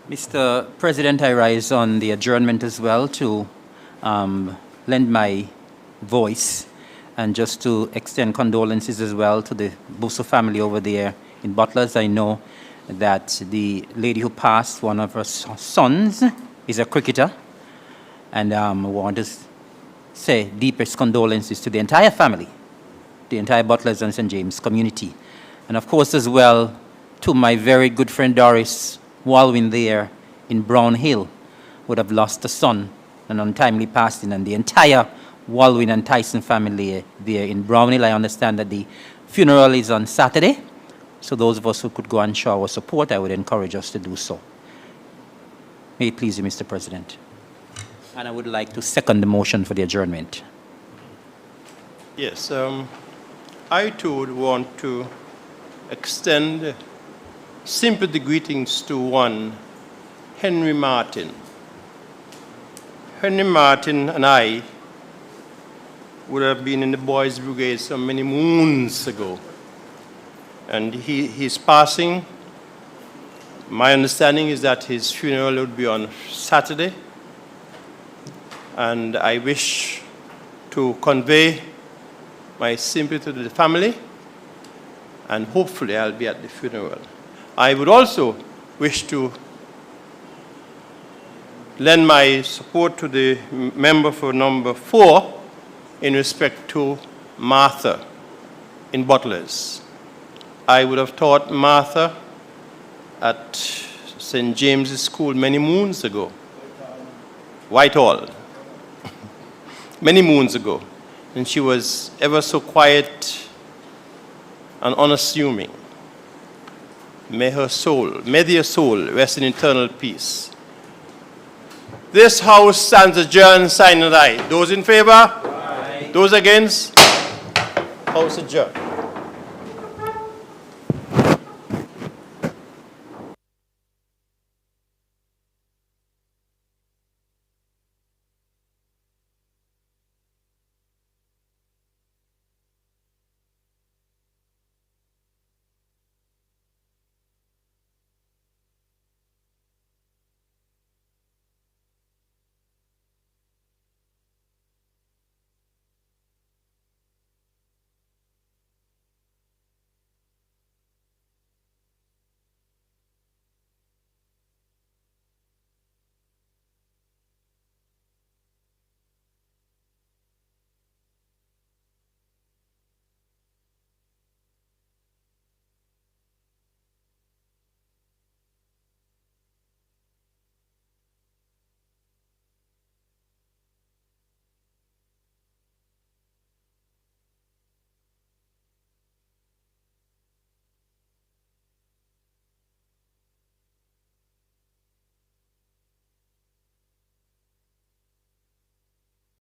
Mr. President, I rise on the adjournment as well to lend my voice and just to extend condolences as well to the Busso family over there in Butlers. I know that the lady who passed, one of her sons, is a cricketer, and I want to say deepest condolences to the entire family, the entire Butlers and St. James community, and of course as well to my very good friend Doris Walwyn there in Brown Hill, would have lost a son, an untimely passing, and the entire Walwyn and Tyson family there in Brown Hill. I understand that the funeral is on Saturday, so those of us who could go and show our support, I would encourage us to do so. May it please you, Mr. President. And I would like to second the motion for the adjournment. Yes, I too would want to extend sympathy greetings to one Henry Martin. Henry Martin and I would have been in the Boys Brigade so many moons ago. And he's passing. My understanding is that his funeral would be on Saturday. And I wish to convey my sympathy to the family, and hopefully I'll be at the funeral. I would also wish to lend my support to the member for number 4 in respect to Martha in Butlers. I would have taught Martha at St. James's School many moons ago. Whitehall. Many moons ago. And she was ever so quiet and unassuming. May their soul rest in eternal peace. This House stands adjourned, sign and aye. Those in favor? Aye. Those against? House adjourned.